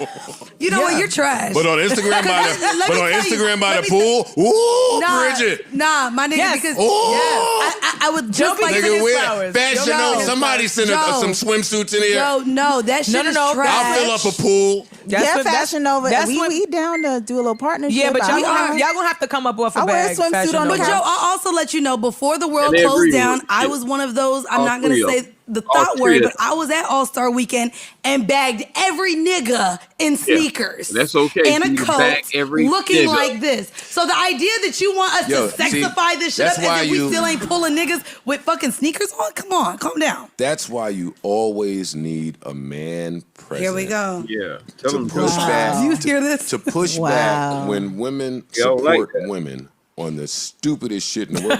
You know what? You're trash. But on Instagram by the pool, ooh, Bridget. Nah, my nigga, Yes. because Yes. I would just like Nigga, wear flowers. fashion. Joe. Somebody send Joe. some swimsuits in here. Joe, no, that shit is no. trash. I'll fill up a pool. Yeah, Fashion Nova. that's We when- down to do a little partnership. Yeah, but y'all I gonna have to come up off a I wear a bag. swimsuit Fashion on the Nova. But Joe, I'll also let you know, before the world And closed every down, week, I yeah. was one of those, I'm All not going three to of say them. the All thought three word, of but I was at All-Star Weekend and bagged every nigga in sneakers. That's okay. And You a can coat bag every looking nigga. like this. So the idea that you want us Yo, to sexify see, this shit that's up why as if we you- still ain't pulling niggas with fucking sneakers on? Come on, calm down. That's why you always need a man president. Here we go. Yeah. Tell To them push back. You hear this? To push Wow. back when women Y'all like support that. women on the stupidest shit in the world.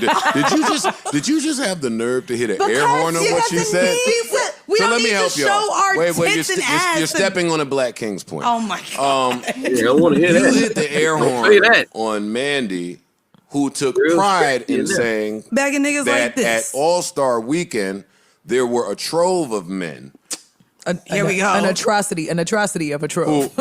Did you just have the nerve to hit an air horn on what she said? We We don't let me need help to y'all. show our Wait, tits and ass. you're stepping on a Black King's point. Oh my God. Yeah, I want to hear You that. hit the air Don't horn say that. on Mandy, who took Real pride sexy in in that. saying Bagging niggas that like this. at All-Star Weekend, there were a trove of men Here we go. An atrocity of a trove.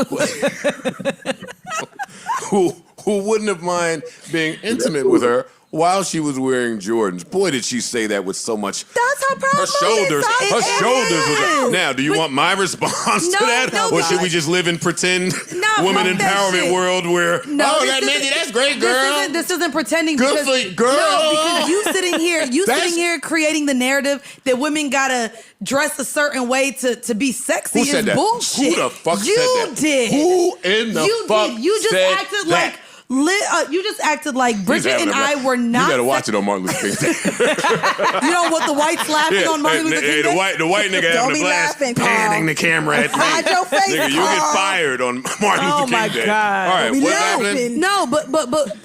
who wouldn't have mind being intimate with her while she was wearing Jordans. Boy, did she say that with so much. That's her problem. Her shoulders was. Now, do you want my response to that, or should we just live in pretend women fuck that empowerment shit. world where This Mandy, that's great, girl. This isn't pretending. Good because, for you, girl. No, because you sitting That's- here creating the narrative that women gotta dress a certain way to be sexy. Who said is that? bullshit. Who the fuck you said that? did. Who in the you fuck did. You just said acted that? like. You just acted like Bridget and I were not. You gotta watch it on Martin Luther King Day. You know what? The whites laughing on Martin Luther King the Day. white nigga Don't having be a blast, laughing, Carl. panning the camera at me. Hide your face, Nigga, you get Carl. fired on Martin Oh Luther my King Day. God. All right, We what's laughing. happening? No,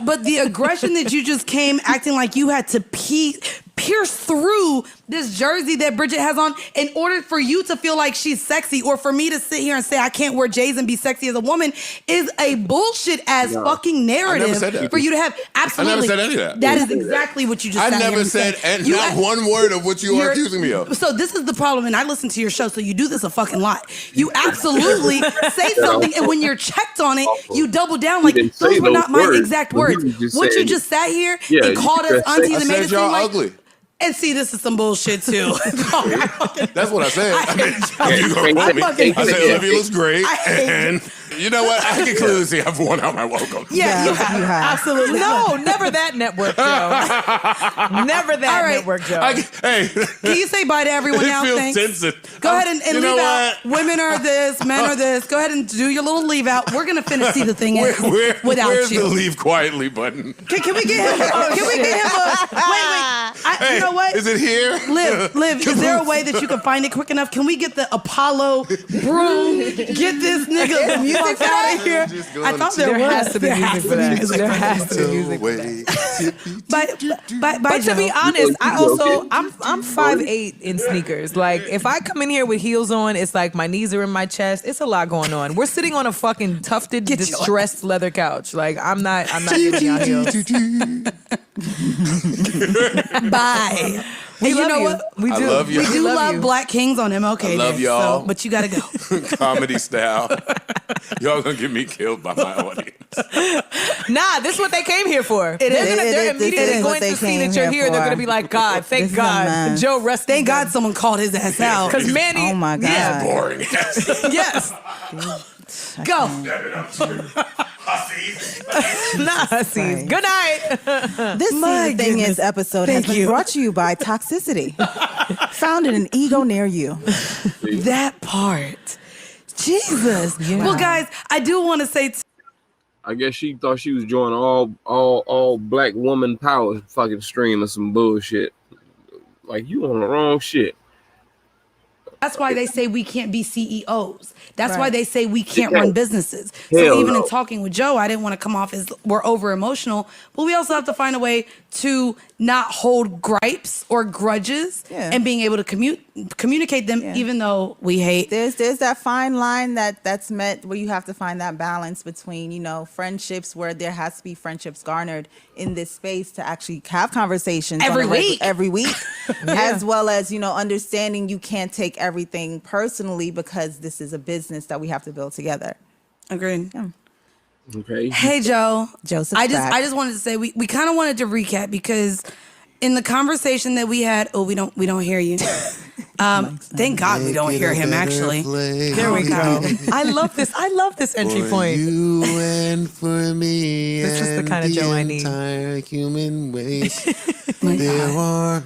but the aggression that you just came acting like you had to pierce through this jersey that Bridget has on in order for you to feel like she's sexy, or for me to sit here and say I can't wear J's and be sexy as a woman is a bullshit ass fucking narrative said that. for you to have. Absolutely, said any of that. That is exactly what you just. I sat here never and said and You not act- one word of what you are You're- accusing me of. So this is the problem, and I listen to your show, so you do this a fucking lot. You absolutely say something, and when you're checked on it, you double down like didn't those say were those not my words, exact but he words. was just What you saying- just sat here Yeah, and you called us just said- aunties I and made said it seem y'all like. ugly. And see, this is some bullshit too. That's what I said. I mean, you gonna I quote me. fucking I said hate Olivia looks great, I hate and you know what? I can clearly see I've worn out my welcome. Yeah, you have. Absolutely. No, never that network, Joe. Never that All right. network, Joe. Hey, Can you say bye to everyone it now? feels Thanks. tense. Go ahead and you leave know out. what? Women are this, men are this. Go ahead and do your little leave out. We're gonna finish see the thing without Where's you. the leave quietly button? Can we get him? Can we get him a? Wait. Hey, you know what? is it here? Liv, is there a way that you can find it quick enough? Can we get the Apollo broom? Get this nigga the music out of here. I thought there has to be There music for that. There has to be music for that. But to be honest, I'm 5'8" in sneakers. Like if I come in here with heels on, it's like my knees are in my chest. It's a lot going on. We're sitting on a fucking tufted, distressed leather couch. Like I'm not giving y'all heels. Bye. We And you love know you. what? We I do. love you. We do love love you. Black Kings on MLK. I love Day, y'all. so- but you gotta go. Comedy style. Y'all gonna get me killed by my audience. Nah, this is what they came here for. It is. They're This immediately is what going they to see came that you're here here. They're for. going to be like, God, thank This is a God. man. Joe rested. Thank God someone called his ass out. Because Manny. Oh my God. Yeah. Boring. Yes. Go. Nazis. Good night. This My See the Thing goodness. Is episode Thank has been you. brought to you by Toxicity. Found in an ego near you. That part. Jesus. Well, guys, I do want to say I guess she thought she was joining all black woman power fucking stream or some bullshit. Like you on the wrong shit. that's why they say we can't be CEOs. That's Right. why they say we can't run businesses. So Hell even in no. talking with Joe, I didn't want to come off as we're over emotional, but we also have to find a way to not hold gripes or grudges and being able to communicate them, even though we hate. There's that fine line that's met where you have to find that balance between, you know, friendships where there has to be friendships garnered in this space to actually have conversations Every on week. every week, as well as, you know, understanding you can't take everything personally because this is a business that we have to build together. Agreed. Yeah. Okay. Hey Joe. Joseph. I just wanted to say we kind of wanted to recap because in the conversation that we had, we don't hear you. Thank God we don't hear him actually. There we go. I love this entry point. You and for me. This is the kind of Joe I need. Entire human race. There are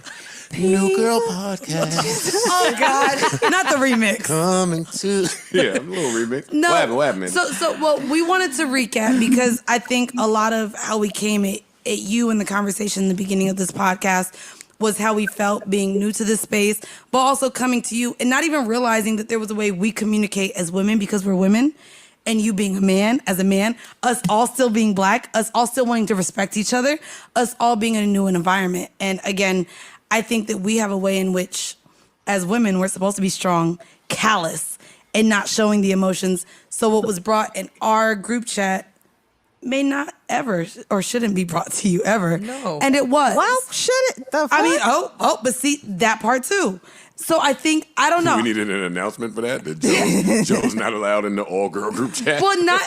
New Girl Podcast Oh God, not the remix. coming to. Yeah, a little remix. No. What happened? So we wanted to recap because I think a lot of how we came at you in the conversation in the beginning of this podcast was how we felt being new to this space, but also coming to you and not even realizing that there was a way we communicate as women because we're women, and you being a man, as a man, us all still being black, us all still wanting to respect each other, us all being in a new environment. And again, I think that we have a way in which as women, we're supposed to be strong, callous, and not showing the emotions. So what was brought in our group chat may not ever or shouldn't be brought to you ever. No. And it was. Well, should it? The I mean, fuck? but see, that part too. So I think, I don't know. We needed an announcement for that Joe's not allowed in the all-girl group chat. Well, not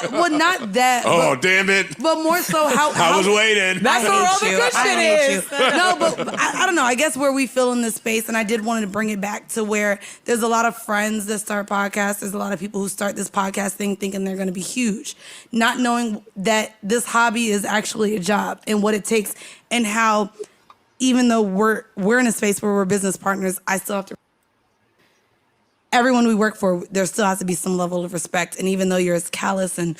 that. Oh, but, damn it. But more so how I was waiting. That's where all the good shit is. No, but I don't know. I guess where we feel in this space, and I did want to bring it back to where there's a lot of friends that start podcasts. There's a lot of people who start this podcast thing thinking they're going to be huge, not knowing that this hobby is actually a job and what it takes, and how even though we're in a space where we're business partners, I still have to. Everyone we work for, there still has to be some level of respect. And even though you're as callous and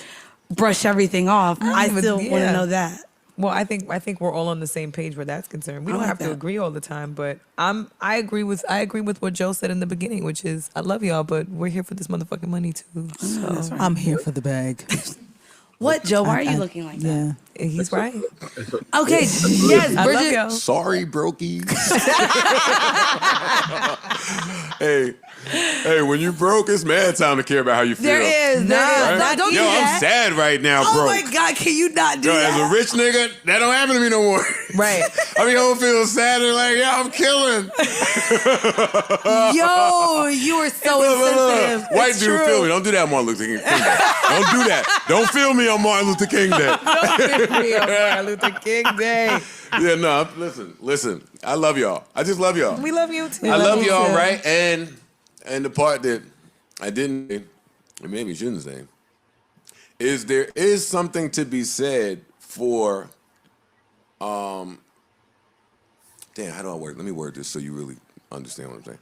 brush everything off, I still want to know that. Well, I think we're all on the same page where that's concerned. We don't have to agree all the time, but I agree with what Joe said in the beginning, which is I love y'all, but we're here for this motherfucking money too. So I'm here for the bag. What, Joe? Why are you looking like that? Yeah, he's right. Okay, yes, I love Bridget. y'all. Sorry, brokies. Hey, when you broke, it's mad time to care about how you feel. There is. Right? Don't Yo, do that. I'm sad right now, Oh bro. my God, can you not do Yo, that? as a rich nigga, that don't happen to me no more. Right. I mean, I don't feel sad and like, yeah, I'm killing. Yo, you are so insensitive. White It's dude, true. feel me. Don't do that on Martin Luther King Day. Don't do that. Don't feel me on Martin Luther King Day. Don't pick me up Martin Luther King Day. Yeah, no, listen. I love y'all. I just love y'all. We love you too. I love y'all, right? And the part that I didn't say, or maybe shouldn't say, is there is something to be said for, damn, how do I word? Let me word this so you really understand what I'm saying.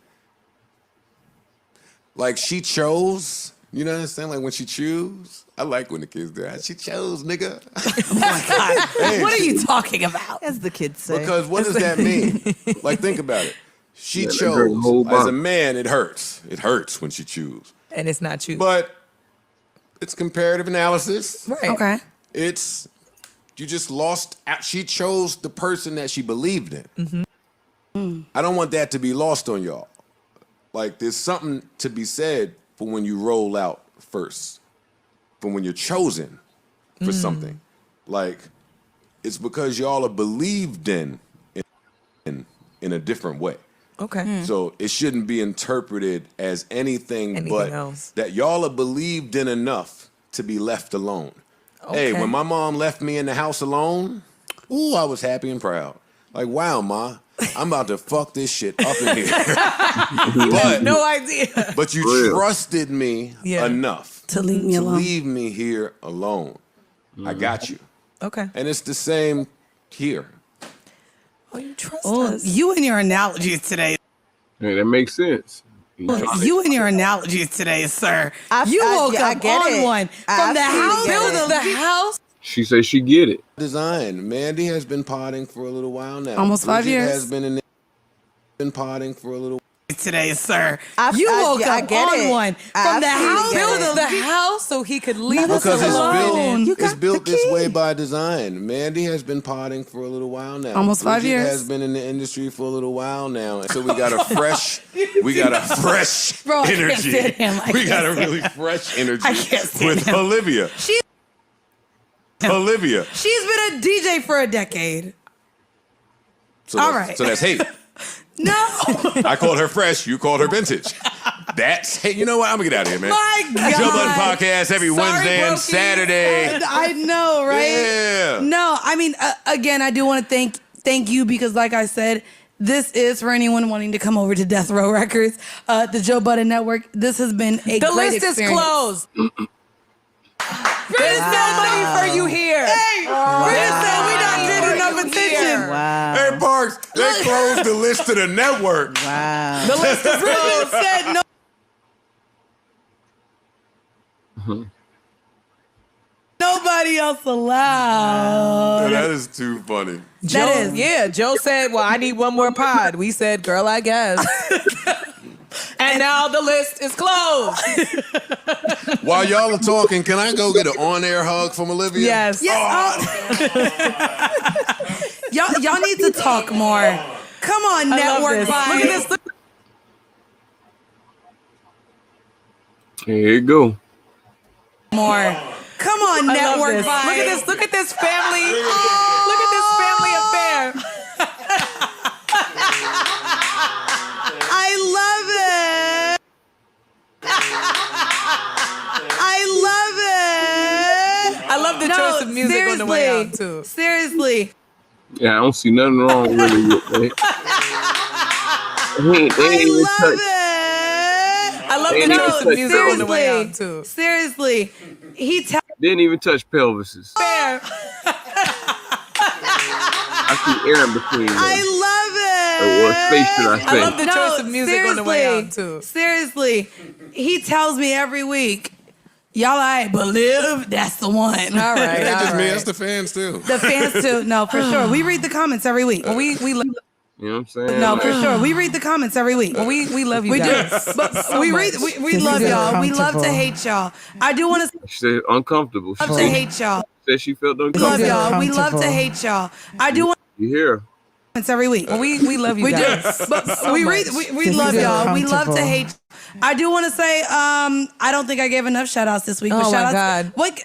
Like she chose, you know what I'm saying? Like when she choose, I like when the kids do that. She chose, nigga. Oh my God. Hey, what are you talking about? As the kids say. Because what does that mean? Like, think about it. She Yeah, that hurt the chose. whole As body. a man, it hurts. It hurts when she chooses. And it's not you. But it's comparative analysis. Right. Okay. It's, you just lost. She chose the person that she believed in. I don't want that to be lost on y'all. Like, there's something to be said for when you roll out first, for when you're chosen for something. Like, it's because y'all are believed in a different way. Okay. So it shouldn't be interpreted as anything but else. that y'all are believed in enough to be left alone. Hey, Okay. when my mom left me in the house alone, ooh, I was happy and proud. Like, wow, Ma, I'm about to fuck this shit up in here. But No idea. but you trusted me enough To leave me to alone. leave me here alone. I got you. Okay. And it's the same here. Oh, you trust Oh, us. you and your analogies today. Hey, that makes sense. You and your analogies today, sir. I woke I up get on it. one I from the absolutely house. get it. Build the house. She says she get it. Design. Mandy has been potting for a little while now. Almost 5 Bridget years. has been potting for a little. Today, sir. I woke I up get on it. one I from the absolutely house. get it. Build the house so he could leave us Because alone. it's built this way by design. Mandy has been potting for a little while now. Almost 5 Bridget years. has been in the industry for a little while now. So we got a fresh, Bro, I can't energy. stand him. I We got a can't stand really fresh energy I can't stand with him. Olivia. Olivia. She's been a DJ for a decade. So All that's- right. So that's hate. No. I called her fresh. You called her vintage. That's hate. You know what? I'm gonna get out of here, man. My God. Joe Budden Podcast every Sorry, Wednesday and Brokey. Saturday. I know, right? Yeah. No, I mean, again, I do want to thank you because, like I said, this is for anyone wanting to come over to Death Row Records, the Joe Budden Network. This has been a The great list is experience. closed. There's no money for you here. Hey, Chris said we not getting enough attention. Wow. Hey, Parks, they closed the list to the network. Wow. The list is Bridget closed. said no. Nobody else allowed. That is too funny. Joe, That is. yeah, Joe said, well, I need one more pod. We said, girl, I guess. And now the list is closed. While y'all are talking, can I go get an on-air hug from Olivia? Yes. Y'all need to talk more. Come on, I love network this. vibes. Look at this. Here you go. More. Come on, network this. vibes. Look at this. Look at this family. Look at this family affair. I love it. I love it. I love the choice of music on the way out too. Seriously. Yeah, I don't see nothing wrong really with that. I love the choice of music on the way out too. Seriously. Didn't even touch pelvises. Fair. I see air in between them. I love it. Or what space should I say? I love the choice of music on the way out too. Seriously. He tells me every week, y'all all right, but Liv, that's the one. All right. It ain't just me, that's the fans too. The fans too. No, for sure. We read the comments every week. Well, we love. You know what I'm saying? No, for sure. We read the comments every week. Well, we love you we guys. do. But so we much. read. We love y'all. We love to hate y'all. I do want to She said uncomfortable. She love to said, hate y'all. said she felt We love uncomfortable. y'all. We love to hate y'all. I do want You hear? comments every week. Well, we love you We guys. do. But so we much. read. We love y'all. We love to hate. I do want to say, I don't think I gave enough shout outs this week. Oh but my shout outs, God. What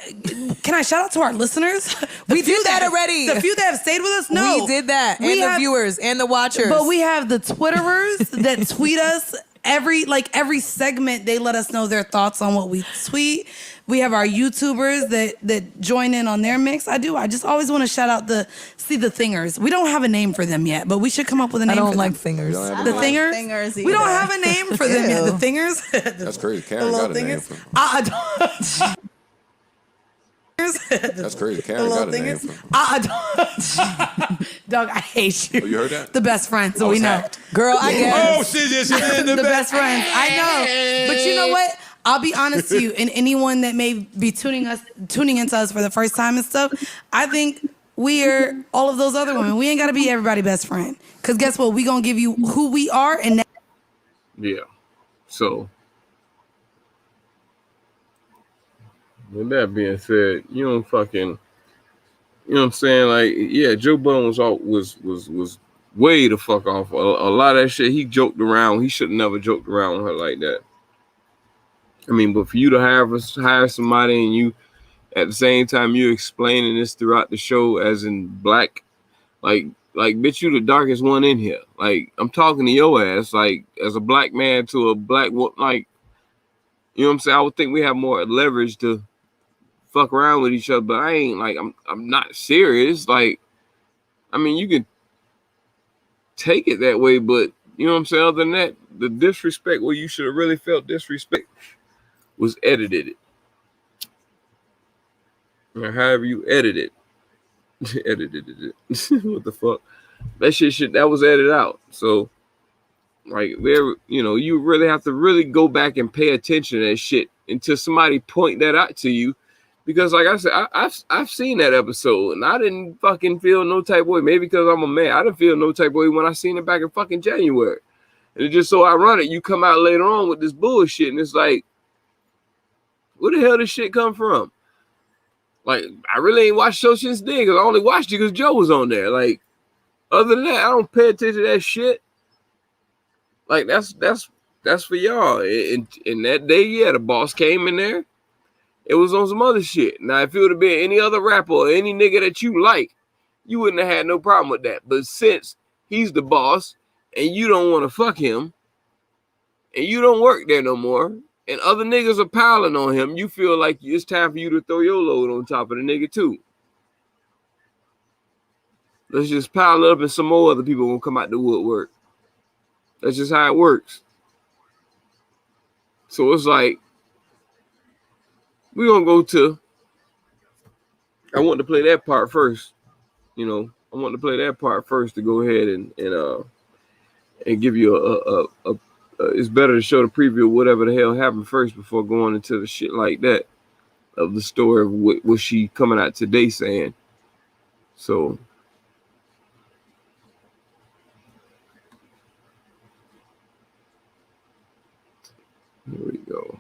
can I shout out to our listeners? We did that already. The few that have stayed with us, no. We did that. And We the have- viewers and the watchers. But we have the Twitterers that tweet us every segment. They let us know their thoughts on what we tweet. We have our YouTubers that join in on their mix. I just always want to shout out the thingers. We don't have a name for them yet, but we should come up with a name. I don't for like them. fingers. The thingers. Fingers We don't either. have a name for them yet. The thingers. That's crazy. Karen got a name for him. That's crazy. Karen got a name for him. Dog, I hate you. Oh, you heard that? The best friends, so I we was know. hacked. Girl, I guess. Oh, shit, yes, she did. The best friends. I know. But you know what? I'll be honest to you, and anyone that may be tuning into us for the first time and stuff, I think we're all of those other women. We ain't gotta be everybody's best friend. Cause guess what? We gonna give you who we are, and that Yeah. So, with that being said, you know what I'm saying? Like, yeah, Joe Budden was way the fuck off. A lot of that shit, he joked around. He should have never joked around with her like that. I mean, but for you to hire somebody and you, at the same time, you explaining this throughout the show as in black, like, bitch, you the darkest one in here. Like, I'm talking to your ass, like, as a black man to a black woman, like, you know what I'm saying? I would think we have more leverage to fuck around with each other, but I ain't, like, I'm not serious. Like, I mean, you can take it that way, but you know what I'm saying? Other than that, the disrespect where you should have really felt disrespect was edited. Or however you edited it. What the fuck? That shit that was edited out. So, like, there, you know, you really have to really go back and pay attention to that shit until somebody point that out to you. Because, like I said, I've seen that episode and I didn't fucking feel no type of way. Maybe because I'm a man, I didn't feel no type of way when I seen it back in fucking January. And it's just so ironic. You come out later on with this bullshit and it's like, where the hell this shit come from? Like, I really ain't watched show since then because I only watched it because Joe was on there. Like, other than that, I don't pay attention to that shit. Like, that's for y'all. And that day, yeah, the boss came in there. It was on some other shit. Now, if it would have been any other rapper or any nigga that you like, you wouldn't have had no problem with that. But since he's the boss and you don't want to fuck him and you don't work there no more, and other niggas are piling on him, you feel like it's time for you to throw your load on top of the nigga too. Let's just pile it up and some more other people won't come out the woodwork. That's just how it works. So it's like, we're going to go to, I want to play that part first. You know, I want to play that part first to go ahead and give you a it's better to show the preview of whatever the hell happened first before going into the shit like that of the story of what she coming out today saying. So here we go.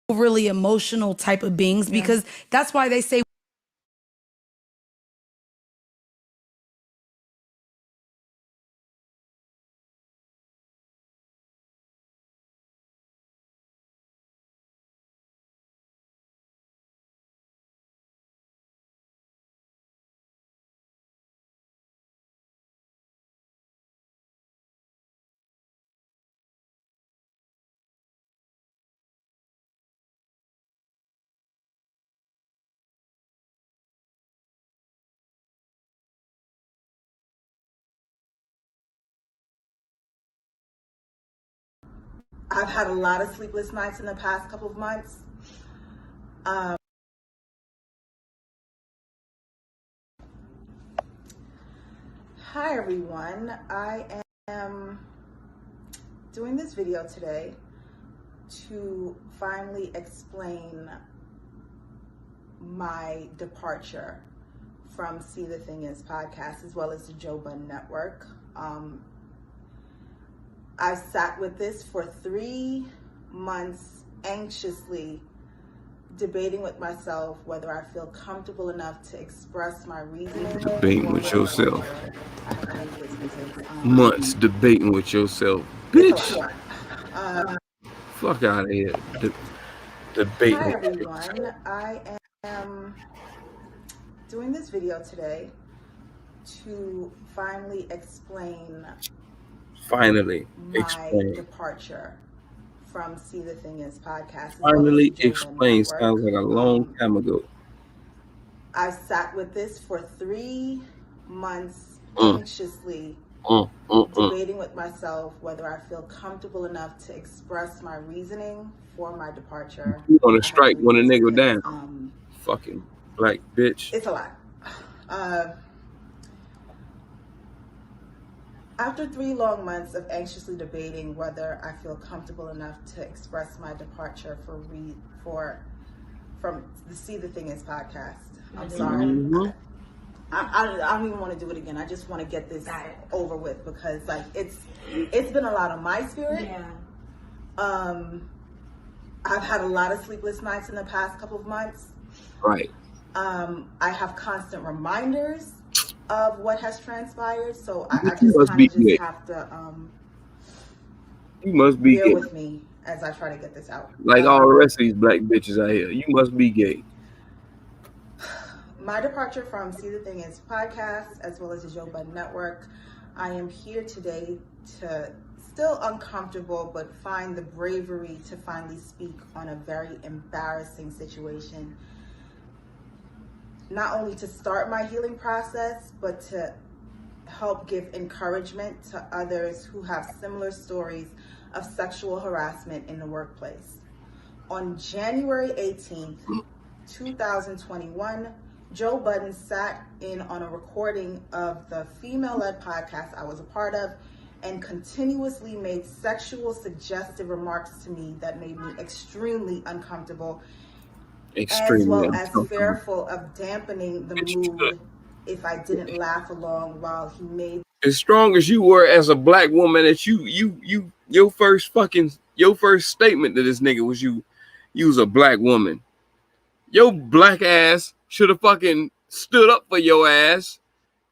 overly emotional type of beings because that's why they say I've had a lot of sleepless nights in the past couple of months. Hi everyone, I am doing this video today to finally explain my departure from See the Thing Is podcast as well as the Joe Budden Network. I sat with this for 3 months anxiously debating with myself whether I feel comfortable enough to express my reasoning. Debating with yourself. Months debating with yourself. Bitch. Fuck out of here. Debating. Hi everyone. I am doing this video today to finally explain my departure from See the Thing Is podcast. Finally explain sounds like a long time ago. I sat with this for 3 months anxiously debating with myself whether I feel comfortable enough to express my reasoning for my departure. You want to strike when a nigga down. Fucking black bitch. It's a lot. After 3 long months of anxiously debating whether I feel comfortable enough to express my departure from the See the Thing Is podcast, I'm sorry. I don't even want to do it again. I just want to get this over with because like it's been a lot on my spirit. Yeah. I've had a lot of sleepless nights in the past couple of months. Right. I have constant reminders of what has transpired, so I just kind of just have to you must be bear gay. with me as I try to get this out. Like all the rest of these black bitches out here. You must be gay. My departure from See the Thing Is podcast, as well as the Joe Budden Network, I am here today to still uncomfortable, but find the bravery to finally speak on a very embarrassing situation. Not only to start my healing process, but to help give encouragement to others who have similar stories of sexual harassment in the workplace. On January 18th, 2021, Joe Budden sat in on a recording of the female-led podcast I was a part of and continuously made sexual suggestive remarks to me that made me extremely uncomfortable, as well as fearful of dampening the mood if I didn't laugh along while he made. As strong as you were as a black woman, that your first statement to this nigga was you was a black woman. Your black ass should have fucking stood up for your ass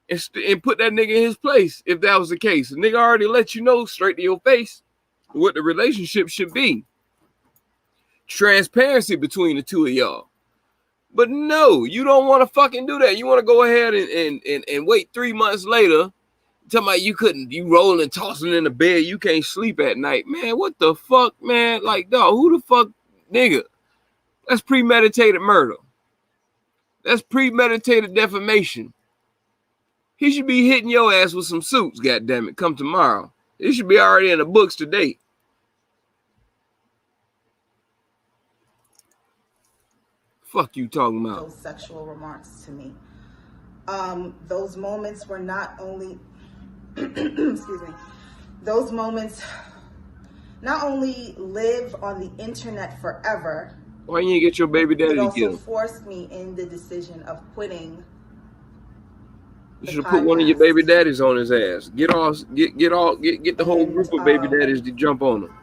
and put that nigga in his place if that was the case. The nigga already let you know straight to your face what the relationship should be. Transparency between the two of y'all. But no, you don't want to fucking do that. You want to go ahead and wait 3 months later, talking about you rolling, tossing in the bed, you can't sleep at night. Man, what the fuck, man? Like, dog, who the fuck, nigga? That's premeditated murder. That's premeditated defamation. He should be hitting your ass with some suits, goddammit, come tomorrow. It should be already in the books today. Fuck you talking about? Those sexual remarks to me. Those moments were not only, excuse me, those moments not only live on the internet forever. Why you get your baby daddy to get him? It also forced me in the decision of quitting. You should have put one of your baby daddies on his ass. Get the whole group of baby daddies to jump on him.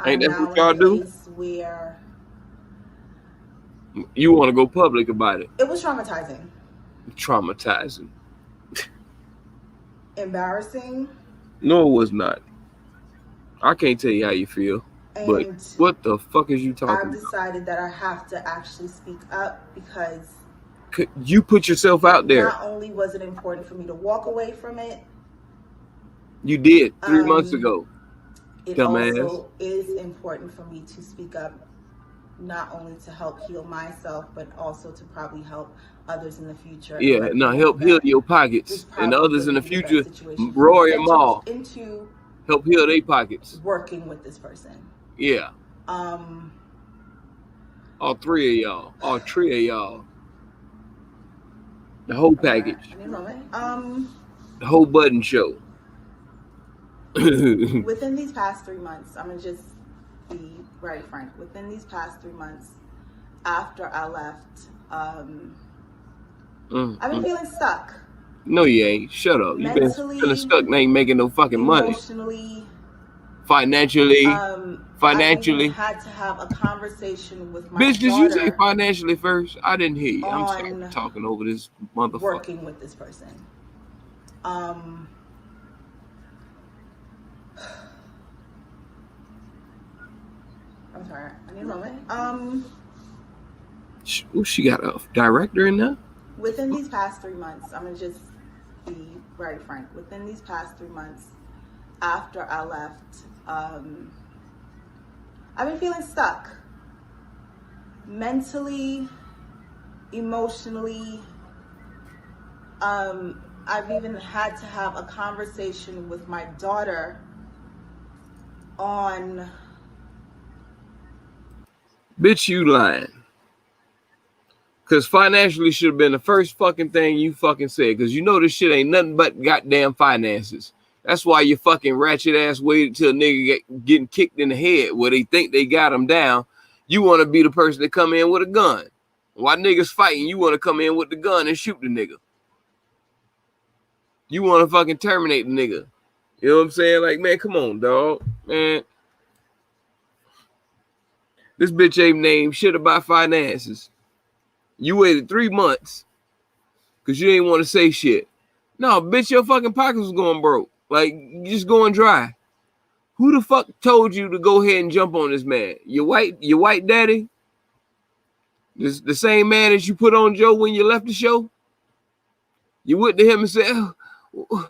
Ain't that what y'all do? Where You want to go public about it? It was traumatizing. Traumatizing. Embarrassing. No, it was not. I can't tell you how you feel. But And what the fuck is you talking I've about? decided that I have to actually speak up because You put yourself out there. not only was it important for me to walk away from it, You did 3 months ago. it Dumbass. also is important for me to speak up, not only to help heal myself, but also to probably help others in the future. and Yeah, let now people help know heal that your this pockets. And the probably others in the wouldn't be the future, best situation for me. Roy and Ventured Ma, into help heal their pockets. working with this person. Yeah. All three of y'all. All three of y'all. The whole package. I didn't know that. The whole button show. Within these past 3 months, I'm gonna just be very frank. Within these past 3 months, after I left, I've been feeling stuck. No, you ain't. Shut up. You been Mentally, feeling stuck and ain't making no fucking money. Emotionally, Financially. I even had to have a conversation with my Bitch, did you say daughter financially first? I didn't hear you. I'm sorry on for talking over this motherfucker. working with this person. I'm sorry, I need a moment. Ooh, she got a director in there? Within these past 3 months, I'm gonna just be very frank. Within these past 3 months, after I left, I've been feeling stuck. Mentally, emotionally. I've even had to have a conversation with my daughter on. Bitch, you lying. Because financially should have been the first fucking thing you fucking said. Because you know this shit ain't nothing but goddamn finances. That's why you fucking ratchet ass waited till a nigga getting kicked in the head where they think they got him down. You want to be the person that come in with a gun. While niggas fighting, you want to come in with the gun and shoot the nigga. You want to fucking terminate the nigga. You know what I'm saying? Like, man, come on, dog. Man. This bitch ain't named shit about finances. You waited 3 months because you didn't want to say shit. No, bitch, your fucking pockets was going broke. Like, you just going dry. Who the fuck told you to go ahead and jump on this man? Your white daddy? The same man that you put on Joe when you left the show? You went to him and said, oh,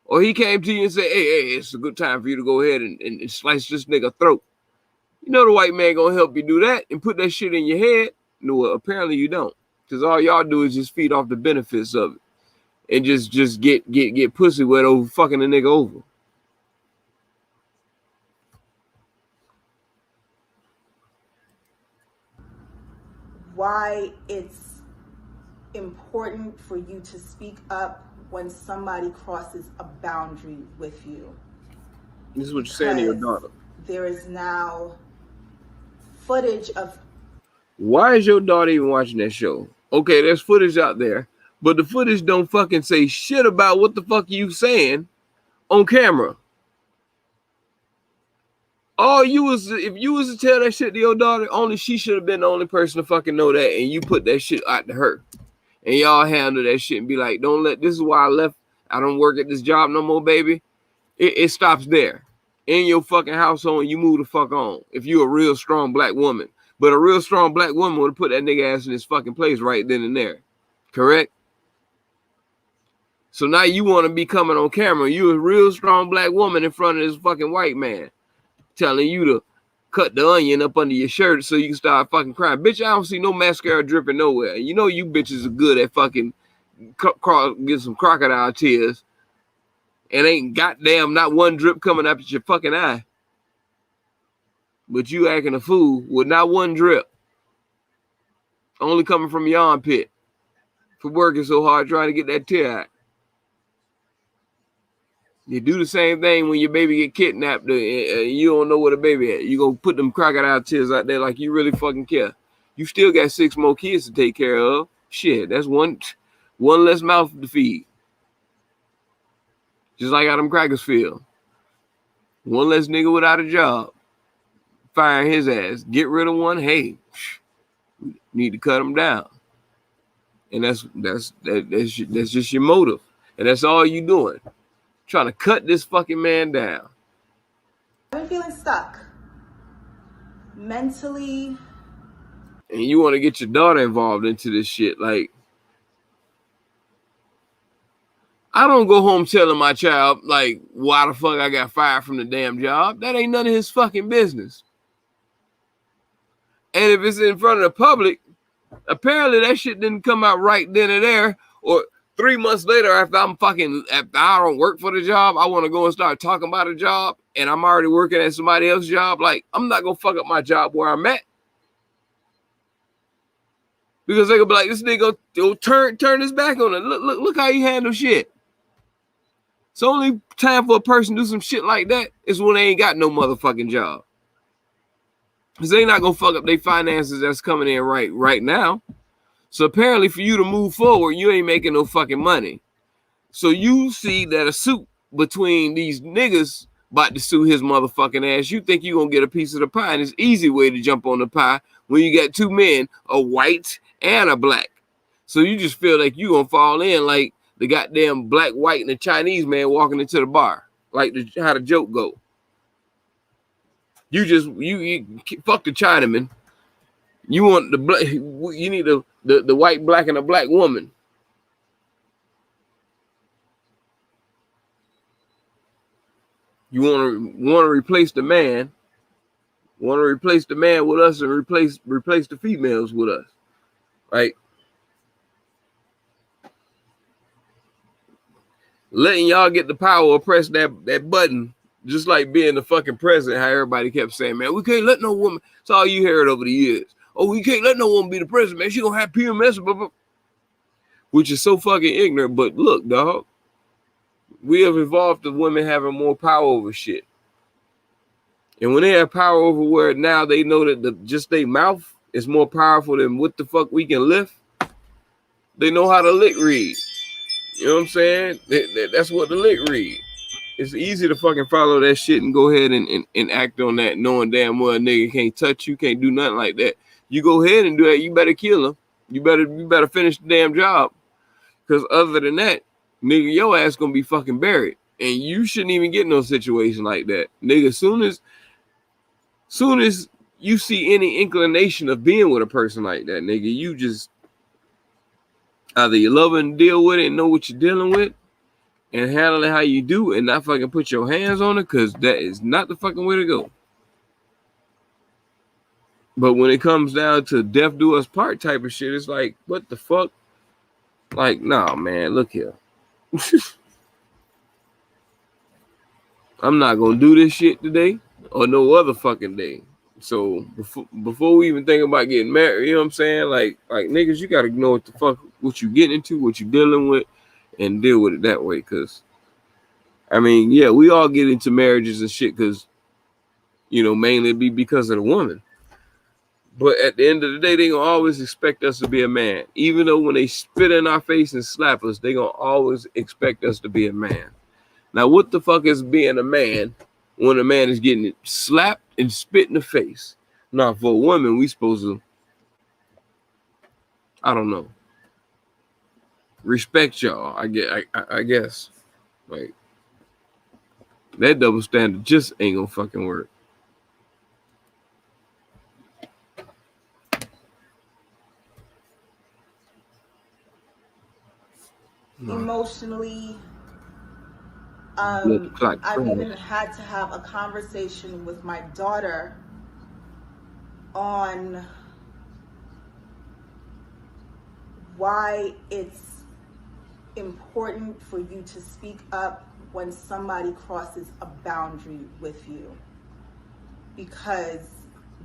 or he came to you and said, hey, it's a good time for you to go ahead and slice this nigga throat. You know the white man gonna help you do that and put that shit in your head? No, apparently you don't. Because all y'all do is just feed off the benefits of it. And just get pussy wet over fucking a nigga over. Why it's important for you to speak up when somebody crosses a boundary with you. This is what you're saying to your daughter. There is now footage of. Why is your daughter even watching that show? Okay, there's footage out there, but the footage don't fucking say shit about what the fuck you saying on camera. If you was to tell that shit to your daughter, only she should have been the only person to fucking know that, and you put that shit out to her. And y'all handle that shit and be like, this is why I left. I don't work at this job no more, baby. It stops there. In your fucking household, and you move the fuck on. If you're a real strong black woman. But a real strong black woman would have put that nigga ass in his fucking place right then and there. Correct? So now you want to be coming on camera. You a real strong black woman in front of this fucking white man telling you to cut the onion up under your shirt so you can start fucking crying. Bitch, I don't see no mascara dripping nowhere. You know you bitches are good at fucking get some crocodile tears and ain't goddamn not one drip coming up at your fucking eye. But you acting a fool with not one drip. Only coming from your armpit for working so hard trying to get that tear out. You do the same thing when your baby get kidnapped and you don't know where the baby at. You gonna put them crocodile tears out there like you really fucking care. You still got 6 more kids to take care of. Shit, that's one less mouth to feed. Just like how them crackers feel. One less nigga without a job. Firing his ass. Get rid of one. Hey, We need to cut them down. And that's just your motive. And that's all you doing. Trying to cut this fucking man down. I've been feeling stuck. Mentally. And you want to get your daughter involved into this shit. Like, I don't go home telling my child, like, why the fuck I got fired from the damn job. That ain't none of his fucking business. And if it's in front of the public, apparently that shit didn't come out right then and there. Or 3 months later, after I don't work for the job, I want to go and start talking about a job, and I'm already working at somebody else's job. Like, I'm not gonna fuck up my job where I'm at. Because they gonna be like, this nigga go turn his back on it. Look how you handle shit. It's only time for a person to do some shit like that is when they ain't got no motherfucking job. Because they not gonna fuck up their finances that's coming in right now. So apparently for you to move forward, you ain't making no fucking money. So you see that a suit between these niggas about to sue his motherfucking ass. You think you gonna get a piece of the pie, and it's easy way to jump on the pie when you got two men, a white and a black. So you just feel like you gonna fall in like the goddamn black, white, and the Chinese man walking into the bar. Like how the joke go. You fuck the Chinaman. You want the black, you need the white, black, and a black woman. You want to replace the man. Want to replace the man with us and replace the females with us. Right? Letting y'all get the power to press that button, just like being the fucking president, how everybody kept saying, man, we can't let no woman. It's all you heard over the years. Oh, we can't let no woman be the president, man. She gonna have PMS, blah, blah. Which is so fucking ignorant. But look, dog, we have evolved to women having more power over shit. And when they have power over where now they know that just their mouth is more powerful than what the fuck we can lift, they know how to lick read. You know what I'm saying? That's what the lick read. It's easy to fucking follow that shit and go ahead and act on that, knowing damn well a nigga can't touch you, can't do nothing like that. You go ahead and do that, you better kill him. You better finish the damn job. Because other than that, nigga, your ass gonna be fucking buried. And you shouldn't even get no situation like that. Nigga, soon as you see any inclination of being with a person like that, nigga, you just either you love and deal with it and know what you're dealing with and handle it how you do and not fucking put your hands on it, because that is not the fucking way to go. But when it comes down to death do us part type of shit, it's like, what the fuck? Like, nah, man, look here. I'm not gonna do this shit today or no other fucking day. So before we even think about getting married, you know what I'm saying? Like niggas, you gotta know what the fuck, what you getting into, what you dealing with, and deal with it that way. Cause I mean, yeah, we all get into marriages and shit because, you know, mainly be because of the woman. But at the end of the day, they gonna always expect us to be a man. Even though when they spit in our face and slap us, they gonna always expect us to be a man. Now, what the fuck is being a man when a man is getting slapped and spit in the face? Now, for a woman, we supposed to, I don't know, respect y'all. I guess. Like, that double standard just ain't gonna fucking work. Emotionally, I've even had to have a conversation with my daughter on why it's important for you to speak up when somebody crosses a boundary with you, because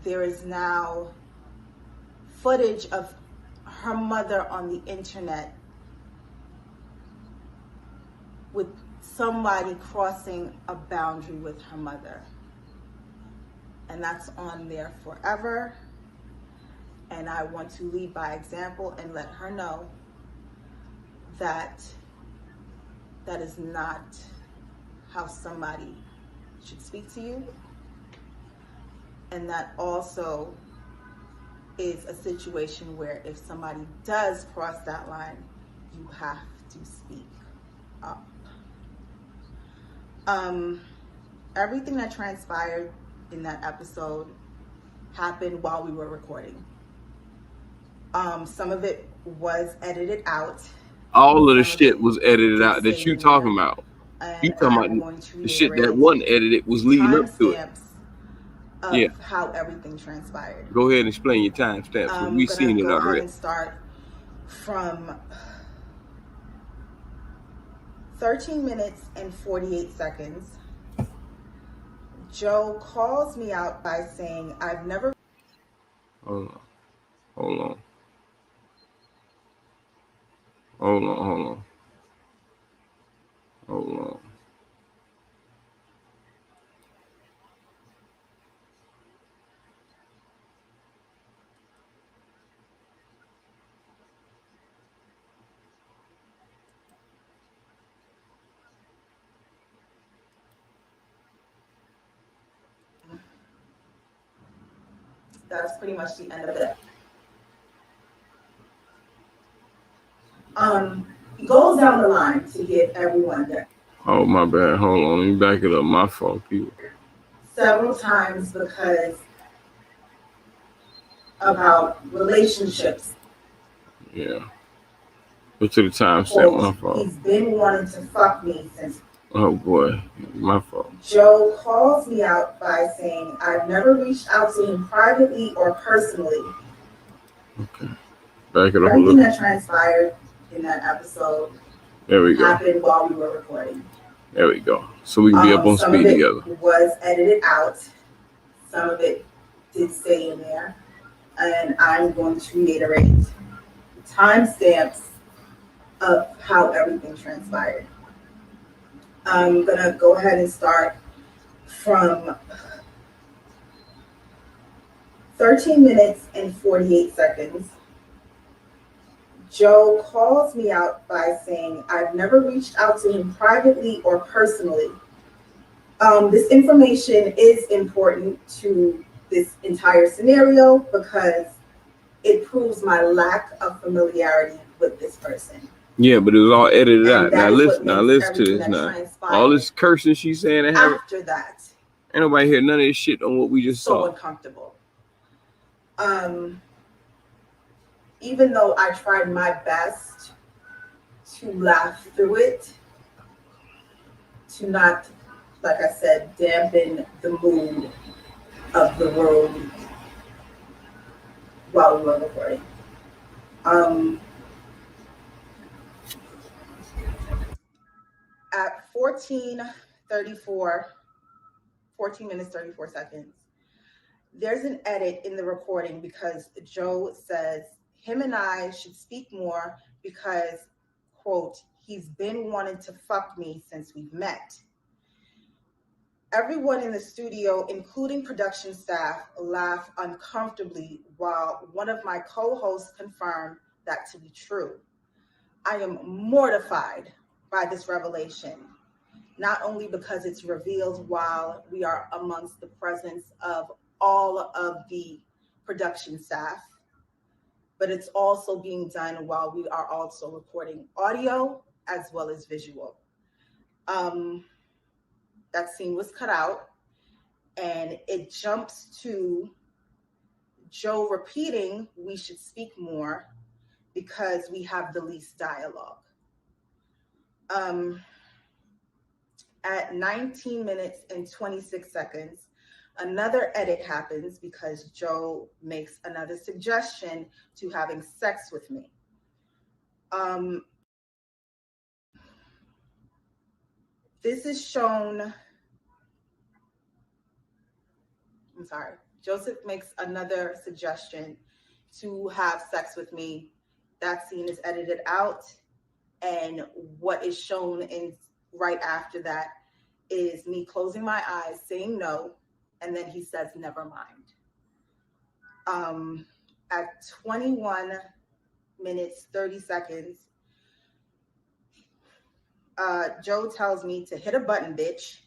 there is now footage of her mother on the internet with somebody crossing a boundary with her mother. And that's on there forever. And I want to lead by example and let her know that that is not how somebody should speak to you. And that also is a situation where if somebody does cross that line, you have to speak up. Everything that transpired in that episode happened while we were recording. Some of it was edited out. All of the shit was edited out that you talking about. You talking about the shit that wasn't edited was leading up to it. Yeah. How everything transpired. Go ahead and explain your timestamps. We've seen it already. Go ahead and start from 13 minutes and 48 seconds. Joe calls me out by saying, I've never... Hold on. That's pretty much the end of it. He goes down the line to give everyone there. Oh, my bad. Hold on. Let me back it up. My fault, people. Several times because about relationships. Yeah. Go to the timestamp. My fault. He's been wanting to fuck me since. Oh, boy. My fault. Joe calls me out by saying, I've never reached out to him privately or personally. Okay. Back it up. Everything that transpired in that episode happened while we were recording. There we go. So we can be up on speed together. Some of it was edited out. Some of it did stay in there. And I'm going to reiterate the timestamps of how everything transpired. I'm going to go ahead and start from 13 minutes and 48 seconds. Joe calls me out by saying, I've never reached out to him privately or personally. This information is important to this entire scenario because it proves my lack of familiarity with this person. Yeah, but it was all edited out. Now listen to this now. All this cursing she's saying after that. Ain't nobody hear none of this shit on what we just saw. So uncomfortable. Even though I tried my best to laugh through it, to not, like I said, dampen the mood of the room while we were recording. At 14 minutes, 34 seconds, there's an edit in the recording because Joe says him and I should speak more because, quote, he's been wanting to fuck me since we've met. Everyone in the studio, including production staff, laughed uncomfortably while one of my co-hosts confirmed that to be true. I am mortified by this revelation, not only because it's revealed while we are amongst the presence of all of the production staff, but it's also being done while we are also recording audio as well as visual. That scene was cut out and it jumps to Joe repeating, we should speak more because we have the least dialogue. At 19 minutes and 26 seconds, another edit happens because Joe makes another suggestion to having sex with me. This is shown, Joseph makes another suggestion to have sex with me. That scene is edited out, and what is shown in right after that is me closing my eyes, saying no, and then he says, never mind. At 21 minutes, 30 seconds, Joe tells me to hit a button, bitch.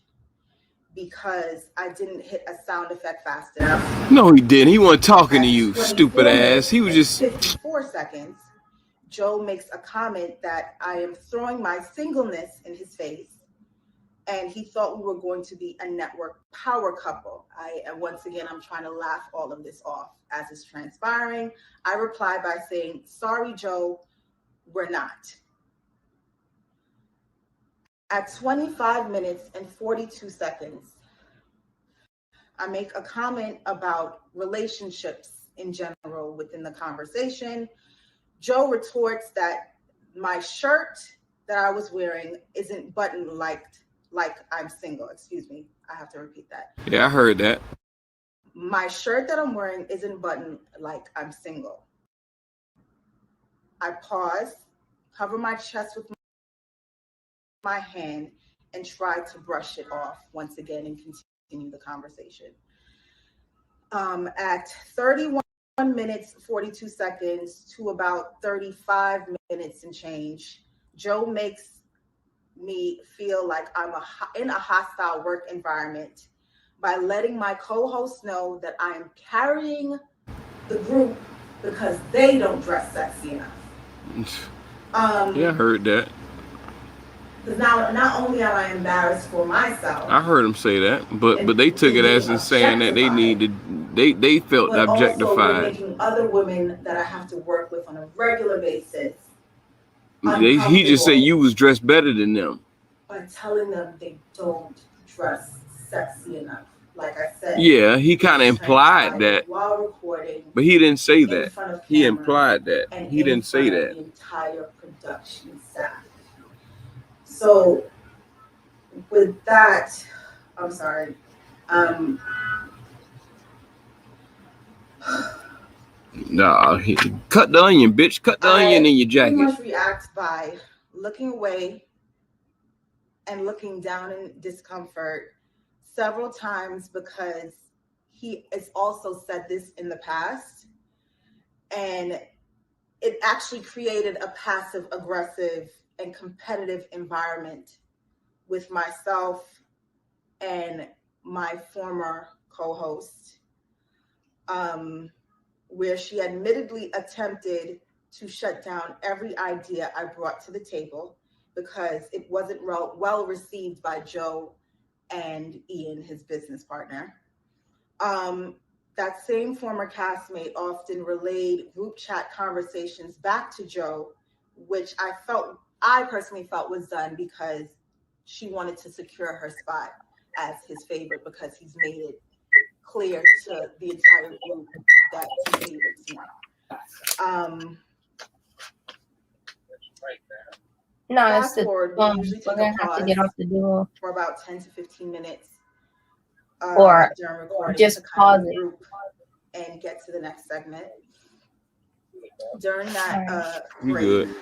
because I didn't hit a sound effect fast enough. No, he didn't. He wasn't talking to you, stupid ass. He was just 54 seconds. Joe makes a comment that I am throwing my singleness in his face, and he thought we were going to be a network power couple. And once again, I'm trying to laugh all of this off. As it's transpiring, I reply by saying, sorry, Joe, we're not. At 25 minutes and 42 seconds, I make a comment about relationships in general within the conversation. Joe retorts that my shirt that I was wearing isn't buttoned like I'm single. Excuse me, I have to repeat that. Yeah, I heard that. My shirt that I'm wearing isn't buttoned like I'm single. I pause, cover my chest with my hand, and try to brush it off once again and continue the conversation. At 31 minutes, 42 seconds to about 35 minutes and change, Joe makes me feel like I'm in a hostile work environment by letting my co-host know that I am carrying the group because they don't dress sexy enough. Yeah, I heard that. Because now, not only am I embarrassed for myself, I heard him say that, but they took it as in saying that they needed, they felt but also objectified. making other women that I have to work with on a regular basis He just said you was dressed better than them. by telling them they don't dress sexy enough. Like I said, Yeah, he kind of implied that, while recording, but he didn't say in that. front of He camera implied that. and He in didn't say front of that. the entire production staff. So with that, I'm sorry. Nah, cut the onion, bitch. Cut the onion in your Pretty jacket. much react by looking away and looking down in discomfort several times, because he has also said this in the past, and it actually created a passive aggressive and competitive environment with myself and my former co-host, where she admittedly attempted to shut down every idea I brought to the table because it wasn't well received by Joe and Ian, his business partner. That same former castmate often relayed group chat conversations back to Joe, which I personally felt was done because she wanted to secure her spot as his favorite, because he's made it clear to the entire group that he favorites me. No, it's Fast the forward, we usually take we're a gonna have to pause get off the duo for about 10 to 15 minutes or during recording just to kind pause of it. regroup and get to the next segment. During that You break, good?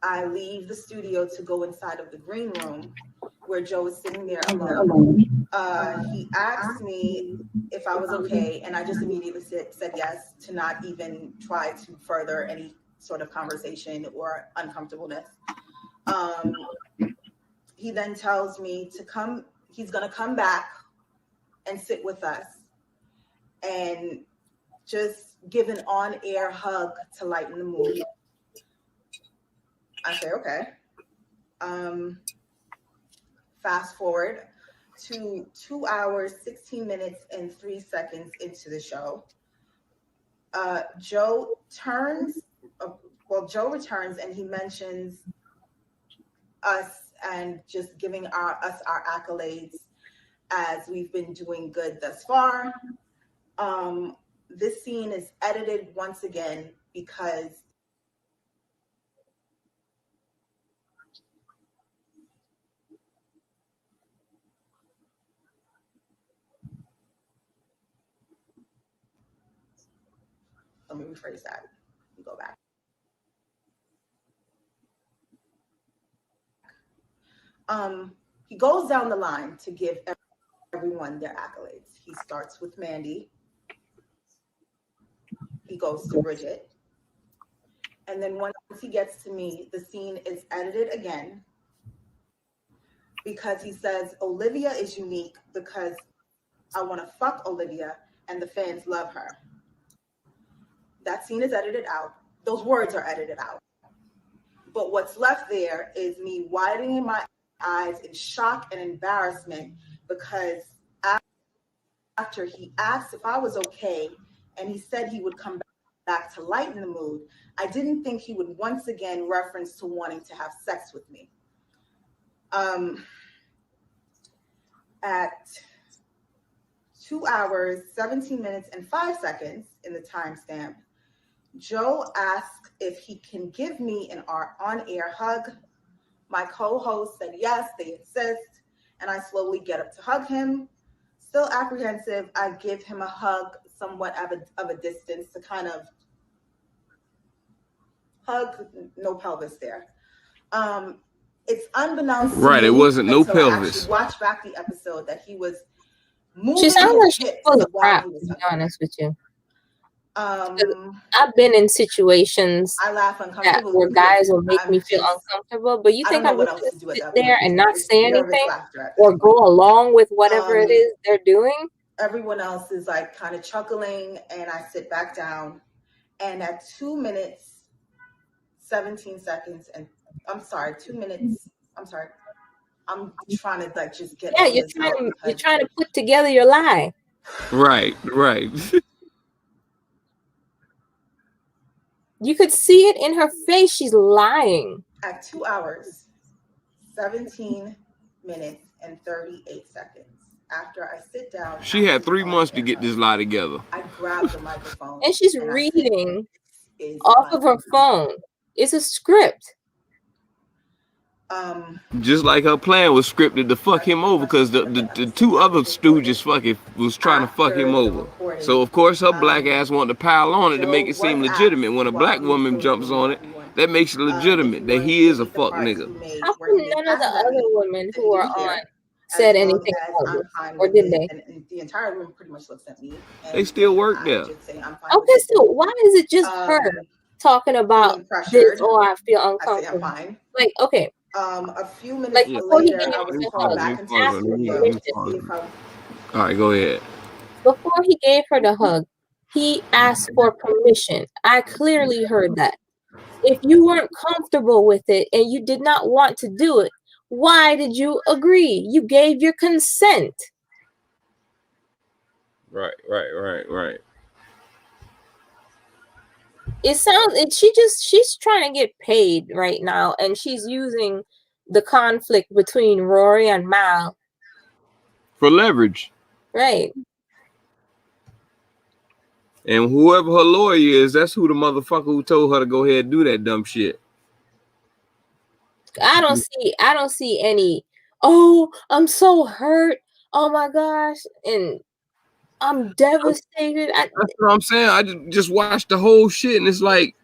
I leave the studio to go inside of the green room where Joe is sitting there alone. He asked me if I was okay, and I just immediately said yes, to not even try to further any sort of conversation or uncomfortableness. He then tells me to come, he's gonna come back and sit with us and just give an on-air hug to lighten the mood. I say, okay. Fast forward to 2 hours, 16 minutes, and 3 seconds into the show. Joe returns and he mentions us and just giving us our accolades as we've been doing good thus far. This scene is edited once again because let me rephrase that. Let me go back. He goes down the line to give everyone their accolades. He starts with Mandy. He goes to Bridget. And then once he gets to me, the scene is edited again. because he says Olivia is unique because I want to fuck Olivia and the fans love her. That scene is edited out. Those words are edited out. But what's left there is me widening my eyes in shock and embarrassment because after he asked if I was okay and he said he would come back to lighten the mood, I didn't think he would once again reference to wanting to have sex with me. At 2 hours, 17 minutes, and 5 seconds in the timestamp, Joe asked if he can give me an on-air hug. My co-host said yes, they insist, and I slowly get up to hug him. Still apprehensive, I give him a hug somewhat of a distance to kind of hug, no pelvis there. It's unbeknownst to Right, me it wasn't no until I pelvis. actually watch back the episode that he was moving She sounds like his she's hips full of while crap, he was to be hugging. honest with you. I've been in situations I laugh that uncomfortably where because guys will make I'm me feel just, uncomfortable, but you I think don't know I'm what just else to do gonna at sit that there point. and not It's say nervous anything laughter at this or go point. along with whatever it is they're doing? Everyone else is like kind of chuckling, and I sit back down. And at 2 minutes, 17 seconds, and I'm sorry, 2 minutes. I'm sorry. I'm trying to like just get Yeah, all this out you're because trying to put together your lie. Right, right. You could see it in her face. She's lying. at 2 hours, 17 minutes, and 38 seconds, after I sit down, She had 3 months to get this lie together. I grab the microphone And she's and I say, reading is off of her phone. It's a script. Just like her plan was scripted to fuck him over, because the two other stooges fucking was trying to fuck him over. So of course her black ass wanted to pile on it to make it seem legitimate. When a black woman jumps on it, that makes it legitimate that he is a fuck nigga. How come none of the other women who are on said anything about it? Or did they? And the entire room pretty much looks at me. They still work there. Okay, so why is it just her talking about this or I feel uncomfortable? Like, okay. A few minutes Like before he later, gave I her was the called hug, back into asked the for studio permission. to see if I All right, go ahead. Before he gave her the hug, he asked for permission. I clearly heard that. If you weren't comfortable with it and you did not want to do it, why did you agree? You gave your consent. Right. It sounds she's trying to get paid right now, and she's using the conflict between Rory and Mal. For leverage. Right. And whoever her lawyer is, that's who the motherfucker who told her to go ahead and do that dumb shit. I don't see any, oh, I'm so hurt. Oh my gosh. And I'm devastated. That's what I'm saying. I just watched the whole shit, and it's like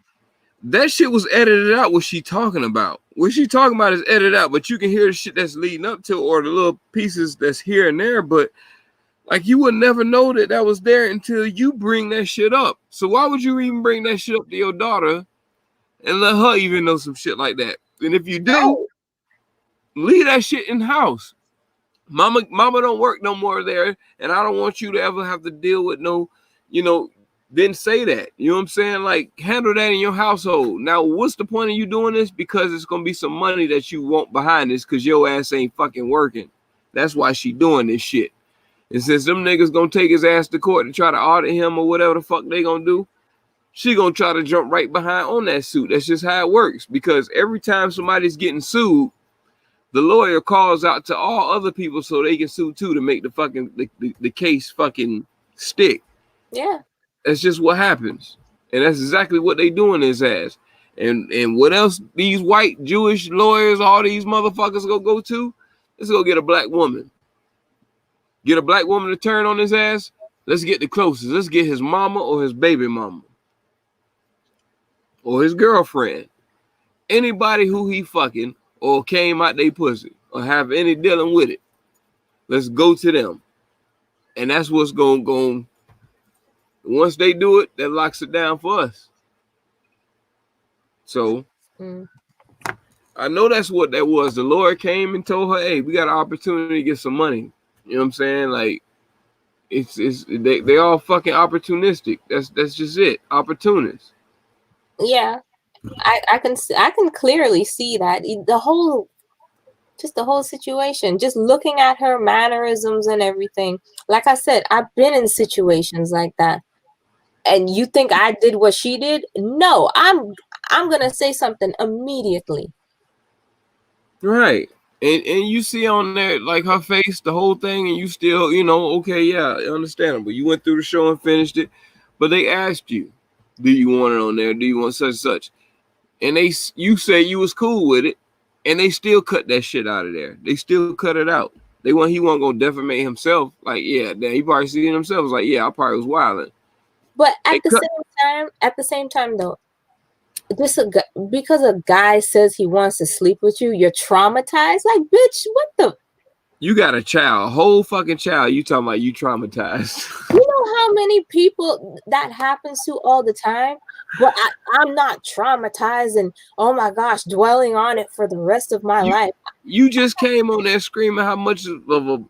that shit was edited out. What she talking about? What she talking about is edited out, but you can hear the shit that's leading up to, or the little pieces that's here and there. But like you would never know that was there until you bring that shit up. So why would you even bring that shit up to your daughter and let her even know some shit like that? And if you do, leave that shit in house. Mama don't work no more there, and I don't want you to ever have to deal with no, didn't say that. You know what I'm saying? Like, handle that in your household. Now, what's the point of you doing this? Because it's gonna be some money that you want behind this, because your ass ain't fucking working. That's why she doing this shit. And since them niggas gonna take his ass to court to try to audit him or whatever the fuck they gonna do, she gonna try to jump right behind on that suit. That's just how it works. Because every time somebody's getting sued, the lawyer calls out to all other people so they can sue too, to make the fucking the case fucking stick. Yeah. That's just what happens. And that's exactly what they doing his ass. And what else these white Jewish lawyers, all these motherfuckers go to? Let's go get a black woman. Get a black woman to turn on his ass. Let's get the closest. Let's get his mama or his baby mama. Or his girlfriend. Anybody who he fucking or came out they pussy or have any dealing with it. Let's go to them. And that's what's going. Once they do it, that locks it down for us. So, I know that's what that was. The lawyer came and told her, "Hey, we got an opportunity to get some money." You know what I'm saying? Like, they all fucking opportunistic. That's just it. Opportunists. Yeah, I can clearly see that the whole situation. Just looking at her mannerisms and everything. Like I said, I've been in situations like that. And you think I did what she did? No, I'm gonna say something immediately. Right. And you see on there like her face, the whole thing, and you still, you know, okay, yeah, understandable. You went through the show and finished it, but they asked you, do you want it on there? Do you want such and such? And you say you was cool with it, and they still cut that shit out of there. They still cut it out. He wasn't gonna defamate himself. Like, yeah, then he probably seen himself was like, yeah, I probably was wilding. But at the same time though, because a guy says he wants to sleep with you, you're traumatized. Like, bitch, what the? You got a child, whole fucking child. You talking about you traumatized? You know how many people that happens to all the time? But I'm not traumatized and oh my gosh, dwelling on it for the rest of my life. You just came on there screaming how much of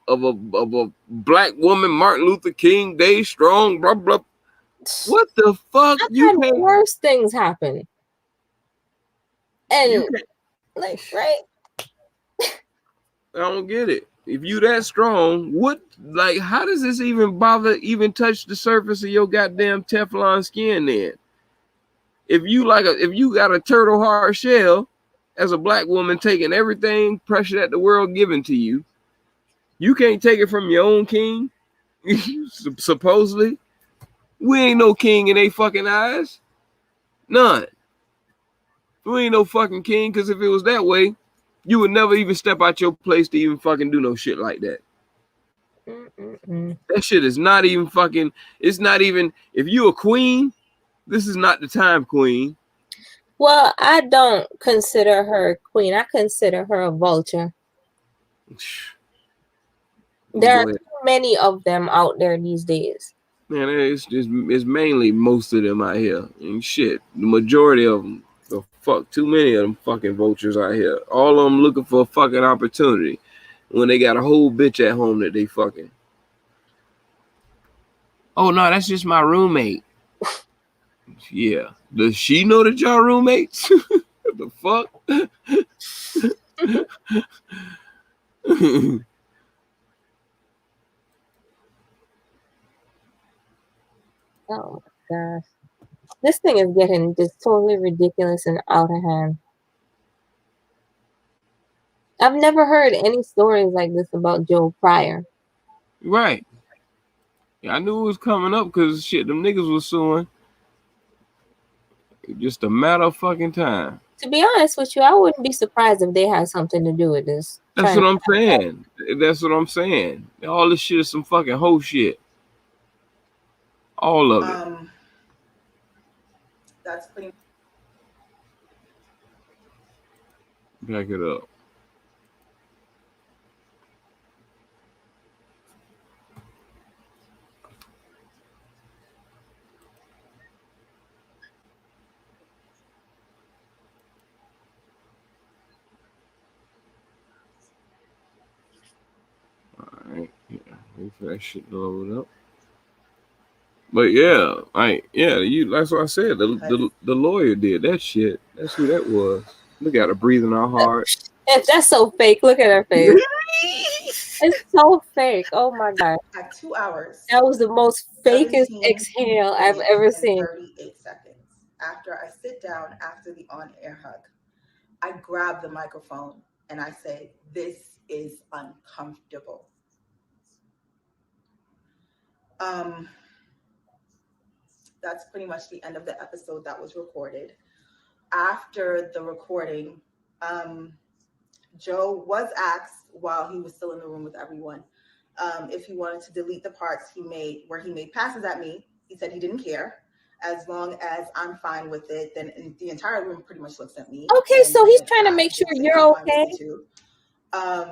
a black woman, Martin Luther King Day strong, blah blah. What the fuck? I've had worse things happen. And like, right? I don't get it. If you that strong, how does this even touch the surface of your goddamn Teflon skin then? If you got a turtle hard shell as a black woman taking everything pressure that the world giving to you, you can't take it from your own king. Supposedly, we ain't no king in they fucking eyes. None. We ain't no fucking king, because if it was that way, you would never even step out your place to even fucking do no shit like that. That shit is not even fucking, it's not even, if you a queen, this is not the time, queen. Well, I don't consider her a queen. I consider her a vulture. There are too many of them out there these days. Man, it's mainly most of them out here. And shit, the majority of them, too many of them fucking vultures out here. All of them looking for a fucking opportunity when they got a whole bitch at home that they fucking. Oh no, that's just my roommate. Yeah. Does she know that y'all roommates? What the fuck? Oh my gosh. This thing is getting just totally ridiculous and out of hand. I've never heard any stories like this about Joe Pryor. Right. Yeah, I knew it was coming up because shit, them niggas was suing. Just a matter of fucking time. To be honest with you, I wouldn't be surprised if they had something to do with this. That's what I'm saying. That's what I'm saying. All this shit is some fucking whole shit. All of it. That's pretty. Back it up. Alright, yeah, wait for that shit to load up. But yeah, that's what I said. The lawyer did that shit. That's who that was. Look at her breathing all hard. That's so fake. Look at her face. It's so fake. Oh my god. At 2 hours. That was the most fakest exhale I've ever seen. 38 seconds. After I sit down after the on-air hug, I grab the microphone and I say, "This is uncomfortable." That's pretty much the end of the episode that was recorded. After the recording, Joe was asked while he was still in the room with everyone if he wanted to delete the parts he made where he made passes at me. He said he didn't care. As long as I'm fine with it, then the entire room pretty much looks at me. Okay, so he's trying to make sure you're okay.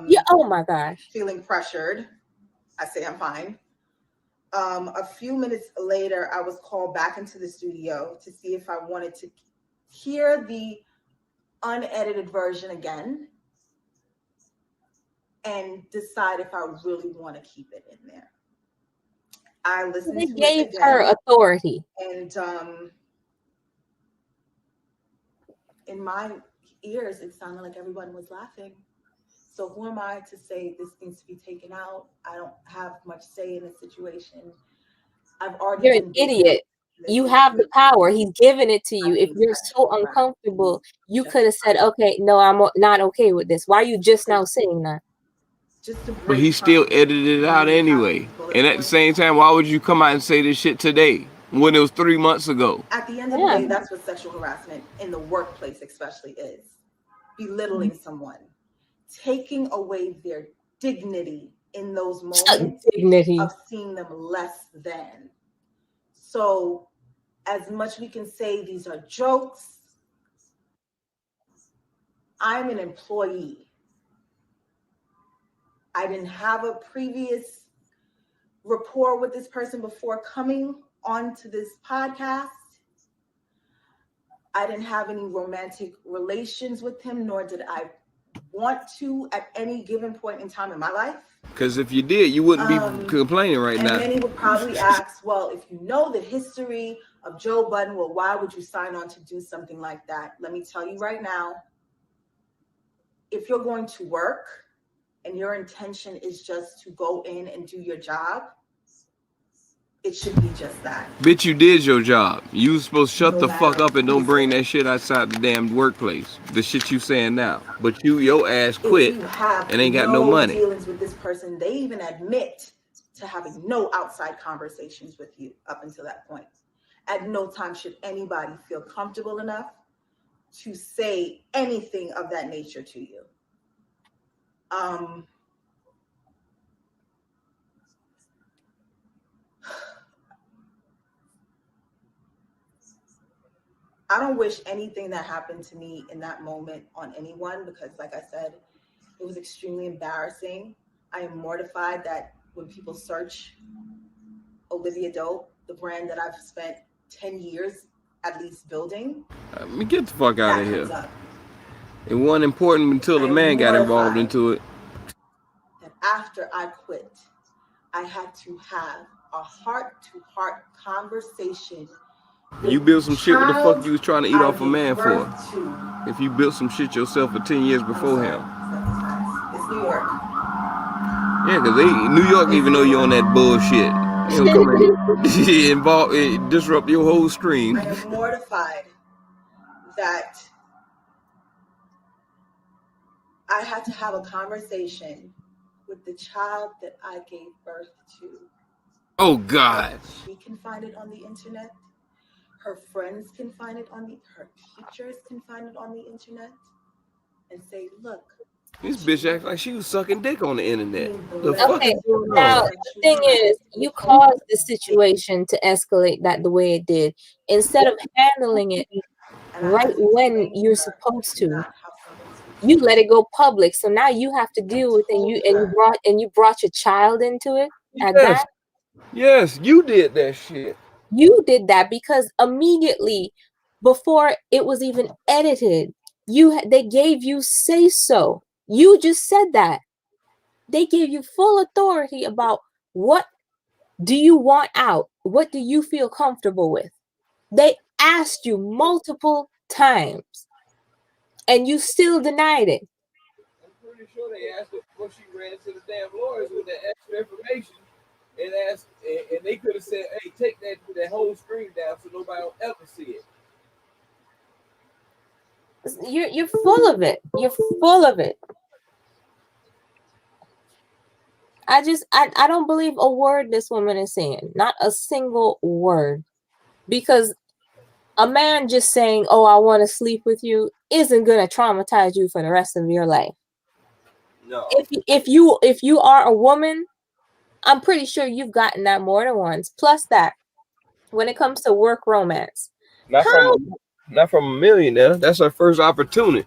Yeah. Oh my gosh. Feeling pressured. I say I'm fine. A few minutes later, I was called back into the studio to see if I wanted to hear the unedited version again and decide if I really want to keep it in there. I listened They to gave it her again, authority. and in my ears, it sounded like everyone was laughing. So who am I to say this needs to be taken out? I don't have much say in the situation. I've already You're an been victim idiot. in this You have the situation. power. He's giving it to you. If being you're so sexual harassed. uncomfortable, you could have said, okay, no, I'm not okay with this. Why are you just now saying that? Just to But break he still trust. edited it out anyway. And at the same time, why would you come out and say this shit today when it was 3 months ago? At the end of the day, that's what sexual harassment in the workplace especially is. Belittling someone, taking away their dignity in those moments of seeing them less than. So as much we can say these are jokes, I'm an employee. I didn't have a previous rapport with this person before coming onto this podcast. I didn't have any romantic relations with him, nor did I want to at any given point in time in my life. Because if you did, you wouldn't be complaining right now. And many would probably ask, well, if you know the history of Joe Budden, well, why would you sign on to do something like that? Let me tell you right now, if you're going to work and your intention is just to go in and do your job, it should be just that. Bitch, you did your job. You was supposed to shut the fuck up and don't bring that shit outside the damn workplace. The shit you saying now. But your ass quit and ain't got no money. Dealings with this person, they even admit to having no outside conversations with you up until that point. At no time should anybody feel comfortable enough to say anything of that nature to you. I don't wish anything that happened to me in that moment on anyone because, like I said, it was extremely embarrassing. I am mortified that when people search Olivia Dope, the brand that I've spent 10 years at least building. I mean, get the fuck out of here. It wasn't important until the man got involved into it. That after I quit, I had to have a heart-to-heart conversation. You built some shit, what the fuck you was trying to eat off a man for? If you built some shit yourself for 10 years before him. It's New York. Yeah, because New York even know you on that bullshit. He'll come and disrupt your whole stream. I am mortified that I had to have a conversation with the child that I gave birth to. Oh, God. She can find it on the internet. Her friends can find it her teachers can find it on the internet and say, look. This bitch acts like she was sucking dick on the internet. The fuck is going on? Now, the thing is, you caused the situation to escalate that the way it did. Instead of handling it right when you're supposed to, you let it go public. So now you have to deal with it, and you brought your child into it at that. Yes, you did that shit. You did that because immediately before it was even edited, they gave you say so. You just said that. They gave you full authority about what do you want out? What do you feel comfortable with? They asked you multiple times and you still denied it. I'm pretty sure they asked her before she ran to the damn lawyers with that extra information. And they could have said, hey, take that whole screen down so nobody will ever see it. You're full of it. You're full of it. I don't believe a word this woman is saying. Not a single word. Because a man just saying, oh, I want to sleep with you isn't going to traumatize you for the rest of your life. No. If you are a woman, I'm pretty sure you've gotten that more than once. Plus that, when it comes to work romance. Not from a millionaire. That's her first opportunity.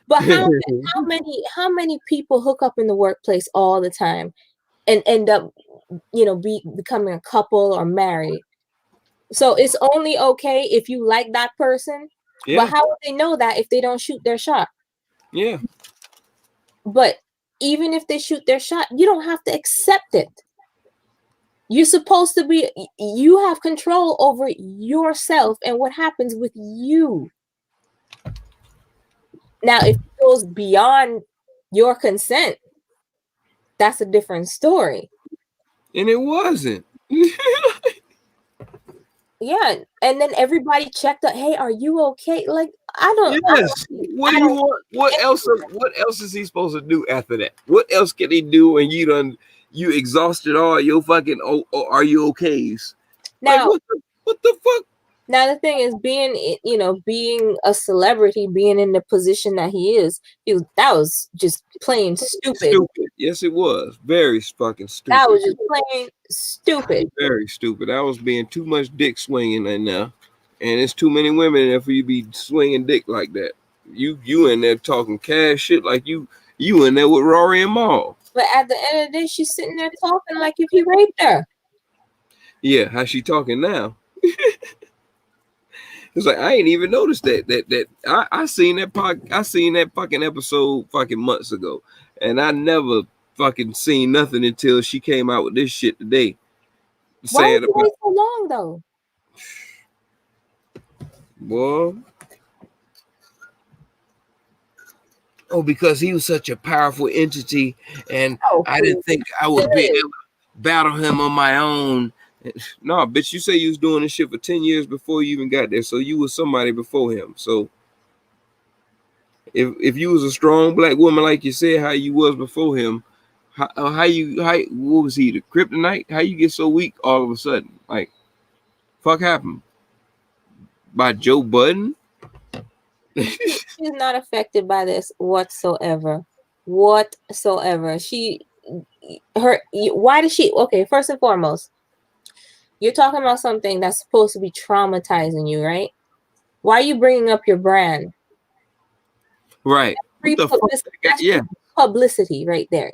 But how many people hook up in the workplace all the time and end up, becoming a couple or married? So it's only okay if you like that person Yeah. But how would they know that if they don't shoot their shot? Yeah. But even if they shoot their shot, you don't have to accept it. You're supposed to be, you have control over yourself and what happens with you. Now, if it goes beyond your consent, that's a different story. And it wasn't. Yeah, and then everybody checked up. Hey, are you okay? Like, I don't. Yes. What do you want? What else? What else is he supposed to do after that? What else can he do when you exhausted all your fucking are you okays? Now, like, what the fuck? Now the thing is, being a celebrity, being in the position that he is, that was just plain stupid. Yes, it was very fucking stupid. That was just plain stupid. Very stupid. I was being too much dick swinging right now, and it's too many women in there for you to be swinging dick like that. You in there talking cash shit like you in there with Rory and Mal. But at the end of the day, she's sitting there talking like if he raped her. Yeah, how she talking now? It's like I ain't even noticed that I seen that fucking episode fucking months ago, and I never fucking seen nothing until she came out with this shit today. Why did it wait so long though? Boy. Oh, because he was such a powerful entity, and I didn't think I would be able to battle him on my own. No, bitch, you say you was doing this shit for 10 years before you even got there, so you was somebody before him. So if you was a strong black woman like you said how you was before him, how what was he, the kryptonite? How you get so weak all of a sudden? Like, fuck happened? By Joe Budden? She's not affected by this whatsoever. Why does she, okay, first and foremost, you're talking about something that's supposed to be traumatizing you, right? Why are you bringing up your brand? Right. Yeah. Publicity right there.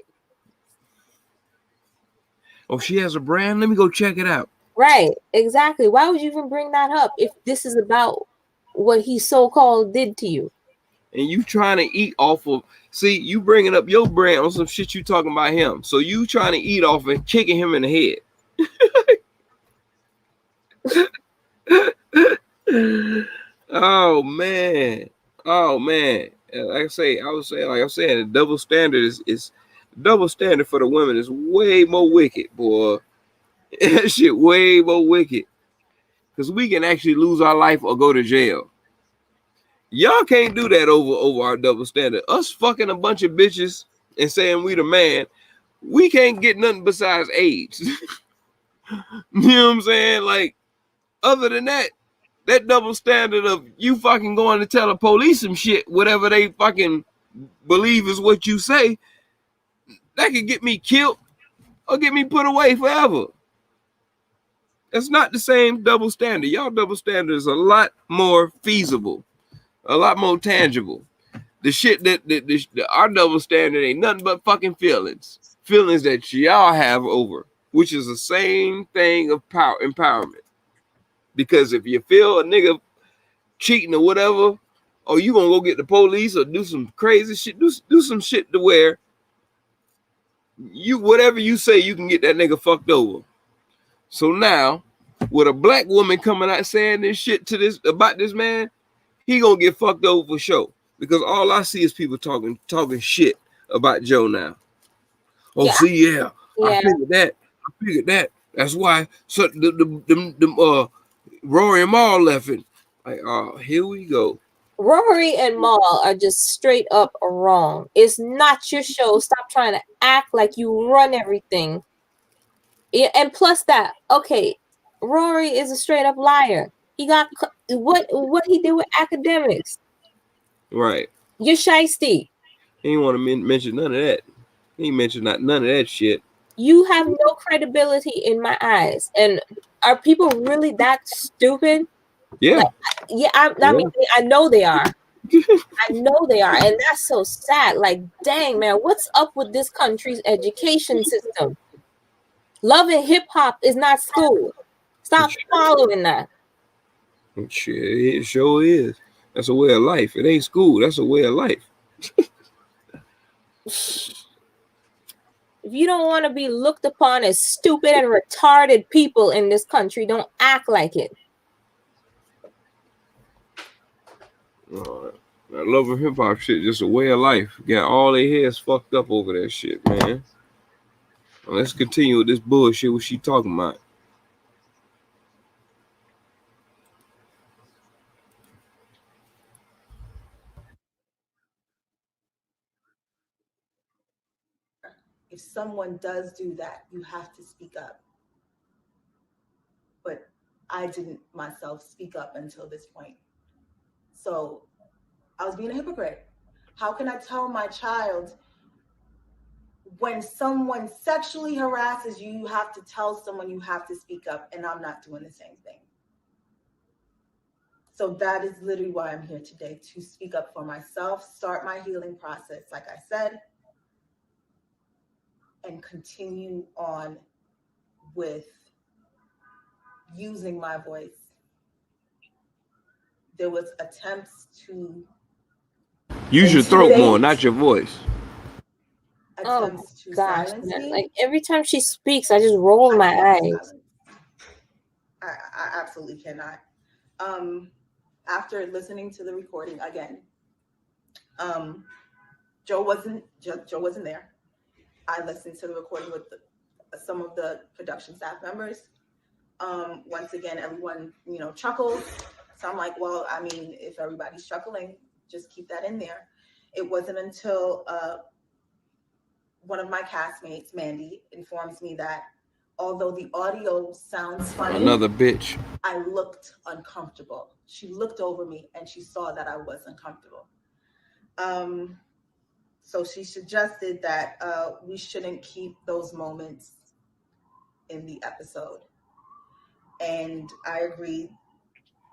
Oh, she has a brand? Let me go check it out. Right. Exactly. Why would you even bring that up if this is about what he so-called did to you? And you trying to eat off of, see, you bringing up your brand on some shit you talking about him. So you trying to eat off and kicking him in the head. Oh man. Like I say, the double standard is double standard for the women is way more wicked, boy. That shit way more wicked. Because we can actually lose our life or go to jail. Y'all can't do that over our double standard. Us fucking a bunch of bitches and saying we the man, we can't get nothing besides AIDS. You know what I'm saying? Like, other than that double standard of you fucking going to tell the police some shit, whatever they fucking believe is what you say, that could get me killed or get me put away forever. That's not the same double standard. Y'all double standard is a lot more feasible, a lot more tangible. The shit that our double standard ain't nothing but fucking feelings that y'all have over, which is the same thing of power empowerment. Because if you feel a nigga cheating or whatever, or you gonna go get the police or do some crazy shit, do some shit to where you whatever you say, you can get that nigga fucked over. So now, with a black woman coming out saying this shit to this about this man, he gonna get fucked over for sure. Because all I see is people talking shit about Joe now. Oh, yeah. I figured that. That's why so the Rory and Mal left it. Like, oh, here we go. Rory and Mal are just straight up wrong. It's not your show. Stop trying to act like you run everything. Yeah, and plus that, okay, Rory is a straight up liar. He got what he did with academics. Right. You're shiesty. He didn't want to mention none of that. He mentioned none of that shit. You have no credibility in my eyes. And are people really that stupid? Yeah. Like, I mean, I know they are. I know they are. And that's so sad. Like, dang, man, what's up with this country's education system? Love and hip hop is not school. Stop following that. Shit, it sure is. That's a way of life. It ain't school. That's a way of life. If you don't want to be looked upon as stupid and retarded people in this country, don't act like it. That love of hip hop shit, just a way of life. Got all their heads fucked up over that shit, man. Well, let's continue with this bullshit. What she talking about? If someone does do that, you have to speak up. But I didn't myself speak up until this point. So I was being a hypocrite. How can I tell my child when someone sexually harasses you, you have to tell someone you have to speak up, and I'm not doing the same thing? So that is literally why I'm here today, to speak up for myself, start my healing process, like I said, and continue on with using my voice. There was attempts to use your throat more, not your voice. Oh gosh, man. Like every time she speaks, I just roll my eyes. I absolutely cannot. After listening to the recording again, Joe wasn't there. I listened to the recording with some of the production staff members. Once again, everyone, chuckled. So I'm like, well, I mean, if everybody's chuckling, just keep that in there. It wasn't until one of my castmates, Mandy, informs me that although the audio sounds funny, another bitch, I looked uncomfortable. She looked over me and she saw that I was uncomfortable. So she suggested that we shouldn't keep those moments in the episode. And I agreed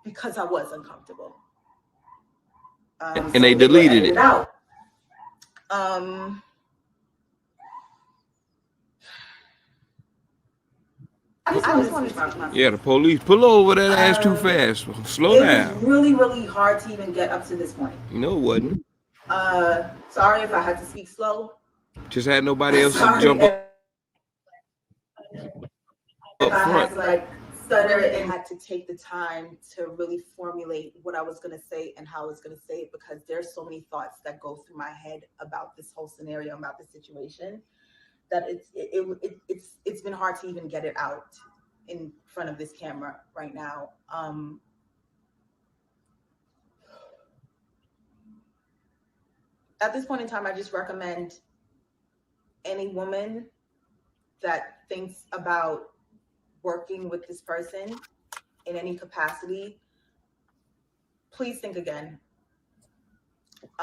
because I was uncomfortable. And they deleted it. Out. I just want to talk about Yeah, the police pull over that ass too fast. Slow down. It was really, really hard to even get up to this point. No, it wasn't. Sorry if I had to speak slow. Just had nobody else to jump up I had to like stutter and had to take the time to really formulate what I was going to say and how I was going to say it, because there's so many thoughts that go through my head about this whole scenario, about the situation, that it's been hard to even get it out in front of this camera right now. At this point in time, I just recommend any woman that thinks about working with this person in any capacity, please think again.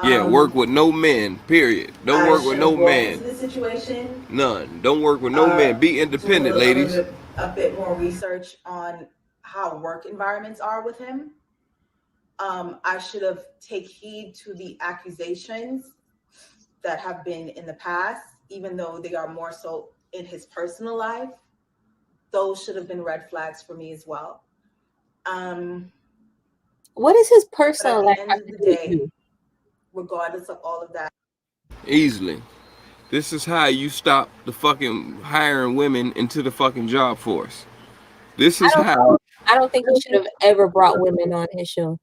Yeah, work with no men, period. Don't work with no men. This situation, none. Don't work with no men. Be independent, ladies. A bit more research on how work environments are with him. I should have taken heed to the accusations that have been in the past, even though they are more so in his personal life. Those should have been red flags for me as well. What is his personal life? At the end of the day, regardless of all of that, easily. This is how you stop the fucking hiring women into the fucking job force. This is how. I don't think he should have ever brought women on his show.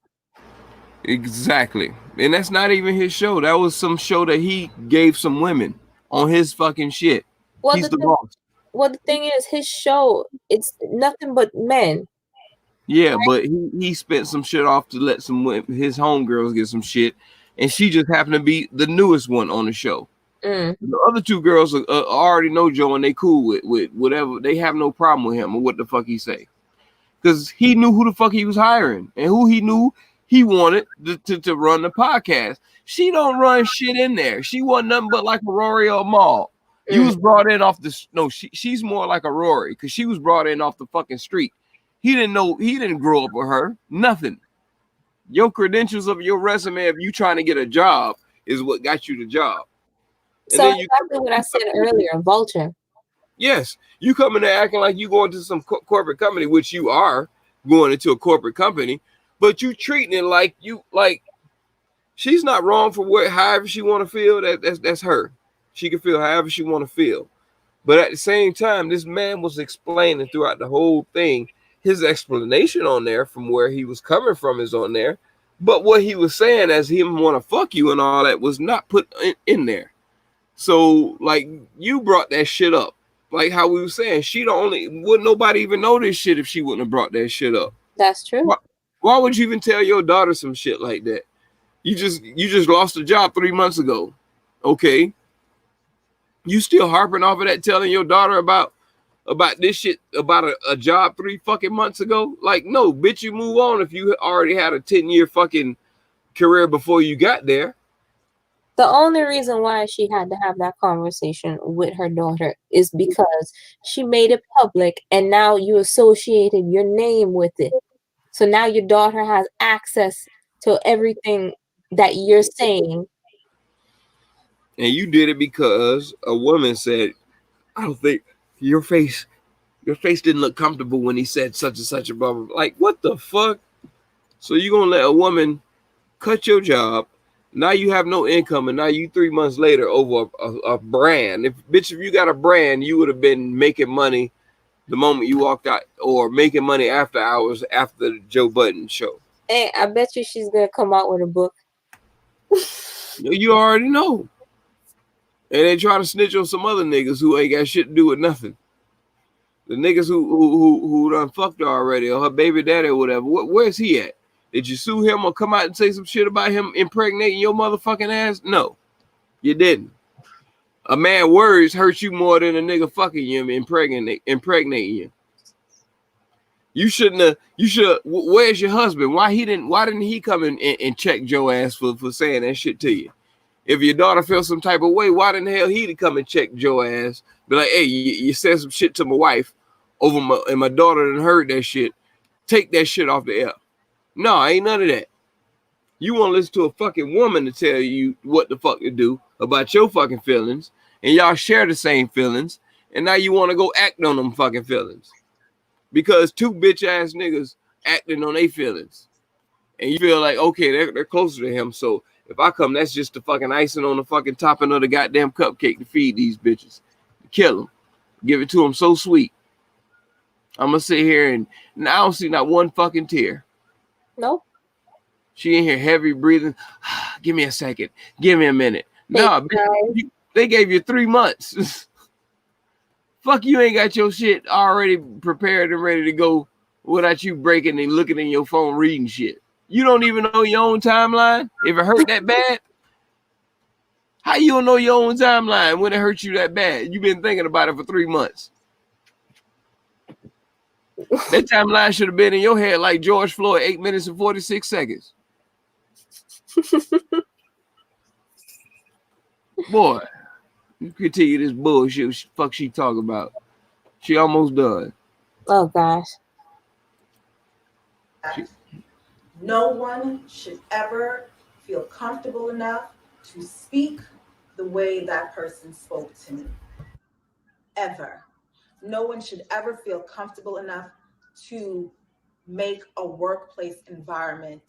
Exactly. And that's not even his show. That was some show that he gave some women on his fucking shit. Well, He's the boss. Well, the thing is, his show, it's nothing but men. Yeah, but he spent some shit off to let some women, his homegirls get some shit. And she just happened to be the newest one on the show. The other two girls already know Joe and they cool with whatever. They have no problem with him or what the fuck he say. Because he knew who the fuck he was hiring and who he knew he wanted to run the podcast. She don't run shit in there. She wasn't nothing but like a Rory or a Maul. You was brought in off the she's more like a Rory because she was brought in off the fucking street. He didn't grow up with her. Nothing. Your credentials of your resume, if you trying to get a job, is what got you the job. And so exactly what I said earlier, vulture. Yes, you come in there acting like you going to some corporate company, which you are going into a corporate company, but you treating it like she's not wrong for however she want to feel. That's her. She can feel however she want to feel. But at the same time, this man was explaining throughout the whole thing. His explanation on there from where he was coming from is on there. But what he was saying as him want to fuck you and all that was not put in there. So, like, you brought that shit up. Like how we were saying, wouldn't nobody even know this shit if she wouldn't have brought that shit up. That's true. Why would you even tell your daughter some shit like that? You just lost a job 3 months ago. Okay. You still harping off of that, telling your daughter about this shit, about a job 3 fucking months ago? Like, no, bitch, you move on if you already had a 10-year fucking career before you got there. The only reason why she had to have that conversation with her daughter is because she made it public and now you associated your name with it. So now your daughter has access to everything that you're saying. And you did it because a woman said, I don't think your face didn't look comfortable when he said such and such a blah, blah, blah. Like, what the fuck? So you gonna let a woman cut your job? Now you have no income, and now you 3 months later over a brand. If you got a brand, you would have been making money the moment you walked out, or making money after hours after the Joe Budden show. Hey, I bet you she's gonna come out with a book. You already know. And they try to snitch on some other niggas who ain't got shit to do with nothing. The niggas who done fucked her already, or her baby daddy or whatever. Where's he at? Did you sue him or come out and say some shit about him impregnating your motherfucking ass? No, you didn't. A man's words hurt you more than a nigga fucking you and impregnating you. You shouldn't have. You should. Where's your husband? Why didn't he come in and check your ass for saying that shit to you? If your daughter feels some type of way, why the hell he to come and check your ass? Be like, hey, you said some shit to my wife and my daughter done heard that shit. Take that shit off the air. No, ain't none of that. You want to listen to a fucking woman to tell you what the fuck to do about your fucking feelings, and y'all share the same feelings, and now you want to go act on them fucking feelings because 2 bitch ass niggas acting on their feelings, and you feel like, okay, they're closer to him, so if I come, that's just the fucking icing on the fucking topping of the goddamn cupcake to feed these bitches. Kill them. Give it to them so sweet. I'm going to sit here and I don't see not one fucking tear. Nope. She in here heavy breathing. Give me a second. Give me a minute. No, they gave you 3 months. Fuck, you ain't got your shit already prepared and ready to go without you breaking and looking in your phone reading shit. You don't even know your own timeline? If it hurt that bad? How you don't know your own timeline when it hurt you that bad? You've been thinking about it for 3 months. That timeline should have been in your head like George Floyd, 8 minutes and 46 seconds. Boy, you continue this bullshit. Fuck she talking about. She almost done. Oh, gosh. No one should ever feel comfortable enough to speak the way that person spoke to me. Ever. No one should ever feel comfortable enough to make a workplace environment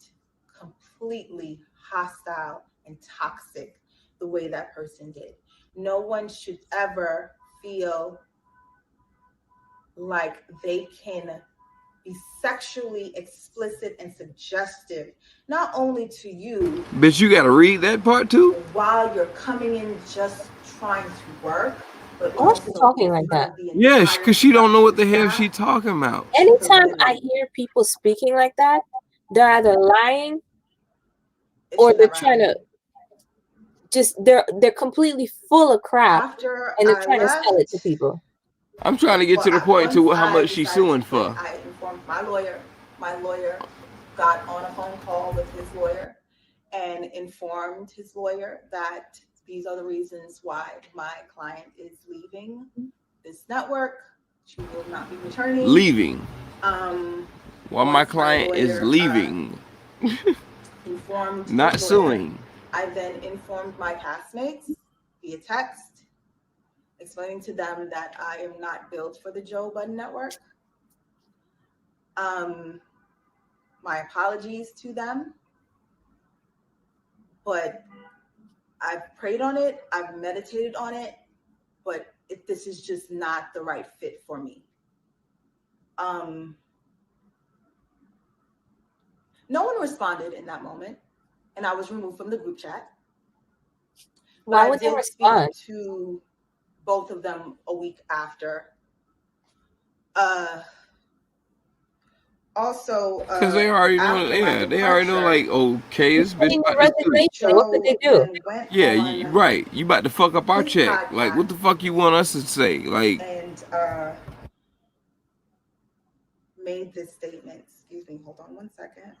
completely hostile and toxic the way that person did. No one should ever feel like they can be sexually explicit and suggestive, not only to you. Bitch, you gotta read that part too? While you're coming in just trying to work. Why is she talking like that? Yes, because she don't know what the hell she talking about. Anytime I hear people speaking like that, they're either lying or they're trying to they're completely full of crap and they're trying to sell it to people. I'm trying to get to the point to how much she's suing for. I informed my lawyer. My lawyer got on a phone call with his lawyer and informed his lawyer that these are the reasons why my client is leaving this network. She will not be returning. Leaving. While my client is leaving. Informed not suing. I then informed my castmates via text, explaining to them that I am not built for the Joe Budden Network. my apologies to them. But I've prayed on it, I've meditated on it, but this is just not the right fit for me. No one responded in that moment, and I was removed from the group chat. Why would they respond? To both of them a week after. Also, because they already know, they already know, like, okay, this bitch about to do. What could they do? Yeah, right. You about to fuck up our check. Like, what the fuck you want us to say? Like, and made this statement. Excuse me, hold on one second.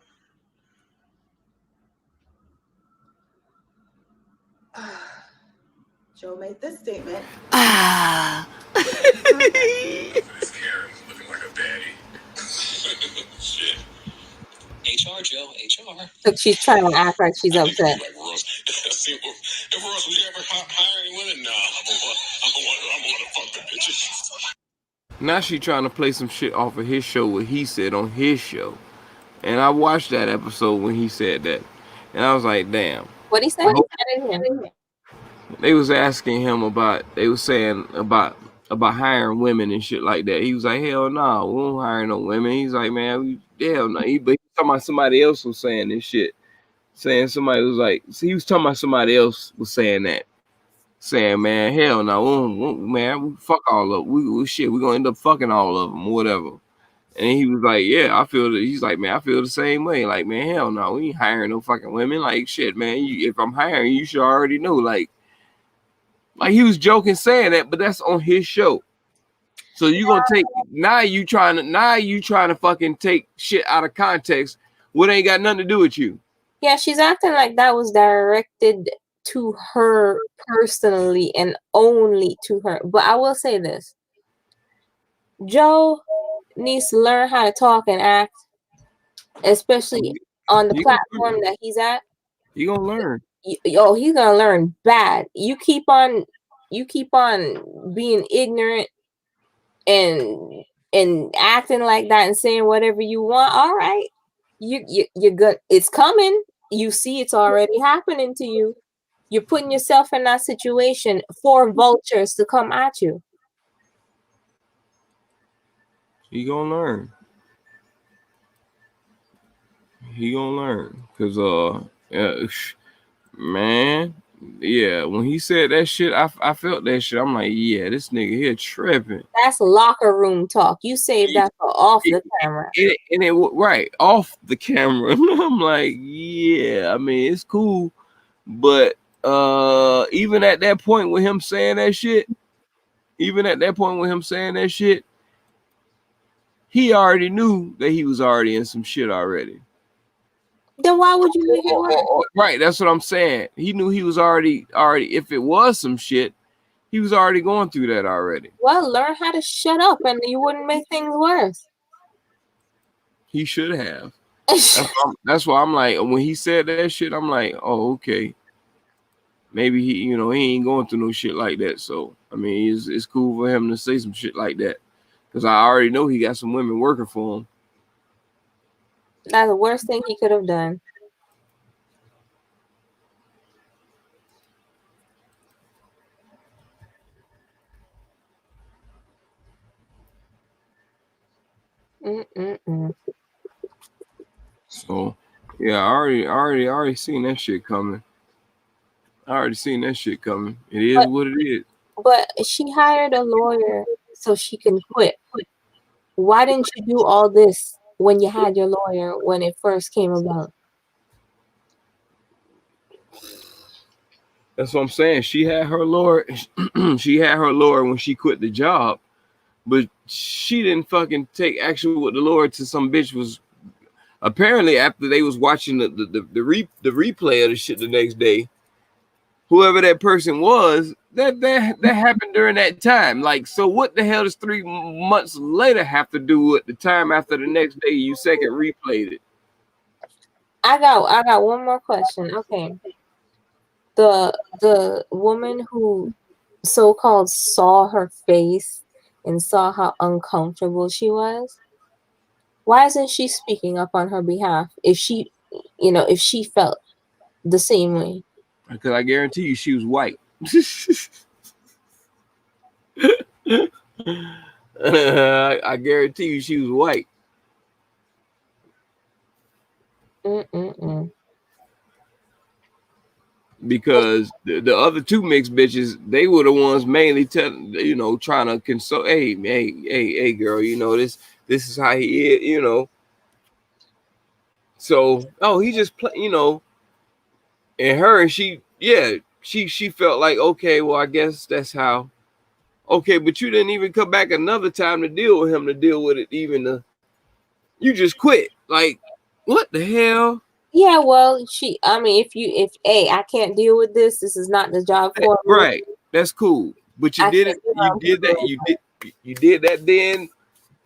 Joe made this statement. Looking like a baddie. Shit. HR, Joe, HR. So she's trying to act like she's upset. If Ross was ever hiring women, nah, I'm gonna fuck the bitches. now she trying to play some shit off of his show, what he said on his show. And I watched that episode when he said that. And I was like, damn. What he said? They was asking him about, they was saying about hiring women and shit like that. He was like, hell no, nah, we won't hire no women. He's like, man, hell no. But he was talking about somebody else was saying this shit. Saying somebody was like, he was talking about somebody else was saying that. Saying, man, hell no, man, we fuck all of them. We shit, we're gonna end up fucking all of them or whatever. And he was like, yeah, I feel that. He's like, man, I feel the same way. Like, man, hell no, we ain't hiring no fucking women. Like, shit, man, if I'm hiring, you should already know. Like he was joking saying that, but that's on his show. So you gonna take now you trying to fucking take shit out of context. What ain't got nothing to do with you? Yeah, she's acting like that was directed to her personally and only to her. But I will say this: Joe needs to learn how to talk and act, especially on the platform that he's at. You gonna learn. He's gonna learn bad. You keep on being ignorant and acting like that and saying whatever you want. All right, you're good. It's coming. You see, it's already happening to you. You're putting yourself in that situation for vultures to come at you. He gonna learn. He gonna learn, cause man, yeah. When he said that shit, I felt that shit. I'm like, yeah, this nigga here tripping. That's locker room talk. You saved that for off the camera. Right off the camera. I'm like, yeah. I mean, it's cool, but even at that point with him saying that shit, he already knew that he was already in some shit already. Then why would you make it work? Right, that's what I'm saying. He knew he was already. If it was some shit, he was already going through that already. Well, learn how to shut up, and you wouldn't make things worse. He should have. That's why I'm like, when he said that shit, I'm like, oh, okay. Maybe he ain't going through no shit like that. So I mean, it's cool for him to say some shit like that, because I already know he got some women working for him. That's the worst thing he could have done. So yeah, I already seen that shit coming. It is what it is. But she hired a lawyer so she can quit. Why didn't you do all this when you had your lawyer when it first came about? That's what I'm saying. She had her lawyer. She had her lawyer when she quit the job, but she didn't fucking take action with the lawyer till some bitch was apparently after they was watching the replay of the shit the next day. Whoever that person was, that happened during that time. Like, so what the hell does 3 months later have to do with the time after the next day you second replayed it? I got one more question. Okay. The woman who so-called saw her face and saw how uncomfortable she was Why isn't she speaking up on her behalf if she, if she felt the same way? Because I guarantee you she was white. I guarantee you she was white. Because the other two mixed bitches, they were the ones mainly trying to console. Hey, girl, this is how he is, So, he just play, and her and she felt like, okay, well, I guess that's how. Okay, but you didn't even come back another time to deal with him, to deal with it. You just quit. Like, what the hell? Yeah, well, if I can't deal with this, this is not the job for me. Right. That's cool. But you did that. You did that then.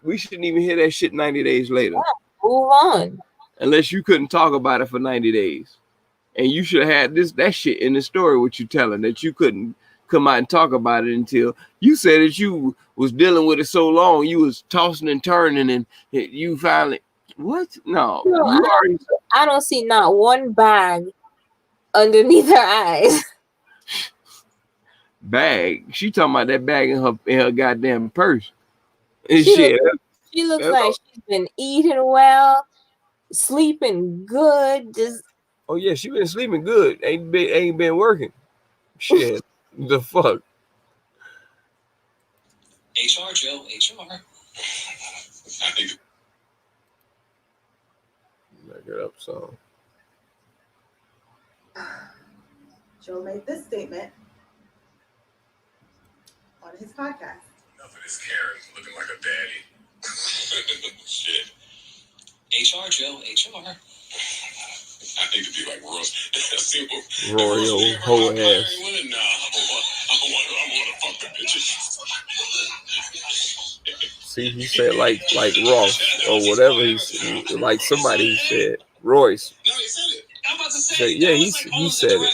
We shouldn't even hear that shit 90 days later. Yeah, move on. Unless you couldn't talk about it for 90 days. And you should have had that shit in the story, what you telling, that you couldn't come out and talk about it until you said that you was dealing with it so long, you was tossing and turning, and you finally, what? No. I don't see not one bag underneath her eyes. Bag? She talking about that bag in her goddamn purse. And she looks like she's been eating well, sleeping good. Oh yeah, she been sleeping good. Ain't been working. Shit. The fuck. HR, Joe, HR. Back it up, so. Joe made this statement on his podcast. Enough of this Karen looking like a daddy. Shit. HR, Joe, HR. I need to be like Ross. Royal whole ass. Nah, I want to fuck the bitches. See, he said like Ross or whatever like somebody he said. Royce. No, he said it. I'm about to say Yeah, he said it.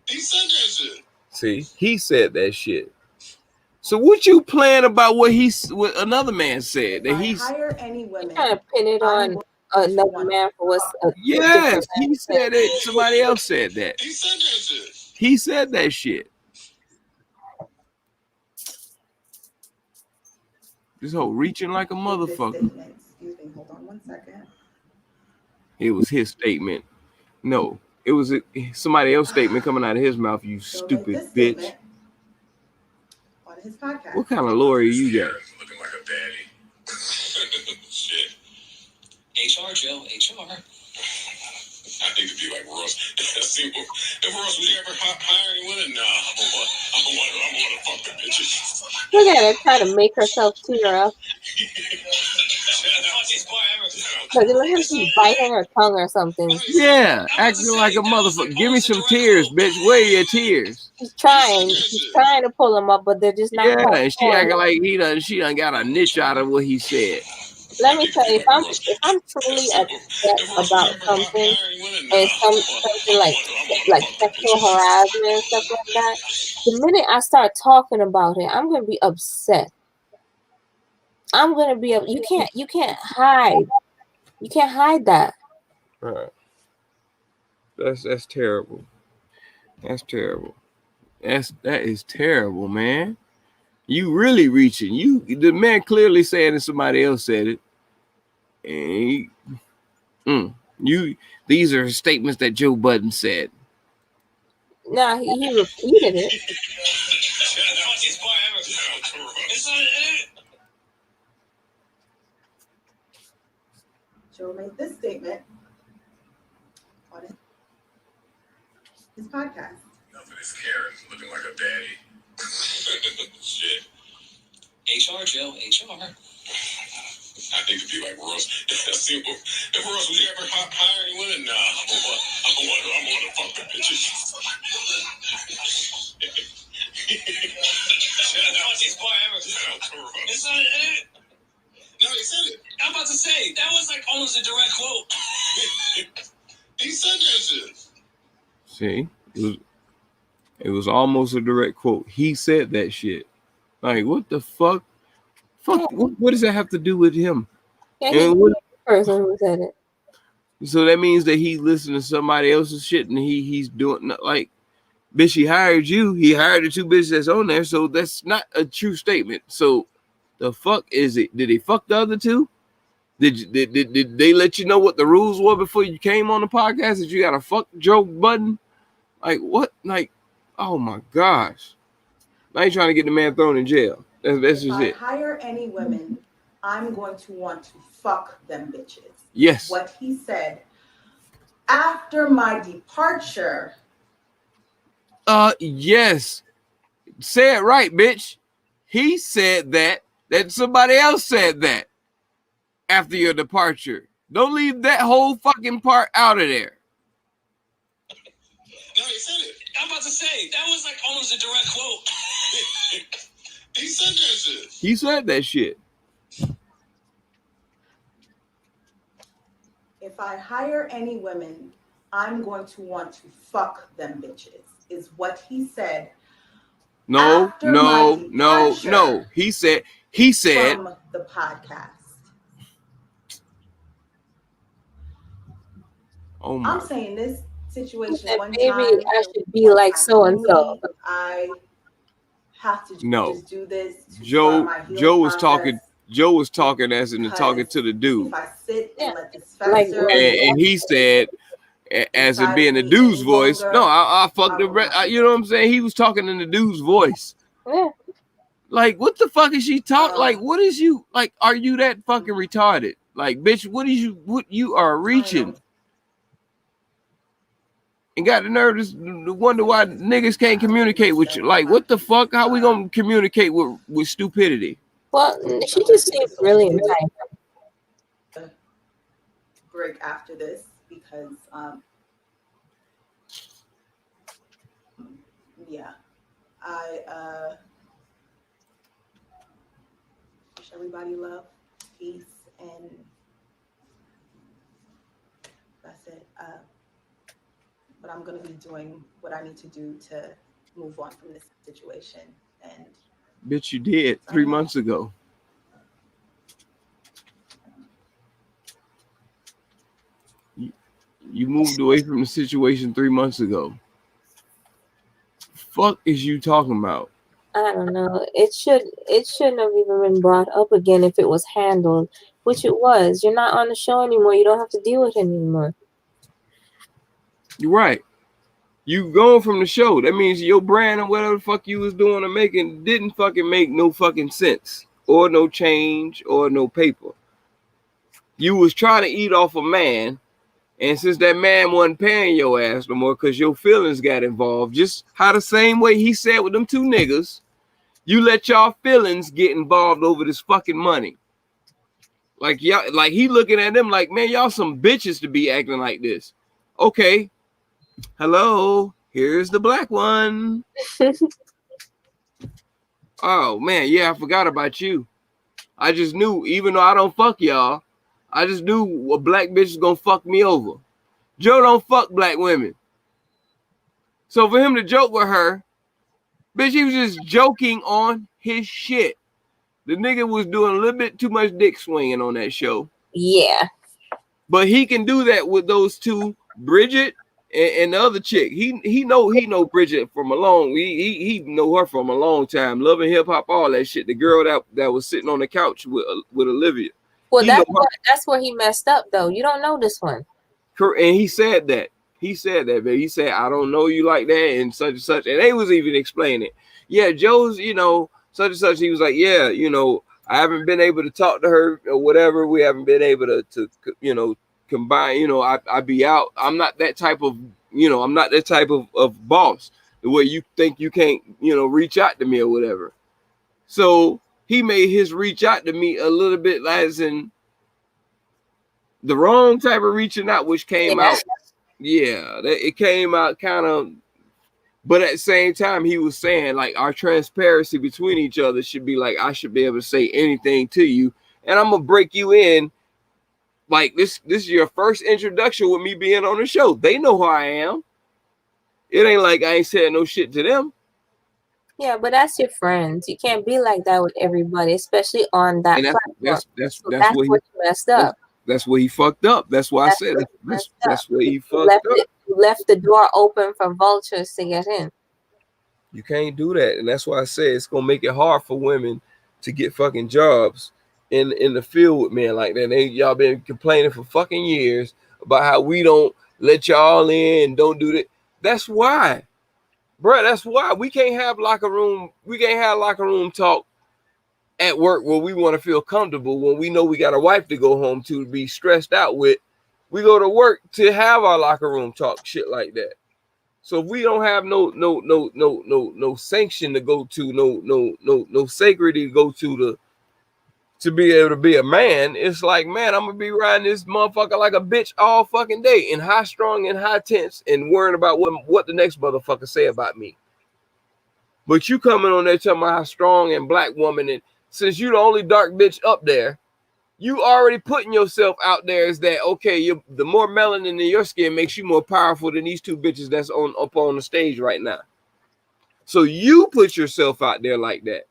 He said that shit. See, he said that shit. So what you playing about what another man said that he's hire any women? Trying to pin it on another man for what's yes, he said it. Somebody else said that. He said that shit. He said that shit. This whole reaching like a motherfucker. Excuse me, hold on 1 second. It was his statement. No, it was somebody else's statement coming out of his mouth. You stupid bitch. On his podcast. What kind of lawyer you got? Looking like a daddy. Shit. HR, Joe, HR. I need to be like Ross. If Ross was ever hiring women, nah, I want to fuck the bitches. Look at her try to make herself tear up. Look at him, she's biting her tongue or something. Yeah, acting like a motherfucker. Give me some tears, bitch. Where are your tears? She's trying to pull them up, but they're just not. Yeah, and she acting like she done got a niche out of what he said. Let me tell you, if I'm truly upset about something and something like sexual harassment and stuff like that, the minute I start talking about it, I'm gonna be upset. I'm gonna be you can't hide. You can't hide that. Right. That's terrible. That's terrible. That is terrible, man. You really reaching. The man clearly saying that somebody else said it. And these are statements that Joe Budden said. Nah, he repeated it. Joe made this statement on his podcast. Enough of this Karen looking like a daddy. Shit. HR, Joe, HR. I need to be like Ross. If Ross was ever hiring women, nah, I want to fuck the bitches. No, he said it. I'm about to say that was like almost a direct quote. He said that shit. See, it was almost a direct quote. He said that shit. Like, what the fuck? Fuck, what does that have to do with him? Yeah, he's the person who said it. So that means that he listened to somebody else's shit and he's doing like, bitch, he hired you. He hired the two bitches that's on there. So that's not a true statement. So the fuck is it? Did he fuck the other two? Did they let you know what the rules were before you came on the podcast? That you got a fuck Joe Budden? Like what? Like, oh my gosh! Now you trying to get the man thrown in jail. That's just it. If I hire any women, I'm going to want to fuck them bitches. Yes. What he said after my departure. Yes. Say it right, bitch. He said that somebody else said that after your departure. Don't leave that whole fucking part out of there. No, he said it. I'm about to say, that was like almost a direct quote. He said that shit. He said that shit. If I hire any women, I'm going to want to fuck them bitches, is what he said. No. He said From the podcast. Oh my. I'm saying this situation Said, one maybe time. I should be like so and so. I have to just do this. Joe was talking. Joe was talking as in talking to the dude. If I sit and let this fester, And he said, as in being the dude's voice, no, I fucked the rest. You know what I'm saying? He was talking in the dude's voice. Yeah. Like, what the fuck is she talking? Like, what is you like? Are you that fucking retarded? Like, bitch, what you are reaching? And got the nerve to wonder why niggas can't communicate with you. Like, what the fuck? How we gonna communicate with stupidity? Well, she just seems really entitled. Break after this because yeah, I wish everybody love, peace, and that's it. But I'm gonna be doing what I need to do to move on from this situation. And bitch, you did 3 months ago. You moved away from the situation 3 months ago. Fuck is you talking about? I don't know. It shouldn't have even been brought up again if it was handled, which it was. You're not on the show anymore. You don't have to deal with it anymore. You're right. You going from the show. That means your brand and whatever the fuck you was doing or making didn't fucking make no fucking sense. Or no change or no paper. You was trying to eat off a man. And since that man wasn't paying your ass no more because your feelings got involved, just how the same way he said with them two niggas, you let y'all feelings get involved over this fucking money. Like y'all, like he looking at them like, man, y'all some bitches to be acting like this. Okay. Hello, here's the black one. Oh man, yeah, I forgot about you. I just knew, even though I don't fuck y'all, I just knew a black bitch is gonna fuck me over. Joe don't fuck black women. So for him to joke with her, bitch, he was just joking on his shit. The nigga was doing a little bit too much dick swinging on that show. Yeah. But he can do that with those two, Bridget and the other chick. He know Bridget from a long. He know her from a long time. Loving hip hop, all that shit. The girl that was sitting on the couch with Olivia. Well, that's where he messed up though. You don't know this one. And he said that. He said that, baby. He said, I don't know you like that and such and such. And they was even explaining. Yeah, Joe's, such and such. He was like, yeah, I haven't been able to talk to her or whatever. We haven't been able to combine, I be out. I'm not that type of, I'm not that type of boss the way you think you can't, reach out to me or whatever. So he made his reach out to me a little bit as in the wrong type of reaching out, which came out. Yeah, it came out kind of, but at the same time, he was saying like our transparency between each other should be like, I should be able to say anything to you and I'm going to break you in. Like this is your first introduction with me being on the show. They know who I am. It ain't like I ain't saying no shit to them. Yeah, but that's your friends. You can't be like that with everybody, especially on that And platform. that's So that's what what you messed up. that's where he fucked up. That's why I That's said where you messed up. that's where he You fucked left up. you left the door open for vultures to get in. You can't do that, and that's why I say it's gonna make it hard for women to get fucking jobs in the field with men like that. Y'all been complaining for fucking years about how we don't let y'all in and don't do that. That's why, bro. That's why we can't have locker room. We can't have locker room talk at work where we want to feel comfortable when we know we got a wife to go home to be stressed out with. We go to work to have our locker room talk shit like that. So if we don't have no sanction to go to, no sacredity to go to be able to be a man, it's like, man, I'm gonna be riding this motherfucker like a bitch all fucking day and high strung and high tense and worrying about what the next motherfucker say about me. But you coming on there telling me how strong and black woman, and since you the only dark bitch up there, you already putting yourself out there as that, okay, the more melanin in your skin makes you more powerful than these two bitches that's up on the stage right now. So you put yourself out there like that.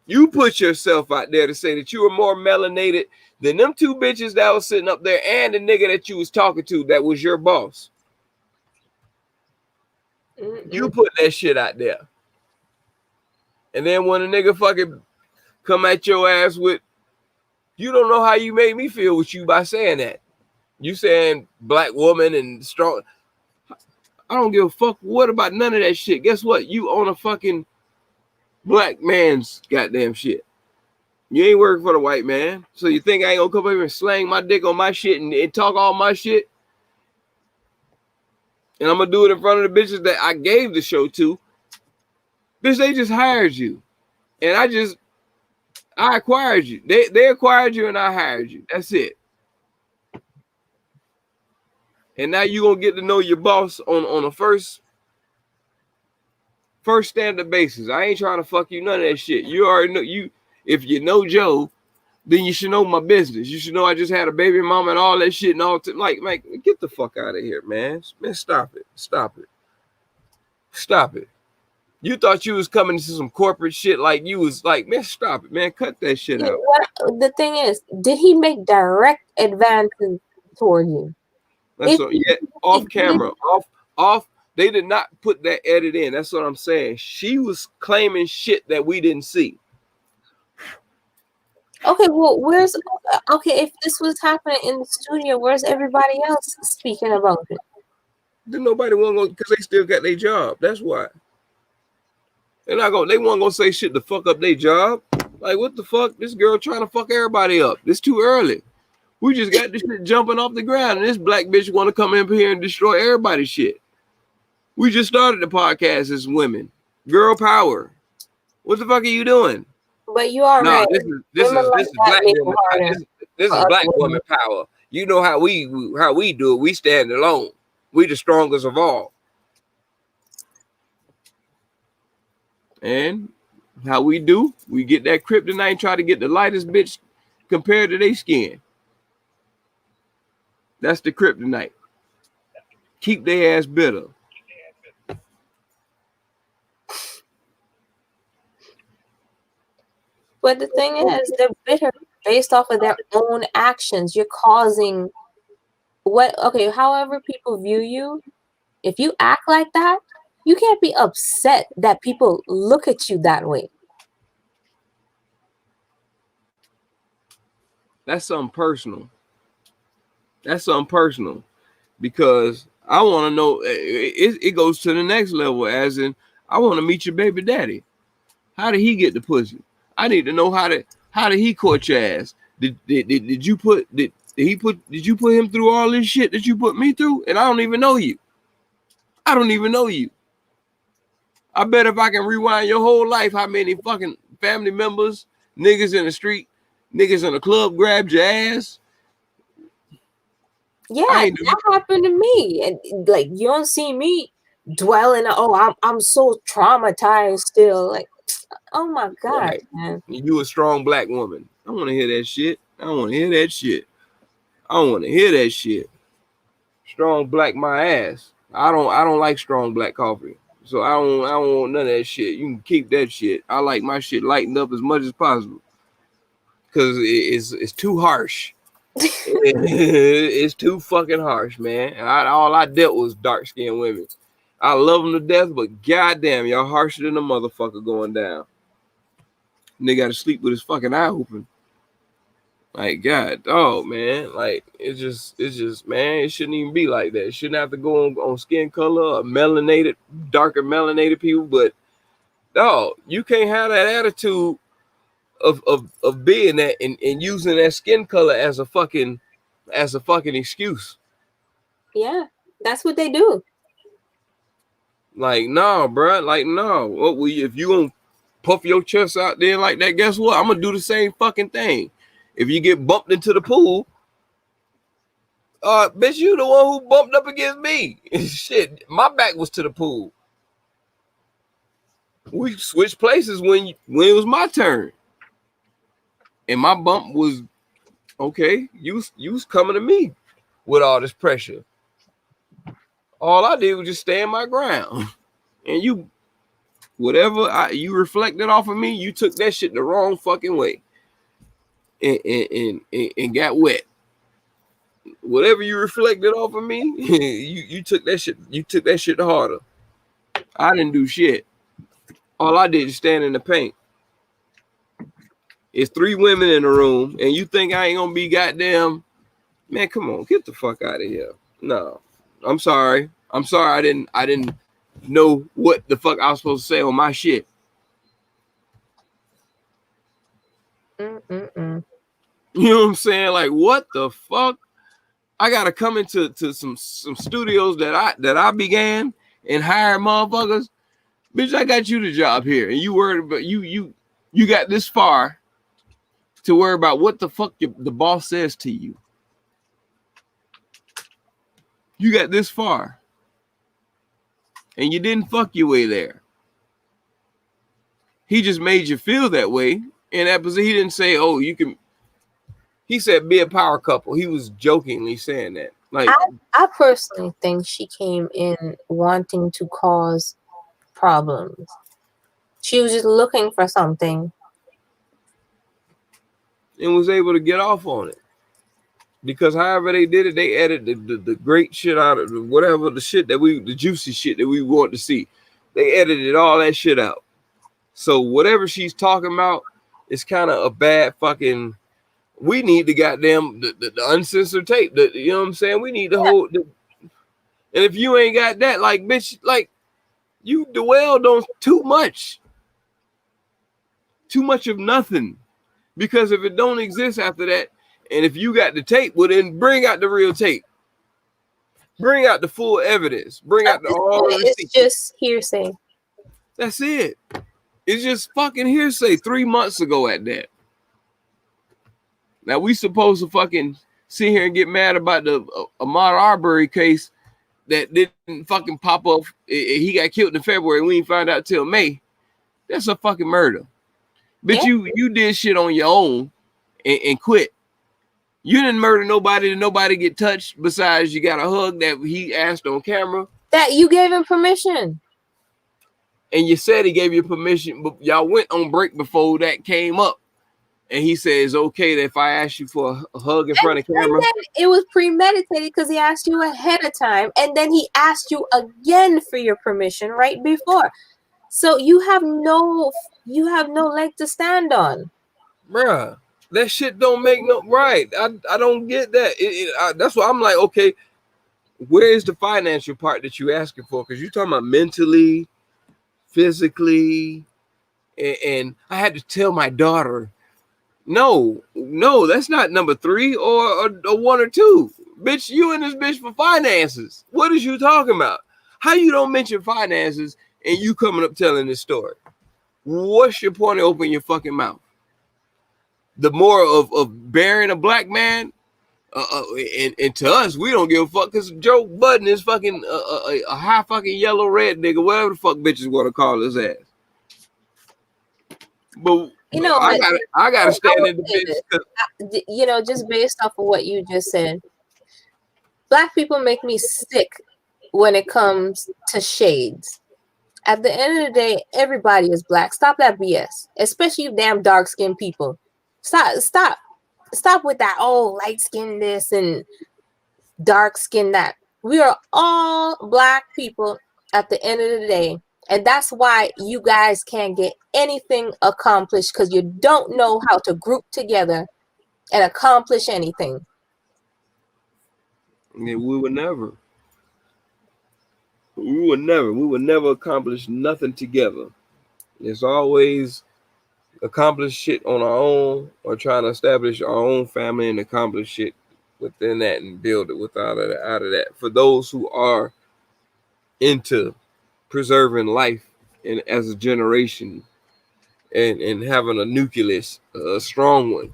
You put yourself out there to say that you were more melanated than them two bitches that was sitting up there and the nigga that you was talking to that was your boss. You put that shit out there. And then when a nigga fucking come at your ass with, you don't know how you made me feel with you by saying that. You saying black woman and strong. I don't give a fuck what about none of that shit. Guess what? You own a fucking black man's goddamn shit. You ain't working for the white man. So you think I ain't gonna come over and slang my dick on my shit and talk all my shit? And I'm gonna do it in front of the bitches that I gave the show to. Bitch, they just hired you. And I acquired you. They acquired you and I hired you. That's it. And now you gonna get to know your boss on a first standard basis. I ain't trying to fuck you none of that shit. You already know if you know Joe, then you should know my business. You should know I just had a baby mama and all that shit and all like get the fuck out of here, man. Man, stop it. Stop it. Stop it. You thought you was coming to some corporate shit like you was like, man, stop it, man. Cut that shit out. The thing is, did he make direct advances toward you? That's what, yeah, off camera, off. They did not put that edit in. That's what I'm saying. She was claiming shit that we didn't see. Okay, well, if this was happening in the studio, where's everybody else speaking about it? Then nobody won't go because they still got their job. That's why. They weren't gonna say shit to fuck up their job. Like, what the fuck? This girl trying to fuck everybody up. It's too early. We just got this shit jumping off the ground, and this black bitch want to come in here and destroy everybody's shit. We just started the podcast as women. Girl power. What the fuck are you doing? But you are right. This is black woman. This is black woman power. You know how we do it. We stand alone. We the strongest of all. And how we do, we get that kryptonite and try to get the lightest bitch compared to their skin. That's the kryptonite. Keep their ass bitter. But the thing is, they're bitter based off of their own actions. You're causing however people view you, if you act like that, you can't be upset that people look at you that way. That's something personal. That's something personal. Because I want to know, it goes to the next level, as in, I want to meet your baby daddy. How did he get the pussy? I need to know how did he court your ass? Did you put him through all this shit that you put me through? And I don't even know you. I don't even know you. I bet if I can rewind your whole life, how many fucking family members, niggas in the street, niggas in the club grabbed your ass. Yeah, that happened to me. And like, you don't see me dwelling, I'm so traumatized still. Like, oh my God, right, man. You a strong black woman. I want to hear that shit. I want to hear that shit. I want to hear that shit. Strong black my ass. I don't like strong black coffee. So I don't want none of that shit. You can keep that shit. I like my shit lightened up as much as possible. Cause it's too harsh. It's too fucking harsh, man. And all I dealt was dark-skinned women. I love them to death, but goddamn, y'all harsher than a motherfucker going down. Nigga got to sleep with his fucking eye open. Like, God, oh man, like it's just, man, it shouldn't even be like that. It shouldn't have to go on skin color or melanated, darker melanated people. But dog, you can't have that attitude of being that and using that skin color as a fucking excuse. Yeah, that's what they do. Like, no, bro. Like, no. If you gonna puff your chest out there like that, guess what? I'm gonna do the same fucking thing. If you get bumped into the pool, bitch, you the one who bumped up against me. Shit, my back was to the pool. We switched places when it was my turn. And my bump was, okay, you was coming to me with all this pressure. All I did was just stand my ground. And you, whatever you reflected off of me, you took that shit the wrong fucking way. And got wet. Whatever you reflected off of me, you took that shit harder. I didn't do shit. All I did is stand in the paint. It's 3 women in the room, and you think I ain't gonna be goddamn, man, come on, get the fuck out of here. No, I'm sorry. I didn't know what the fuck I was supposed to say on my shit. Mm-mm-mm. You know what I'm saying? Like, what the fuck? I gotta come into some studios that I began and hire motherfuckers. Bitch, I got you the job here, and you worried about you got this far to worry about what the fuck the boss says to you. You got this far, and you didn't fuck your way there. He just made you feel that way. In that position, he didn't say, "Oh, you can." He said, "Be a power couple." He was jokingly saying that. Like, I personally think she came in wanting to cause problems. She was just looking for something, and was able to get off on it. Because however they did it, they edited the great shit out of whatever the juicy shit that we want to see. They edited all that shit out. So whatever she's talking about is kind of a bad fucking. We need the goddamn the uncensored tape. You know what I'm saying? We need the whole. And if you ain't got that, like, bitch, like, you dwelled on too much of nothing. Because if it don't exist after that, and if you got the tape, well, then bring out the real tape. Bring out the full evidence. Bring out all the It's just hearsay. That's it. It's just fucking hearsay 3 months ago at that. Now we supposed to fucking sit here and get mad about the Ahmaud Arbery case that didn't fucking pop up. He got killed in February. We didn't find out till May. That's a fucking murder. But you did shit on your own and quit. You didn't murder nobody. Did nobody get touched besides you got a hug that he asked on camera? That you gave him permission. And you said he gave you permission, but y'all went on break before that came up. And he says, okay, that if I ask you for a hug in front of camera. And then it was premeditated because he asked you ahead of time. And then he asked you again for your permission right before. So you have no leg to stand on. Bruh, that shit don't make no right. I don't get that. That's why I'm like, okay, where is the financial part that you asking for? Because you're talking about mentally, physically, and I had to tell my daughter, no, that's not number 3 or 1 or 2. Bitch, you and this bitch for finances. What is you talking about? How you don't mention finances and you coming up telling this story? What's your point of opening your fucking mouth? The more of burying a black man, and to us, we don't give a fuck because Joe Budden is fucking a high fucking yellow red nigga, whatever the fuck bitches want to call his ass. But you know, I gotta stand in the bitch. You know, just based off of what you just said, black people make me sick when it comes to shades. At the end of the day, everybody is black. Stop that BS, especially you damn dark skinned people. Stop with that. Oh, light skin this and dark skin that. We are all black people at the end of the day. And that's why you guys can't get anything accomplished, because you don't know how to group together and accomplish anything. Yeah, we would never accomplish nothing together. It's always accomplish shit on our own, or trying to establish our own family and accomplish shit within that and build it out of that. For those who are into preserving life and as a generation and having a nucleus, a strong one.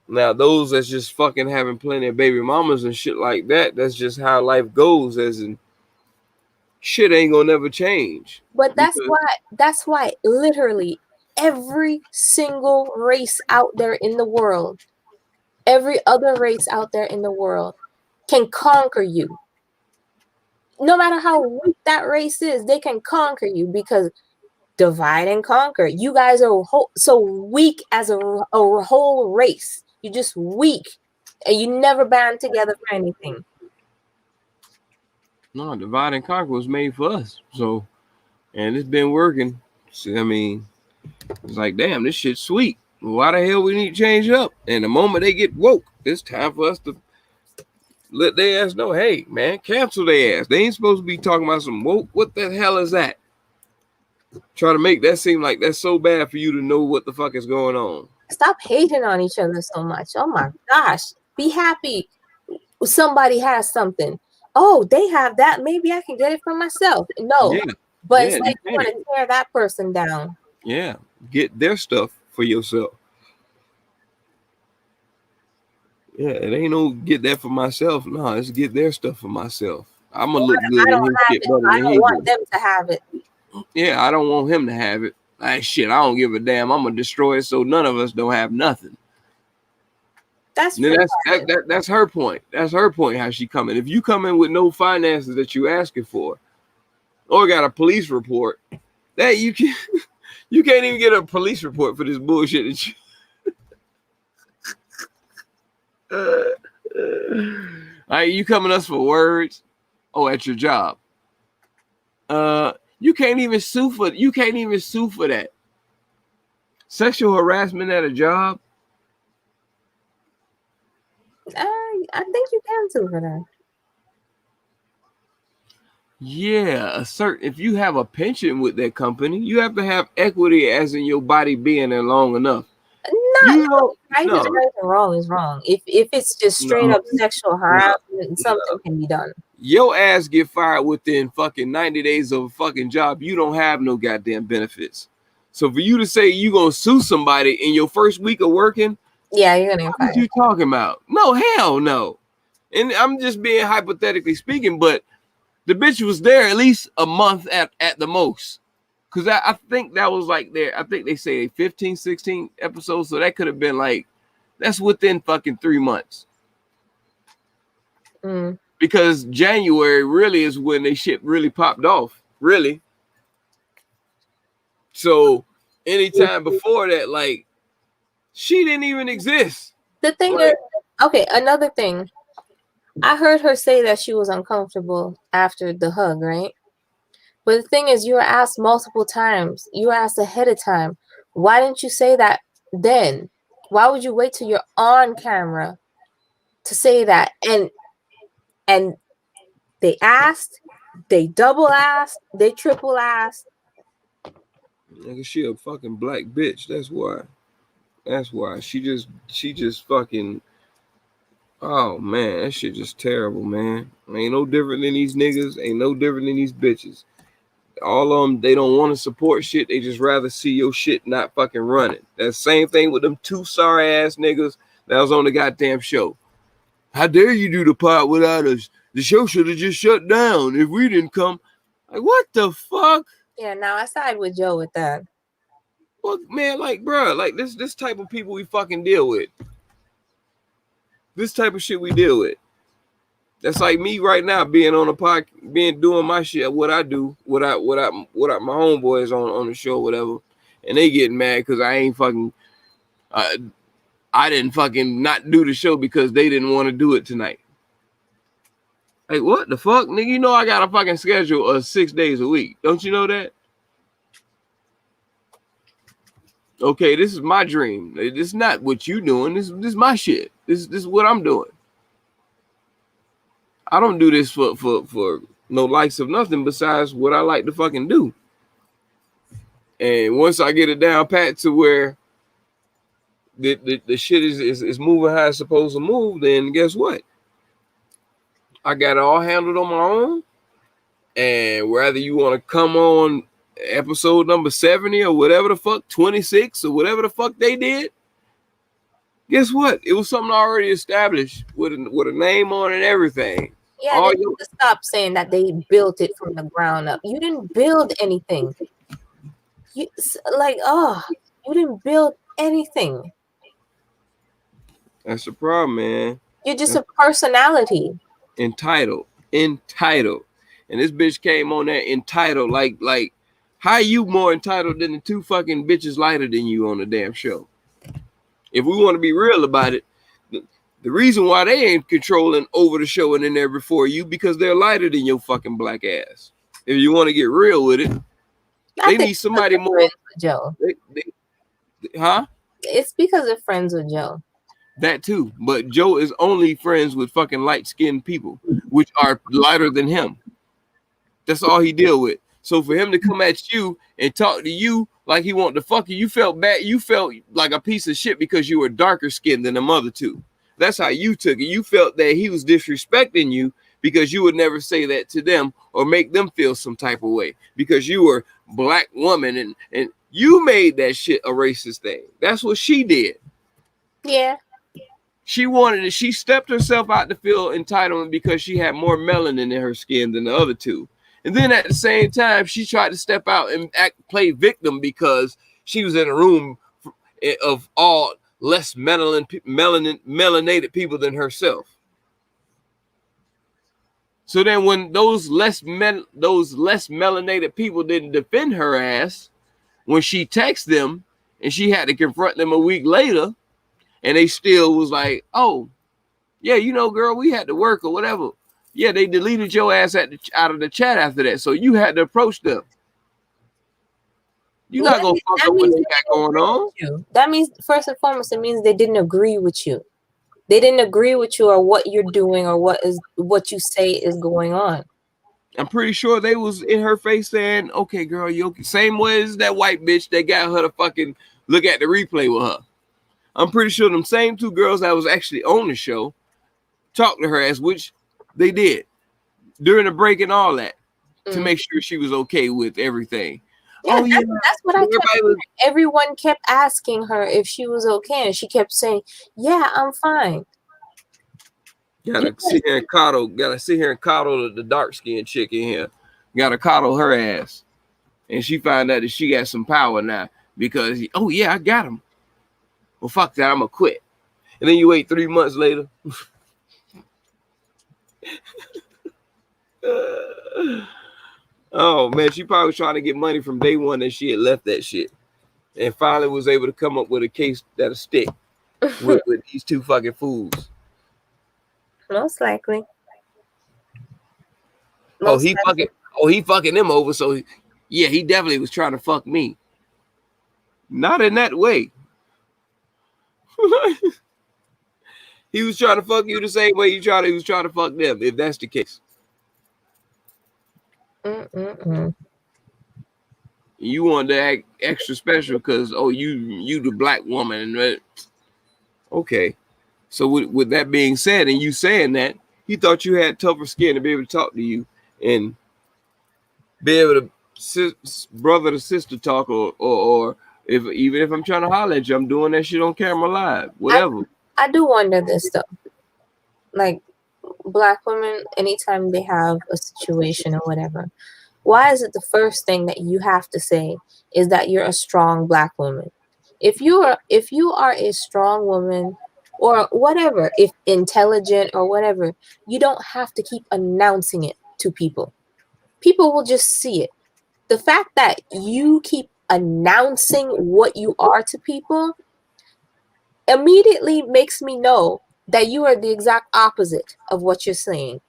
Now, those that's just fucking having plenty of baby mamas and shit like that, that's just how life goes, as in shit ain't gonna never change. But that's why literally every single race out there in the world, every other race out there in the world can conquer you. No matter how weak that race is, they can conquer you, because divide and conquer. You guys are so weak as a whole race. You're just weak, and you never band together for anything. No, divide and conquer was made for us. So, and it's been working. So, I mean, it's like, damn, this shit's sweet. Why the hell we need to change up? And the moment they get woke, it's time for us to let their ass know, hey, man, cancel their ass. They ain't supposed to be talking about some woke. What the hell is that? Try to make that seem like that's so bad for you to know what the fuck is going on. Stop hating on each other so much. Oh my gosh. Be happy somebody has something. Oh, they have that. Maybe I can get it for myself. No. Yeah. But it's like you want to tear that person down. Yeah. Get their stuff for yourself. Yeah, it ain't no get that for myself. No, it's get their stuff for myself. I'm gonna look good in his shit better than I don't want them to have it. Yeah, I don't want him to have it. Like shit, I don't give a damn. I'm gonna destroy it so none of us don't have nothing. That's her point. That's her point. How she coming? If you come in with no finances that you asking for, or got a police report, that you can't even get a police report for this bullshit that you. Like you coming us for words? Oh, at your job. You can't even sue for that. Sexual harassment at a job. I think you can sue for that. Yeah, if you have a pension with that company, you have to have equity, as in your body being there long enough. Right and wrong is wrong. If it's just straight up sexual harassment, something can be done. Your ass get fired within fucking 90 days of a fucking job. You don't have no goddamn benefits. So for you to say you gonna sue somebody in your first week of working, yeah, you're gonna get fired. What you talking about? No, hell no. And I'm just being hypothetically speaking, but the bitch was there at least a month at the most. Because I think that was like I think they say 15, 16 episodes. So that could have been like, that's within fucking 3 months. Because January really is when they shit really popped off. Really. So anytime before that, like, she didn't even exist. The thing is, okay, another thing. I heard her say that she was uncomfortable after the hug, right? But the thing is, you were asked multiple times. You were asked ahead of time. Why didn't you say that then? Why would you wait till you're on camera to say that? And they asked, they double asked, they triple asked. Nigga, she a fucking black bitch. That's why. That's why. She just fucking. Oh man, that shit just terrible, man. Ain't no different than these niggas. Ain't no different than these bitches. All of them, they don't want to support shit. They just rather see your shit not fucking running. That same thing with them two sorry ass niggas that was on the goddamn show. How dare you do the part without us? The show should have just shut down if we didn't come. Like, what the fuck? Yeah, now I side with Joe with that. Well, man, like, bro, like this type of people we fucking deal with. This type of shit we deal with. That's like me right now being on a podcast, doing my shit, what I do, what my homeboys on the show, whatever, and they getting mad because I ain't fucking, I didn't fucking not do the show because they didn't want to do it tonight. Like, what the fuck, nigga? You know I got a fucking schedule of 6 days a week. Don't you know that? Okay, this is my dream. This is not what you doing. This is my shit. This is what I'm doing. I don't do this for no likes of nothing besides what I like to fucking do. And once I get it down pat to where the shit is moving how it's supposed to move, then guess what? I got it all handled on my own. And whether you want to come on episode number 70 or whatever the fuck, 26 or whatever the fuck they did, guess what? It was something already established with a name on it and everything. Yeah, they need to stop saying that they built it from the ground up. You didn't build anything. You didn't build anything. That's the problem, man. You're just a personality. Entitled. And this bitch came on there entitled. Like, how you more entitled than the two fucking bitches lighter than you on the damn show? If we want to be real about it, the reason why they ain't controlling over the show and in there before you, because they're lighter than your fucking black ass. If you want to get real with it, they need somebody more. Joe. Huh? It's because they're friends with Joe. That too. But Joe is only friends with fucking light-skinned people, which are lighter than him. That's all he deal with. So for him to come at you and talk to you like he wanted to fuck you, you felt bad. You felt like a piece of shit because you were darker skinned than the other two. That's how you took it. You felt that he was disrespecting you because you would never say that to them or make them feel some type of way because you were black woman and you made that shit a racist thing. That's what she did. Yeah. She stepped herself out to feel entitlement because she had more melanin in her skin than the other two. And then at the same time, she tried to step out and play victim because she was in a room of all less melanated people than herself. So then when those less melanated people didn't defend her ass, when she texted them and she had to confront them a week later, and they still was like, oh, yeah, you know, girl, we had to work or whatever. Yeah, they deleted your ass out of the chat after that. So you had to approach them. You're not going to fuck up what they got going on. That means, first and foremost, it means they didn't agree with you. They didn't agree with you or what you're doing or what you say is going on. I'm pretty sure they was in her face saying, okay, girl, you okay? Same way as that white bitch that got her to fucking look at the replay with her. I'm pretty sure them same two girls that was actually on the show talked to her as which they did during the break and all that to make sure she was okay with everything. Yeah, that's what I kept. Everyone kept asking her if she was okay, and she kept saying, "Yeah, I'm fine." Gotta sit here and coddle the dark skinned chick in here. Gotta coddle her ass, and she found out that she got some power now because oh yeah, I got him. Well, fuck that, I'm gonna quit. And then you wait 3 months later. Oh man, she probably was trying to get money from day one that she had left that shit, and finally was able to come up with a case that'll stick with these two fucking fools. Most likely. He fucking them over. So yeah, he definitely was trying to fuck me. Not in that way. He was trying to fuck you the same way he was trying to fuck them, if that's the case. You wanted to act extra special because you the black woman, right? Okay. So with that being said, and you saying that, he thought you had tougher skin to be able to talk to you and be able to brother to sister talk, or even if I'm trying to holler at you, I'm doing that shit on camera live, whatever. I do wonder this though. Like black women, anytime they have a situation or whatever, why is it the first thing that you have to say is that you're a strong black woman? If you are a strong woman or whatever, if intelligent or whatever, you don't have to keep announcing it to people. People will just see it. The fact that you keep announcing what you are to people immediately makes me know that you are the exact opposite of what you're saying.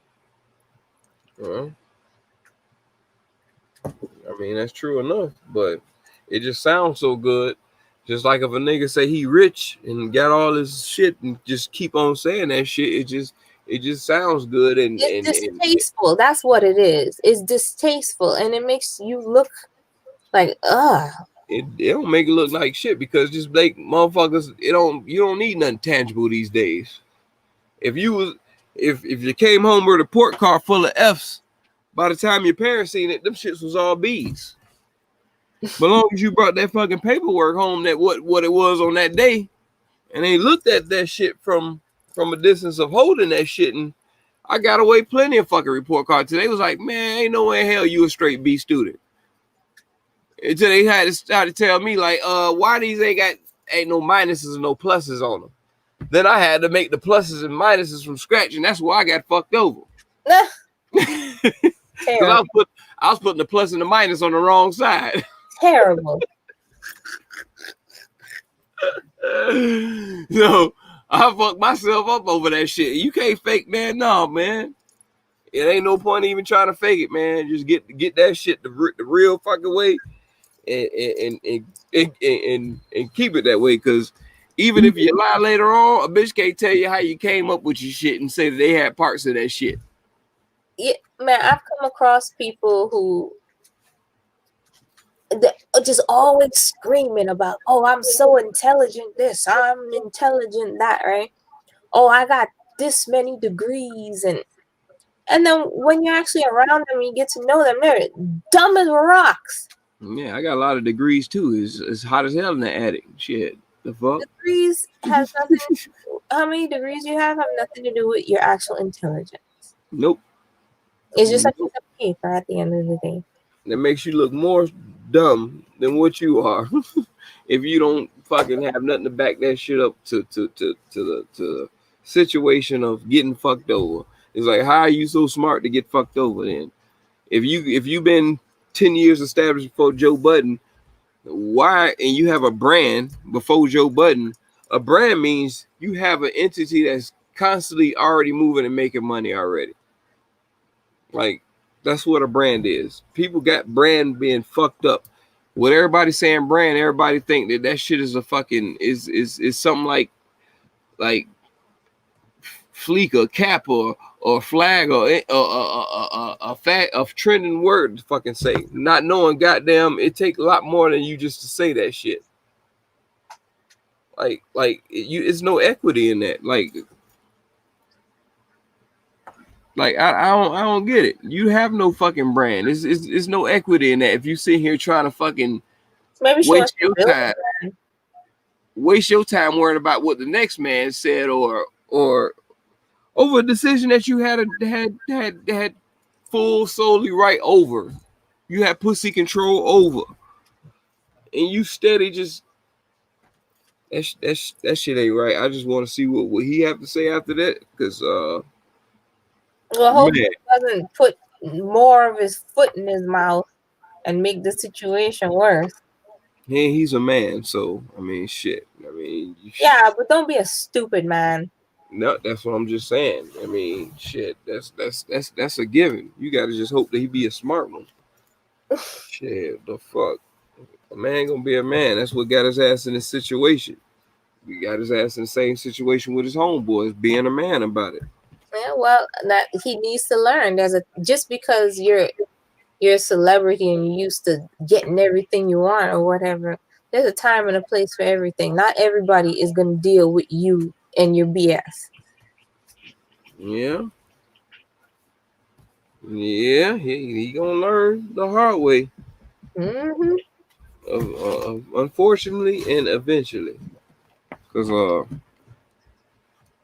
Well, I mean, that's true enough, but it just sounds so good. Just like if a nigga say he rich and got all this shit and just keep on saying that shit, it just sounds good and It's distasteful. That's what it is. It's distasteful, and it makes you look like it don't make it look like shit because just like motherfuckers, you don't need nothing tangible these days. If you came home with a report card full of F's, by the time your parents seen it, them shits was all B's. But long as you brought that fucking paperwork home, that what it was on that day, and they looked at that shit from a distance of holding that shit, and I got away plenty of fucking report cards. Today was like, man, ain't no way in hell you a straight B student. Until they had to start to tell me like, why these ain't no minuses and no pluses on them. Then I had to make the pluses and minuses from scratch, and that's why I got fucked over. I was putting the plus and the minus on the wrong side. Terrible. So I fucked myself up over that shit. You can't fake, man. No, man. It ain't no point even trying to fake it, man. Just get that shit the real fucking way, and keep it that way. Because even if you lie later on, a bitch can't tell you how you came up with your shit and say that they had parts of that shit. Yeah, man, I've come across people who are just always screaming about, oh, I'm so intelligent this, I'm intelligent that, right? Oh, I got this many degrees, and then when you're actually around them, you get to know them, they're dumb as rocks. Yeah, I got a lot of degrees too. It's hot as hell in the attic. Shit, the fuck? Degrees has nothing. How many degrees you have nothing to do with your actual intelligence. Nope. It's just a piece of paper at the end of the day. That makes you look more dumb than what you are. If you don't fucking have nothing to back that shit up to the situation of getting fucked over. It's like, how are you so smart to get fucked over then? If you've been 10 years established before Joe Budden, why, and you have a brand before Joe Budden, a brand means you have an entity that's constantly already moving and making money already. Like, that's what a brand is. People got brand being fucked up. With everybody saying brand, everybody think that shit is a fucking is something like fleek or cap or flag or a trending word to fucking say. Not knowing, goddamn, it take a lot more than you just to say that shit. It's no equity in that. I don't get it. You have no fucking brand. It's no equity in that. If you sit here trying to fucking waste your time worrying about what the next man said or over a decision that you had full solely right over. You had pussy control over. And you steady just that shit ain't right. I just want to see what he have to say after that. Because well, I hope he doesn't put more of his foot in his mouth and make the situation worse. Yeah, he's a man, so I mean, shit. Yeah, but don't be a stupid man. No, that's what I'm just saying. I mean, shit. That's a given. You gotta just hope that he be a smart one. Shit, the fuck. A man gonna be a man. That's what got his ass in this situation. We got his ass in the same situation with his homeboys, being a man about it. Yeah, well, that he needs to learn. Just because you're a celebrity and you're used to getting everything you want or whatever, there's a time and a place for everything. Not everybody is gonna deal with you and your BS. Yeah. Yeah, he gonna learn the hard way. Mm-hmm. Unfortunately and eventually. Because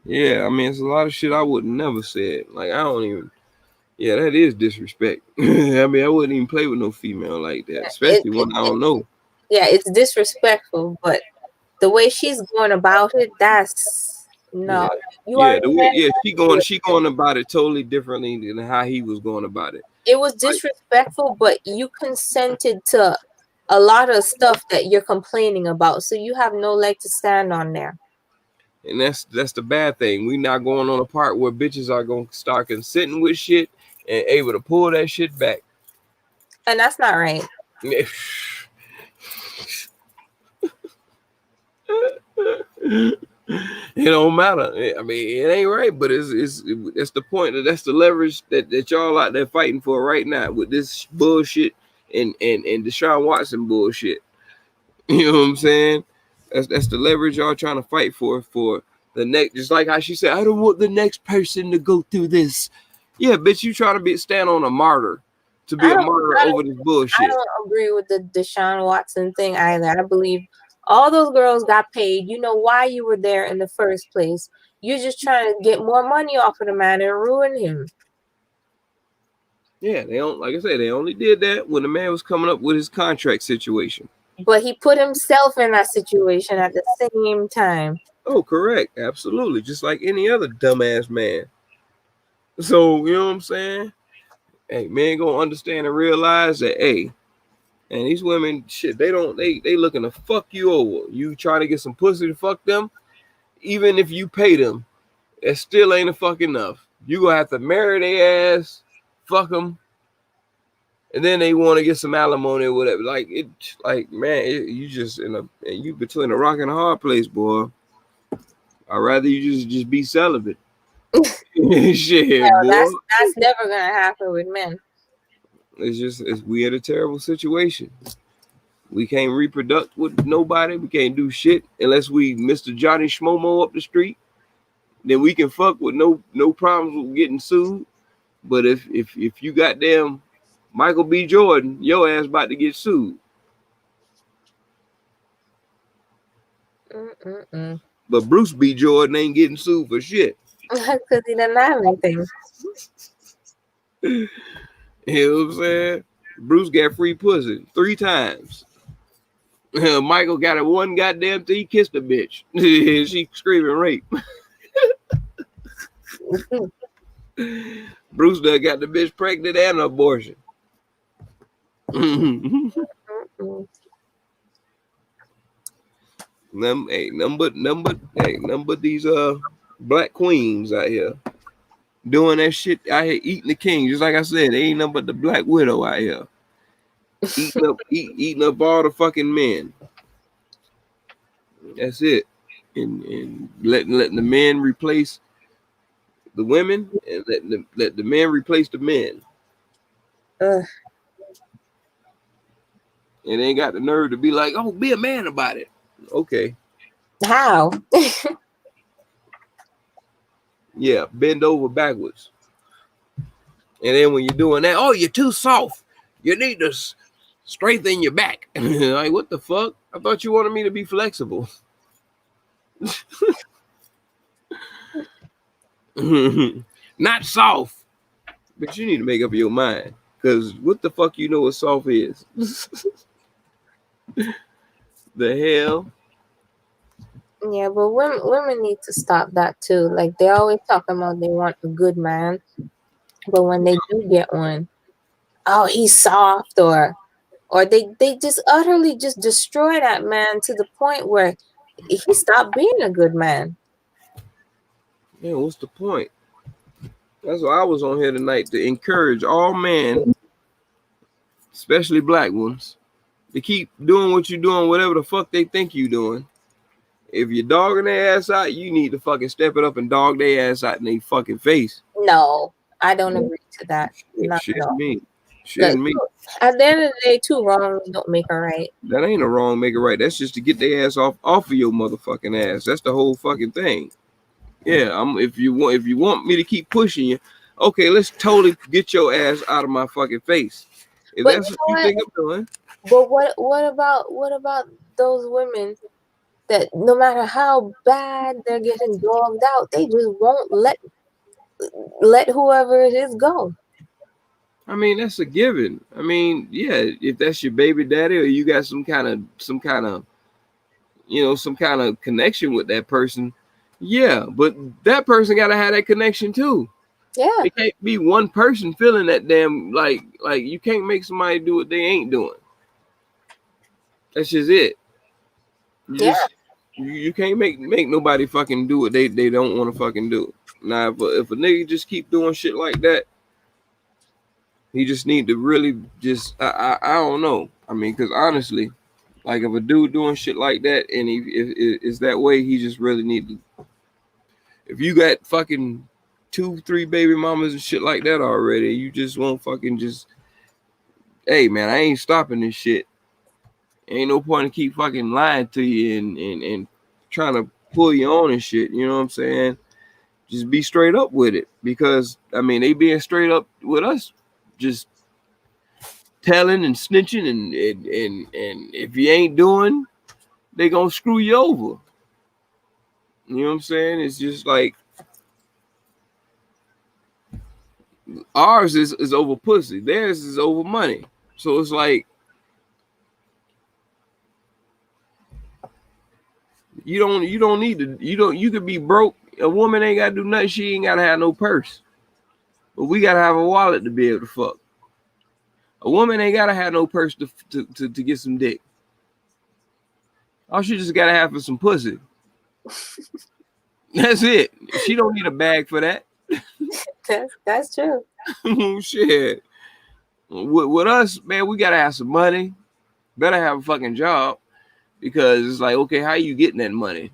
yeah, I mean, it's a lot of shit I would never said. Like, I don't even. Yeah, that is disrespect. I mean, I wouldn't even play with no female like that, especially when I don't know. Yeah, it's disrespectful, but the way she's going about it, that's No, you Yeah, already had she going about it totally differently than how he was going about it. It was disrespectful, but you consented to a lot of stuff that you're complaining about, so you have no leg to stand on there. And that's the bad thing. We not going on a part where bitches are gonna start consenting with shit and able to pull that shit back. And that's not right. It don't matter. I mean, it ain't right, but it's the point that's the leverage that y'all out there fighting for right now with this bullshit and Deshaun Watson bullshit. You know what I'm saying? That's the leverage y'all trying to fight for the next. Just like how she said, I don't want the next person to go through this. Yeah, bitch, you trying to stand on a martyr to be a martyr over this bullshit. I don't agree with the Deshaun Watson thing either. I believe all those girls got paid. You know why you were there in the first place. You're just trying to get more money off of the man and ruin him. Yeah, they don't. Like I said, they only did that when the man was coming up with his contract situation. But he put himself in that situation at the same time. Oh, correct. Absolutely. Just like any other dumbass man. So, you know what I'm saying? Hey, men gonna understand and realize that, hey, and these women, shit, they looking to fuck you over. You trying to get some pussy to fuck them, even if you pay them, it still ain't a fuck enough. You gonna have to marry their ass, fuck them, and then they want to get some alimony or whatever. Like man, you just you between a rock and a hard place, boy. I'd rather you just be celibate. Shit, No, boy. that's never gonna happen with men. We in a terrible situation. We can't reproduce with nobody. We can't do shit unless we Mr. Johnny Schmomo up the street. Then we can fuck with no problems with getting sued. But if you goddamn Michael B. Jordan, your ass about to get sued. But Bruce B. Jordan ain't getting sued for shit. Because he doesn't have anything. You know what I'm saying? Bruce got free pussy 3 times. Michael got it one goddamn thing. He kissed a bitch. She screaming rape. Bruce done got the bitch pregnant and an abortion. Number these black queens out here doing that shit out here eating the king. Just like I said, they ain't nothing but the Black Widow out here. Eating up all the fucking men. That's it. And letting the men replace the women and let the men replace the men. And they ain't got the nerve to be like, oh, be a man about it. Okay. How? Yeah, bend over backwards. And then when you're doing that, oh, you're too soft. You need to strengthen your back. Like, what the fuck? I thought you wanted me to be flexible. Not soft. But you need to make up your mind. Because what the fuck you know what soft is? The hell? Yeah, but women need to stop that too. Like, they always talking about they want a good man. But when they do get one, oh, he's soft, or they just utterly just destroy that man to the point where he stopped being a good man. Yeah, what's the point? That's why I was on here tonight, to encourage all men, especially black ones, to keep doing what you're doing, whatever the fuck they think you're doing. If you're dogging their ass out, you need to fucking step it up and dog their ass out in their fucking face. No, I don't agree to that. Shouldn't me. Shouldn't me. At the end of the day, 2 wrongs don't make a right. That ain't a wrong make it right. That's just to get their ass off of your motherfucking ass. That's the whole fucking thing. Yeah, if you want me to keep pushing you, okay, let's totally get your ass out of my fucking face. If But that's you what know you think I'm doing. But what about those women that no matter how bad they're getting dogged out, they just won't let whoever it is go? I mean, that's a given. I mean, yeah, if that's your baby daddy or you got some kind of, you know, some kind of connection with that person, Yeah, but that person gotta have that connection too. Yeah. It can't be one person feeling that damn like you can't make somebody do what they ain't doing. That's just it. You can't make nobody fucking do what they don't want to fucking do. Now if a nigga just keep doing shit like that, he just need to really just I don't know. I mean, because honestly, like if a dude doing shit like that and if is that way, he just really need to. If you got fucking 2-3 baby mamas and shit like that already, you just won't fucking just. Hey man, I ain't stopping this shit. Ain't no point in keep fucking lying to you and trying to pull you on and shit. You know what I'm saying? Just be straight up with it, because I mean they being straight up with us, just telling and snitching and if you ain't doing, they gonna screw you over. You know what I'm saying? It's just like ours is over pussy, theirs is over money. So it's like you don't need to you could be broke. A woman ain't gotta do nothing. She ain't gotta have no purse. But we gotta have a wallet to be able to fuck. A woman ain't gotta have no purse to get some dick. All she just gotta have is some pussy. That's it. She don't need a bag for that. That's true. Shit. With us, man, we gotta have some money. Better have a fucking job, because it's like, okay, how you getting that money?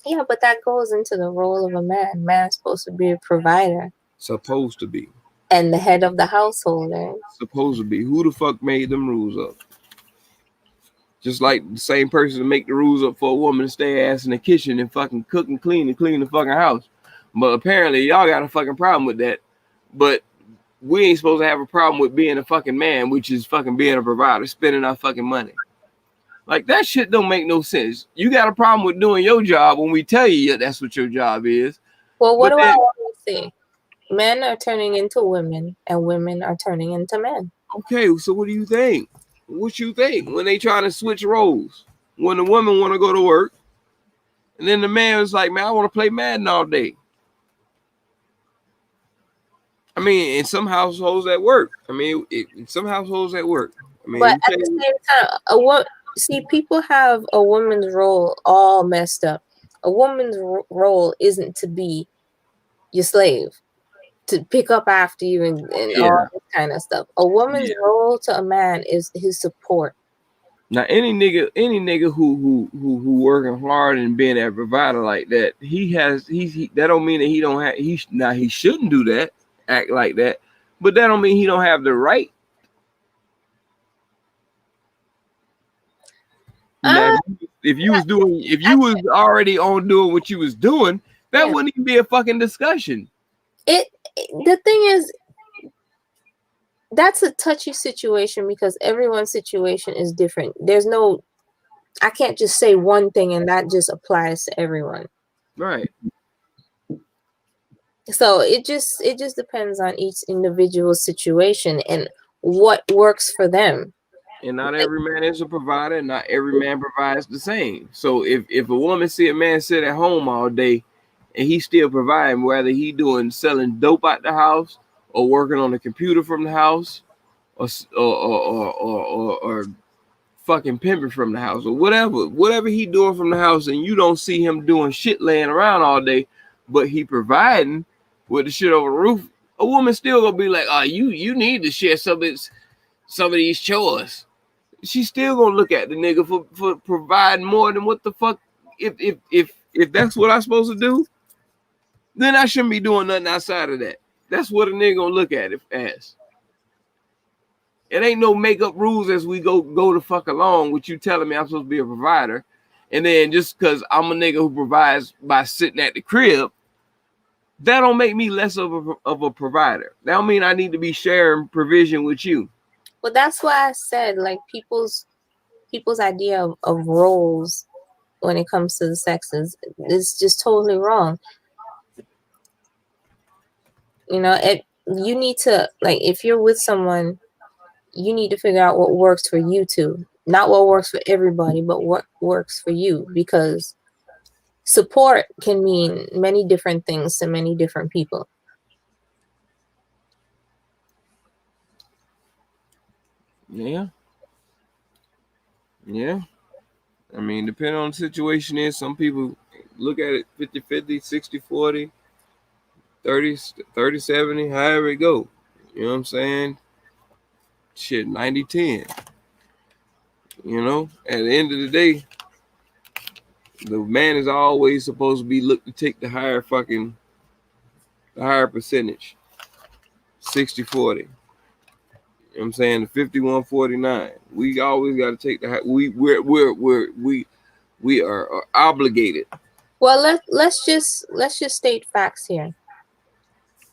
Yeah, but that goes into the role of a man. Man's supposed to be a provider. Supposed to be. And the head of the household. Supposed to be. Who the fuck made them rules up? Just like the same person to make the rules up for a woman to stay ass in the kitchen and fucking cook and clean the fucking house. But apparently y'all got a fucking problem with that. But we ain't supposed to have a problem with being a fucking man, which is fucking being a provider, spending our fucking money. Like, that shit don't make no sense. You got a problem with doing your job when we tell you that's what your job is. Well, what do I want to see? Men are turning into women, and women are turning into men. Okay, so what do you think? What you think when they trying to switch roles? When the woman want to go to work, and then the man is like, man, I want to play Madden all day. I mean, in some households that work. I mean, in some households that work. I mean, but at the same time, see, people have a woman's role all messed up. A woman's role isn't to be your slave, to pick up after you and all this kind of stuff. A woman's role to a man is his support. Now, any nigga who working hard and being a provider like that, that don't mean that he don't have he shouldn't do that, act like that, but that don't mean he don't have the right. Now, if you was already on doing what you was doing, that wouldn't even be a fucking discussion. The thing is, that's a touchy situation because everyone's situation is different. I can't just say one thing and that just applies to everyone. Right. So it just depends on each individual situation and what works for them. And not every man is a provider, and not every man provides the same. So if a woman see a man sit at home all day and he's still providing, whether he selling dope out the house or working on the computer from the house or fucking pimping from the house or whatever he doing from the house, and you don't see him doing shit laying around all day, but he providing with the shit over the roof, a woman still gonna be like, oh, you need to share some of these chores. She's still gonna look at the nigga for providing more than what the fuck. If that's what I'm supposed to do, then I shouldn't be doing nothing outside of that. That's what a nigga gonna look at it as. It ain't no make up rules as we go the fuck along with you telling me I'm supposed to be a provider, and then just because I'm a nigga who provides by sitting at the crib, that don't make me less of a provider. That don't mean I need to be sharing provision with you. Well, that's why I said, like, people's idea of roles when it comes to the sexes is just totally wrong. You know, you need to, like, if you're with someone, you need to figure out what works for you two. Not what works for everybody, but what works for you. Because support can mean many different things to many different people. Yeah. Yeah. I mean, depending on the situation is, some people look at it 50-50, 60-40, 30-70, however it go. You know what I'm saying? Shit, 90-10. You know, at the end of the day, the man is always supposed to be looked to take the higher percentage. 60-40. You know what I'm saying? The 51-49. We always got to take the high. We are obligated. Well, let's just state facts here.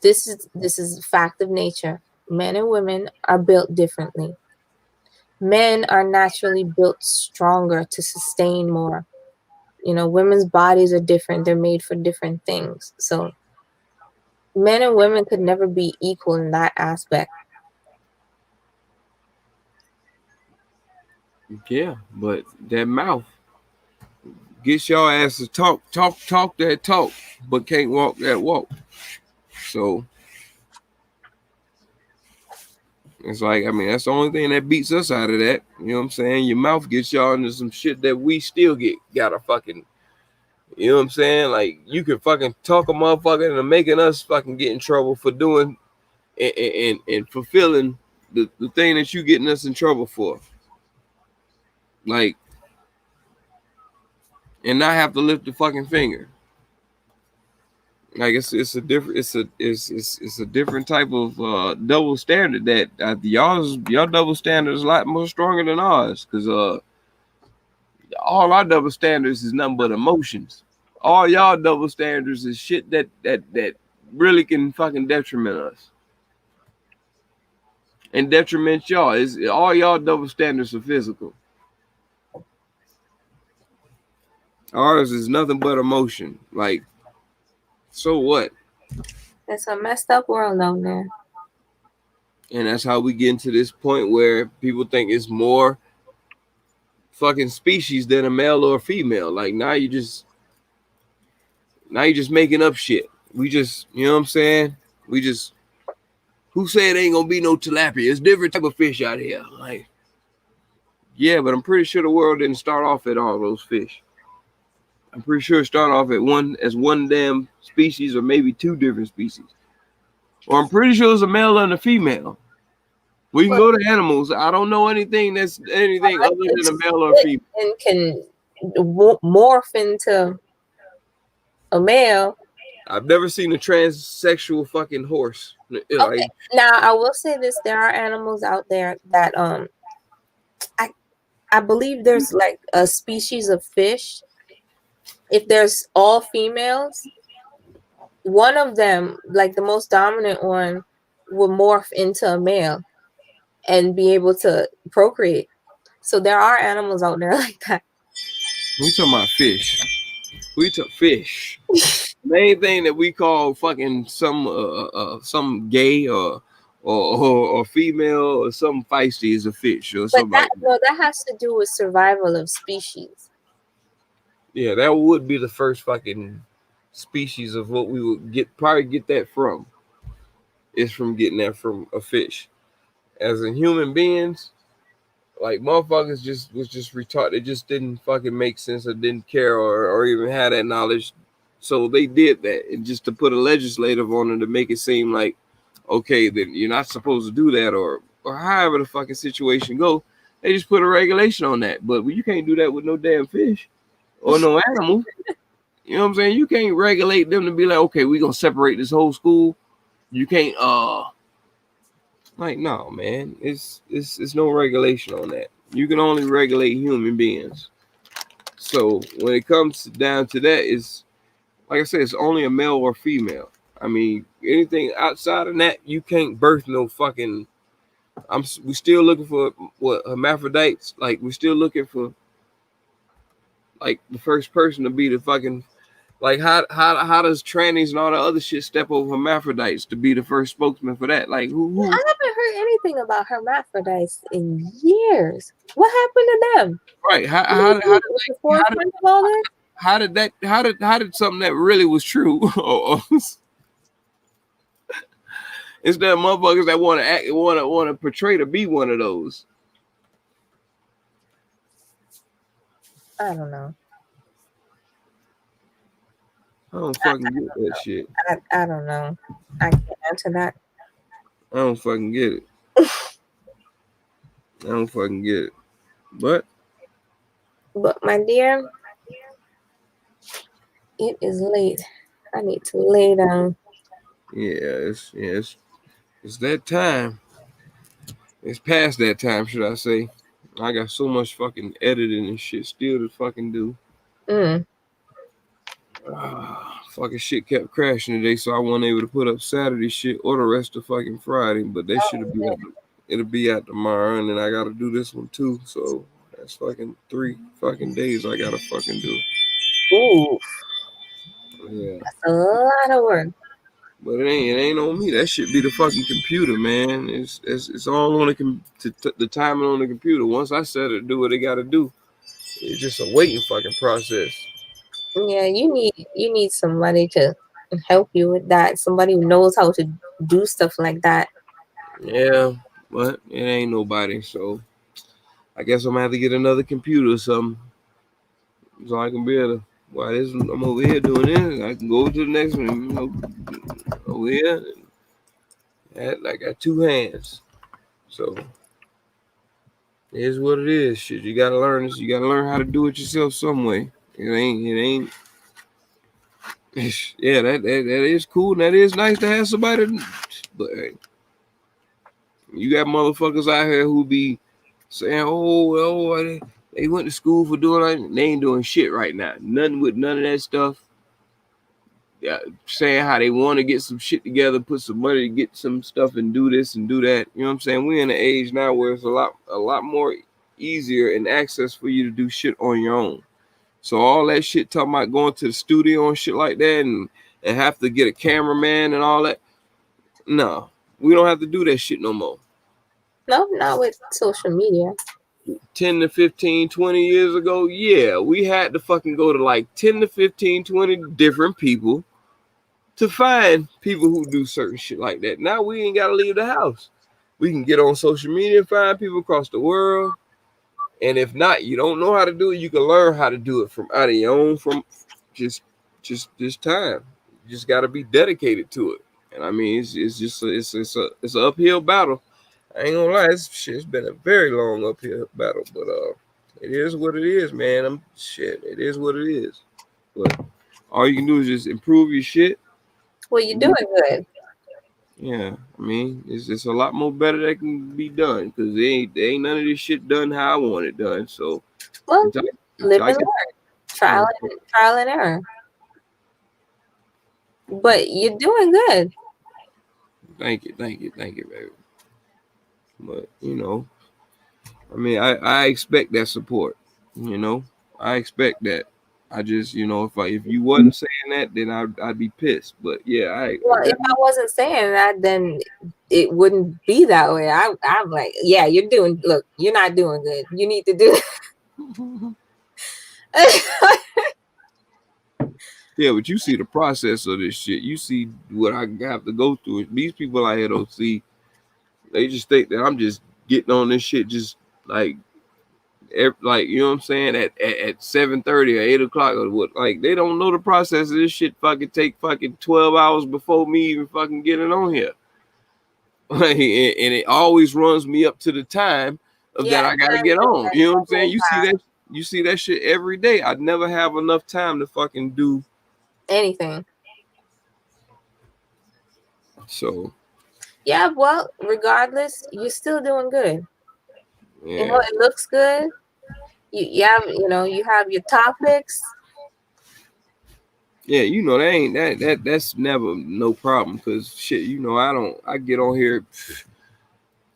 This is a fact of nature. Men and women are built differently. Men are naturally built stronger to sustain more. You know, women's bodies are different. They're made for different things. So men and women could never be equal in that aspect. Yeah, but that mouth gets y'all ass to talk that talk, but can't walk that walk. So it's like, I mean, that's the only thing that beats us out of that. You know what I'm saying? Your mouth gets y'all into some shit that we still gotta fucking, you know what I'm saying? Like, you can fucking talk a motherfucker and making us fucking get in trouble for doing and fulfilling the thing that you getting us in trouble for. Like, and not have to lift the fucking finger. Like, it's a different type of double standard that y'all double standard is a lot more stronger than ours, because all our double standards is nothing but emotions. All y'all double standards is shit that really can fucking detriment us and detriment y'all. Is all y'all double standards are physical. Ours is nothing but emotion. Like, so what? It's a messed up world out there. And that's how we get into this point where people think it's more fucking species than a male or a female. Like, now you just making up shit. We just, you know what I'm saying? We just, who said ain't gonna be no tilapia? It's different type of fish out here. Like, yeah, but I'm pretty sure the world didn't start off at all those fish. I'm pretty sure it started off at one damn species, or maybe two different species. Or I'm pretty sure it's a male and a female. We can go to animals. I don't know anything that's anything other than a male or a female. And can morph into a male. I've never seen a transsexual fucking horse. Okay. Now I will say this: there are animals out there that I believe there's like a species of fish. If there's all females, one of them, like the most dominant one, will morph into a male and be able to procreate. So there are animals out there like that. We talking about fish. We talk fish. Main thing that we call fucking some gay or female or some feisty is a fish or something. But that has to do with survival of species. Yeah, that would be the first fucking species of what we would get that from. Is from getting that from a fish. As in human beings, like, motherfuckers was just retarded. It just didn't fucking make sense or didn't care or even had that knowledge. So they did that, and just to put a legislative on it to make it seem like, okay, then you're not supposed to do that, or however the fucking situation go. They just put a regulation on that. But you can't do that with no damn fish or no animal. You know what I'm saying? You can't regulate them to be like, okay, we're gonna separate this whole school. You can't like, no, man. It's no regulation on that. You can only regulate human beings. So when it comes down to that, it's like I said, it's only a male or female. I mean, anything outside of that, you can't birth no fucking. We still looking for what, hermaphrodites? Like, we're still looking for like the first person to be the fucking, like, how does trannies and all the other shit step over hermaphrodites to be the first spokesman for that? Like, who? I haven't heard anything about hermaphrodites in years. What happened to them? Right? How how did something that really was true? It's that motherfuckers that want to portray to be one of those. I don't know. I don't fucking get that shit. I don't know. I can't answer that. I don't fucking get it. I don't fucking get it. But my dear, it is late. I need to lay down. Yeah, it's that time. It's past that time, should I say. I got so much fucking editing and shit still to fucking do. Fucking shit kept crashing today, so I wasn't able to put up Saturday shit or the rest of fucking Friday, but that should be out. It'll be out tomorrow, and then I gotta do this one too. So that's fucking 3 fucking days I gotta fucking do. Ooh. Yeah. That's a lot of work. But it ain't on me. That should be the fucking computer, man. It's all on the timing on the computer. Once I set it to do what it gotta do, it's just a waiting fucking process. Yeah, you need somebody to help you with that. Somebody who knows how to do stuff like that. Yeah, but it ain't nobody. So I guess I'm gonna have to get another computer or something, so I can be able to. While I'm over here doing this, I can go to the next one. You know, over here, and I got 2 hands. So it is what it is. Shit, you gotta learn this. You gotta learn how to do it yourself some way. It ain't. Yeah, that is cool. And that is nice to have somebody. But hey, you got motherfuckers out here who be saying, "Oh, they went to school for doing that." They ain't doing shit right now. Nothing with none of that stuff. Yeah, saying how they want to get some shit together, put some money to get some stuff and do this and do that. You know what I'm saying? We're in an age now where it's a lot more easier and access for you to do shit on your own. So all that shit talking about going to the studio and shit like that and have to get a cameraman and all that. No, we don't have to do that shit no more. No, not with social media. 10 to 15, 20 years ago, yeah, we had to fucking go to like 10 to 15, 20 different people to find people who do certain shit like that. Now we ain't got to leave the house. We can get on social media and find people across the world. And if not, you don't know how to do it, you can learn how to do it from out of your own, from just time. You just got to be dedicated to it. And I mean, it's an uphill battle. I ain't gonna lie, it's been a very long uphill battle, but it is what it is, man. It is what it is. But all you can do is just improve your shit. Well, you're doing good. Yeah, I mean, it's a lot more better that can be done because there ain't none of this shit done how I want it done. So, well, live and learn, trial and error. But you're doing good. Thank you, baby. But you know, I mean, I expect that support. You know, I expect that. I just, you know, if you wasn't saying that, then I'd be pissed. But yeah, well, if I wasn't saying that, then it wouldn't be that way. I'm like, yeah, look, you're not doing good. You need to do Yeah, but you see the process of this shit. You see what I have to go through. These people out here don't see. They just think that I'm just getting on this shit, just like you know what I'm saying, at 7:30 or 8 o'clock or what. Like they don't know the process of this shit. Fucking take fucking 12 hours before me even fucking getting on here. Like, and it always runs me up to the time of that I gotta get on. You know what I'm saying? You see that shit every day. I never have enough time to fucking do anything. So yeah, well, regardless, you're still doing good. Yeah. You know, it looks good. You have your topics. Yeah, you know, that's never no problem because shit, you know, I get on here.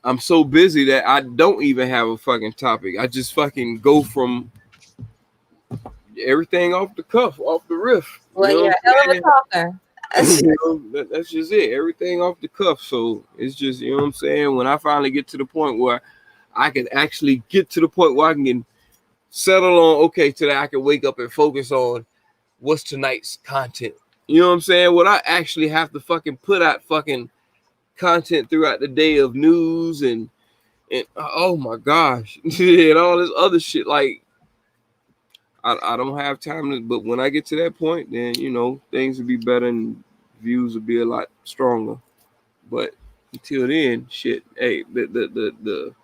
I'm so busy that I don't even have a fucking topic. I just fucking go from everything off the cuff, off the riff. Well, you're a hell of a talker. You know, that's just it. Everything off the cuff. So it's just, you know what I'm saying? When I finally get to the point where I can actually get to the point where I can settle on, okay, today I can wake up and focus on what's tonight's content. You know what I'm saying? What I actually have to fucking put out fucking content throughout the day of news and oh my gosh, and all this other shit. Like, I don't have time to, but when I get to that point, then, you know, things will be better and views will be a lot stronger. But until then, shit, hey, the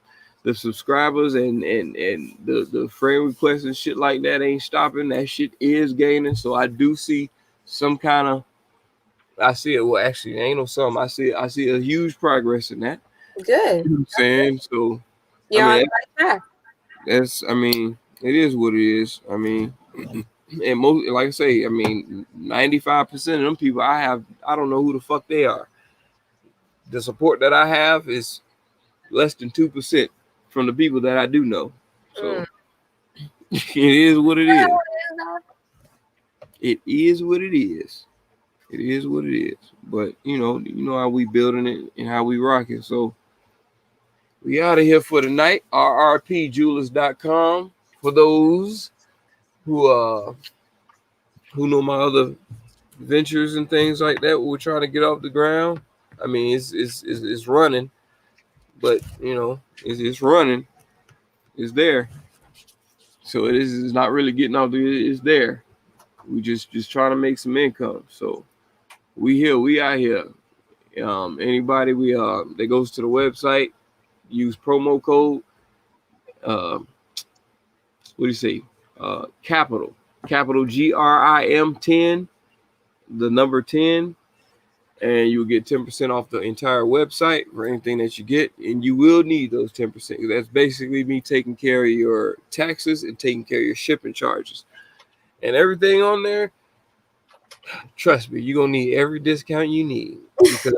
subscribers and the friend requests and shit like that ain't stopping. That shit is gaining. So I do see some kind of, I see it. Well, actually, ain't no some. I see a huge progress in that. Good. You know what I'm saying? So You're I on mean, the right track. that's, I mean, it is what it is. I mean, and most, like I say, I mean, 95% of them people I don't know who the fuck they are. The support that I have is less than 2% from the people that I do know. So it is what it is. It is what it is. It is what it is. But you know how we building it and how we rocking. So we out of here for the night. rrpjewelers.com for those who know my other ventures and things like that. We're trying to get off the ground. I mean, it's running, but you know, it's running. It's there. So it is not really getting off the, it's there. We just trying to make some income. So we here, we out here. Anybody that goes to the website, use promo code what do you say? Capital GRIM 10, the number 10, and you'll get 10% off the entire website for anything that you get. And you will need those 10%. That's basically me taking care of your taxes and taking care of your shipping charges. And everything on there, trust me, you're gonna need every discount you need because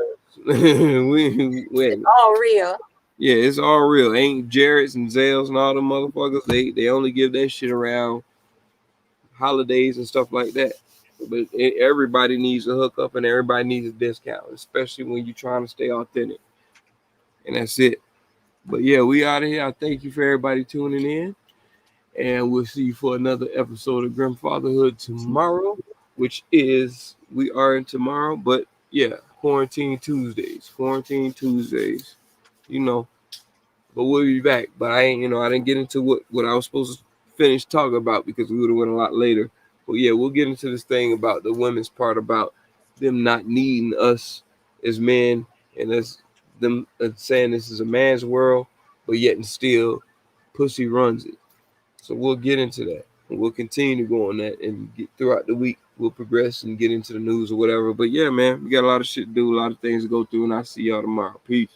it's all real. Yeah, it's all real. Ain't Jarrett's and Zales and all the motherfuckers. They only give that shit around holidays and stuff like that. But everybody needs a hookup and everybody needs a discount, especially when you're trying to stay authentic. And that's it. But yeah, we out of here. I thank you for everybody tuning in. And we'll see you for another episode of Grim Fatherhood tomorrow, which is, we are in tomorrow. But yeah, Quarantine Tuesdays. You know, but we'll be back. But I didn't get into what I was supposed to finish talking about because we would have went a lot later. But yeah, we'll get into this thing about the women's part, about them not needing us as men, and us them saying this is a man's world, but yet and still pussy runs it. So we'll get into that, and we'll continue to go on that, and throughout the week we'll progress and get into the news or whatever. But yeah, man, we got a lot of shit to do, a lot of things to go through, and I'll see y'all tomorrow. Peace.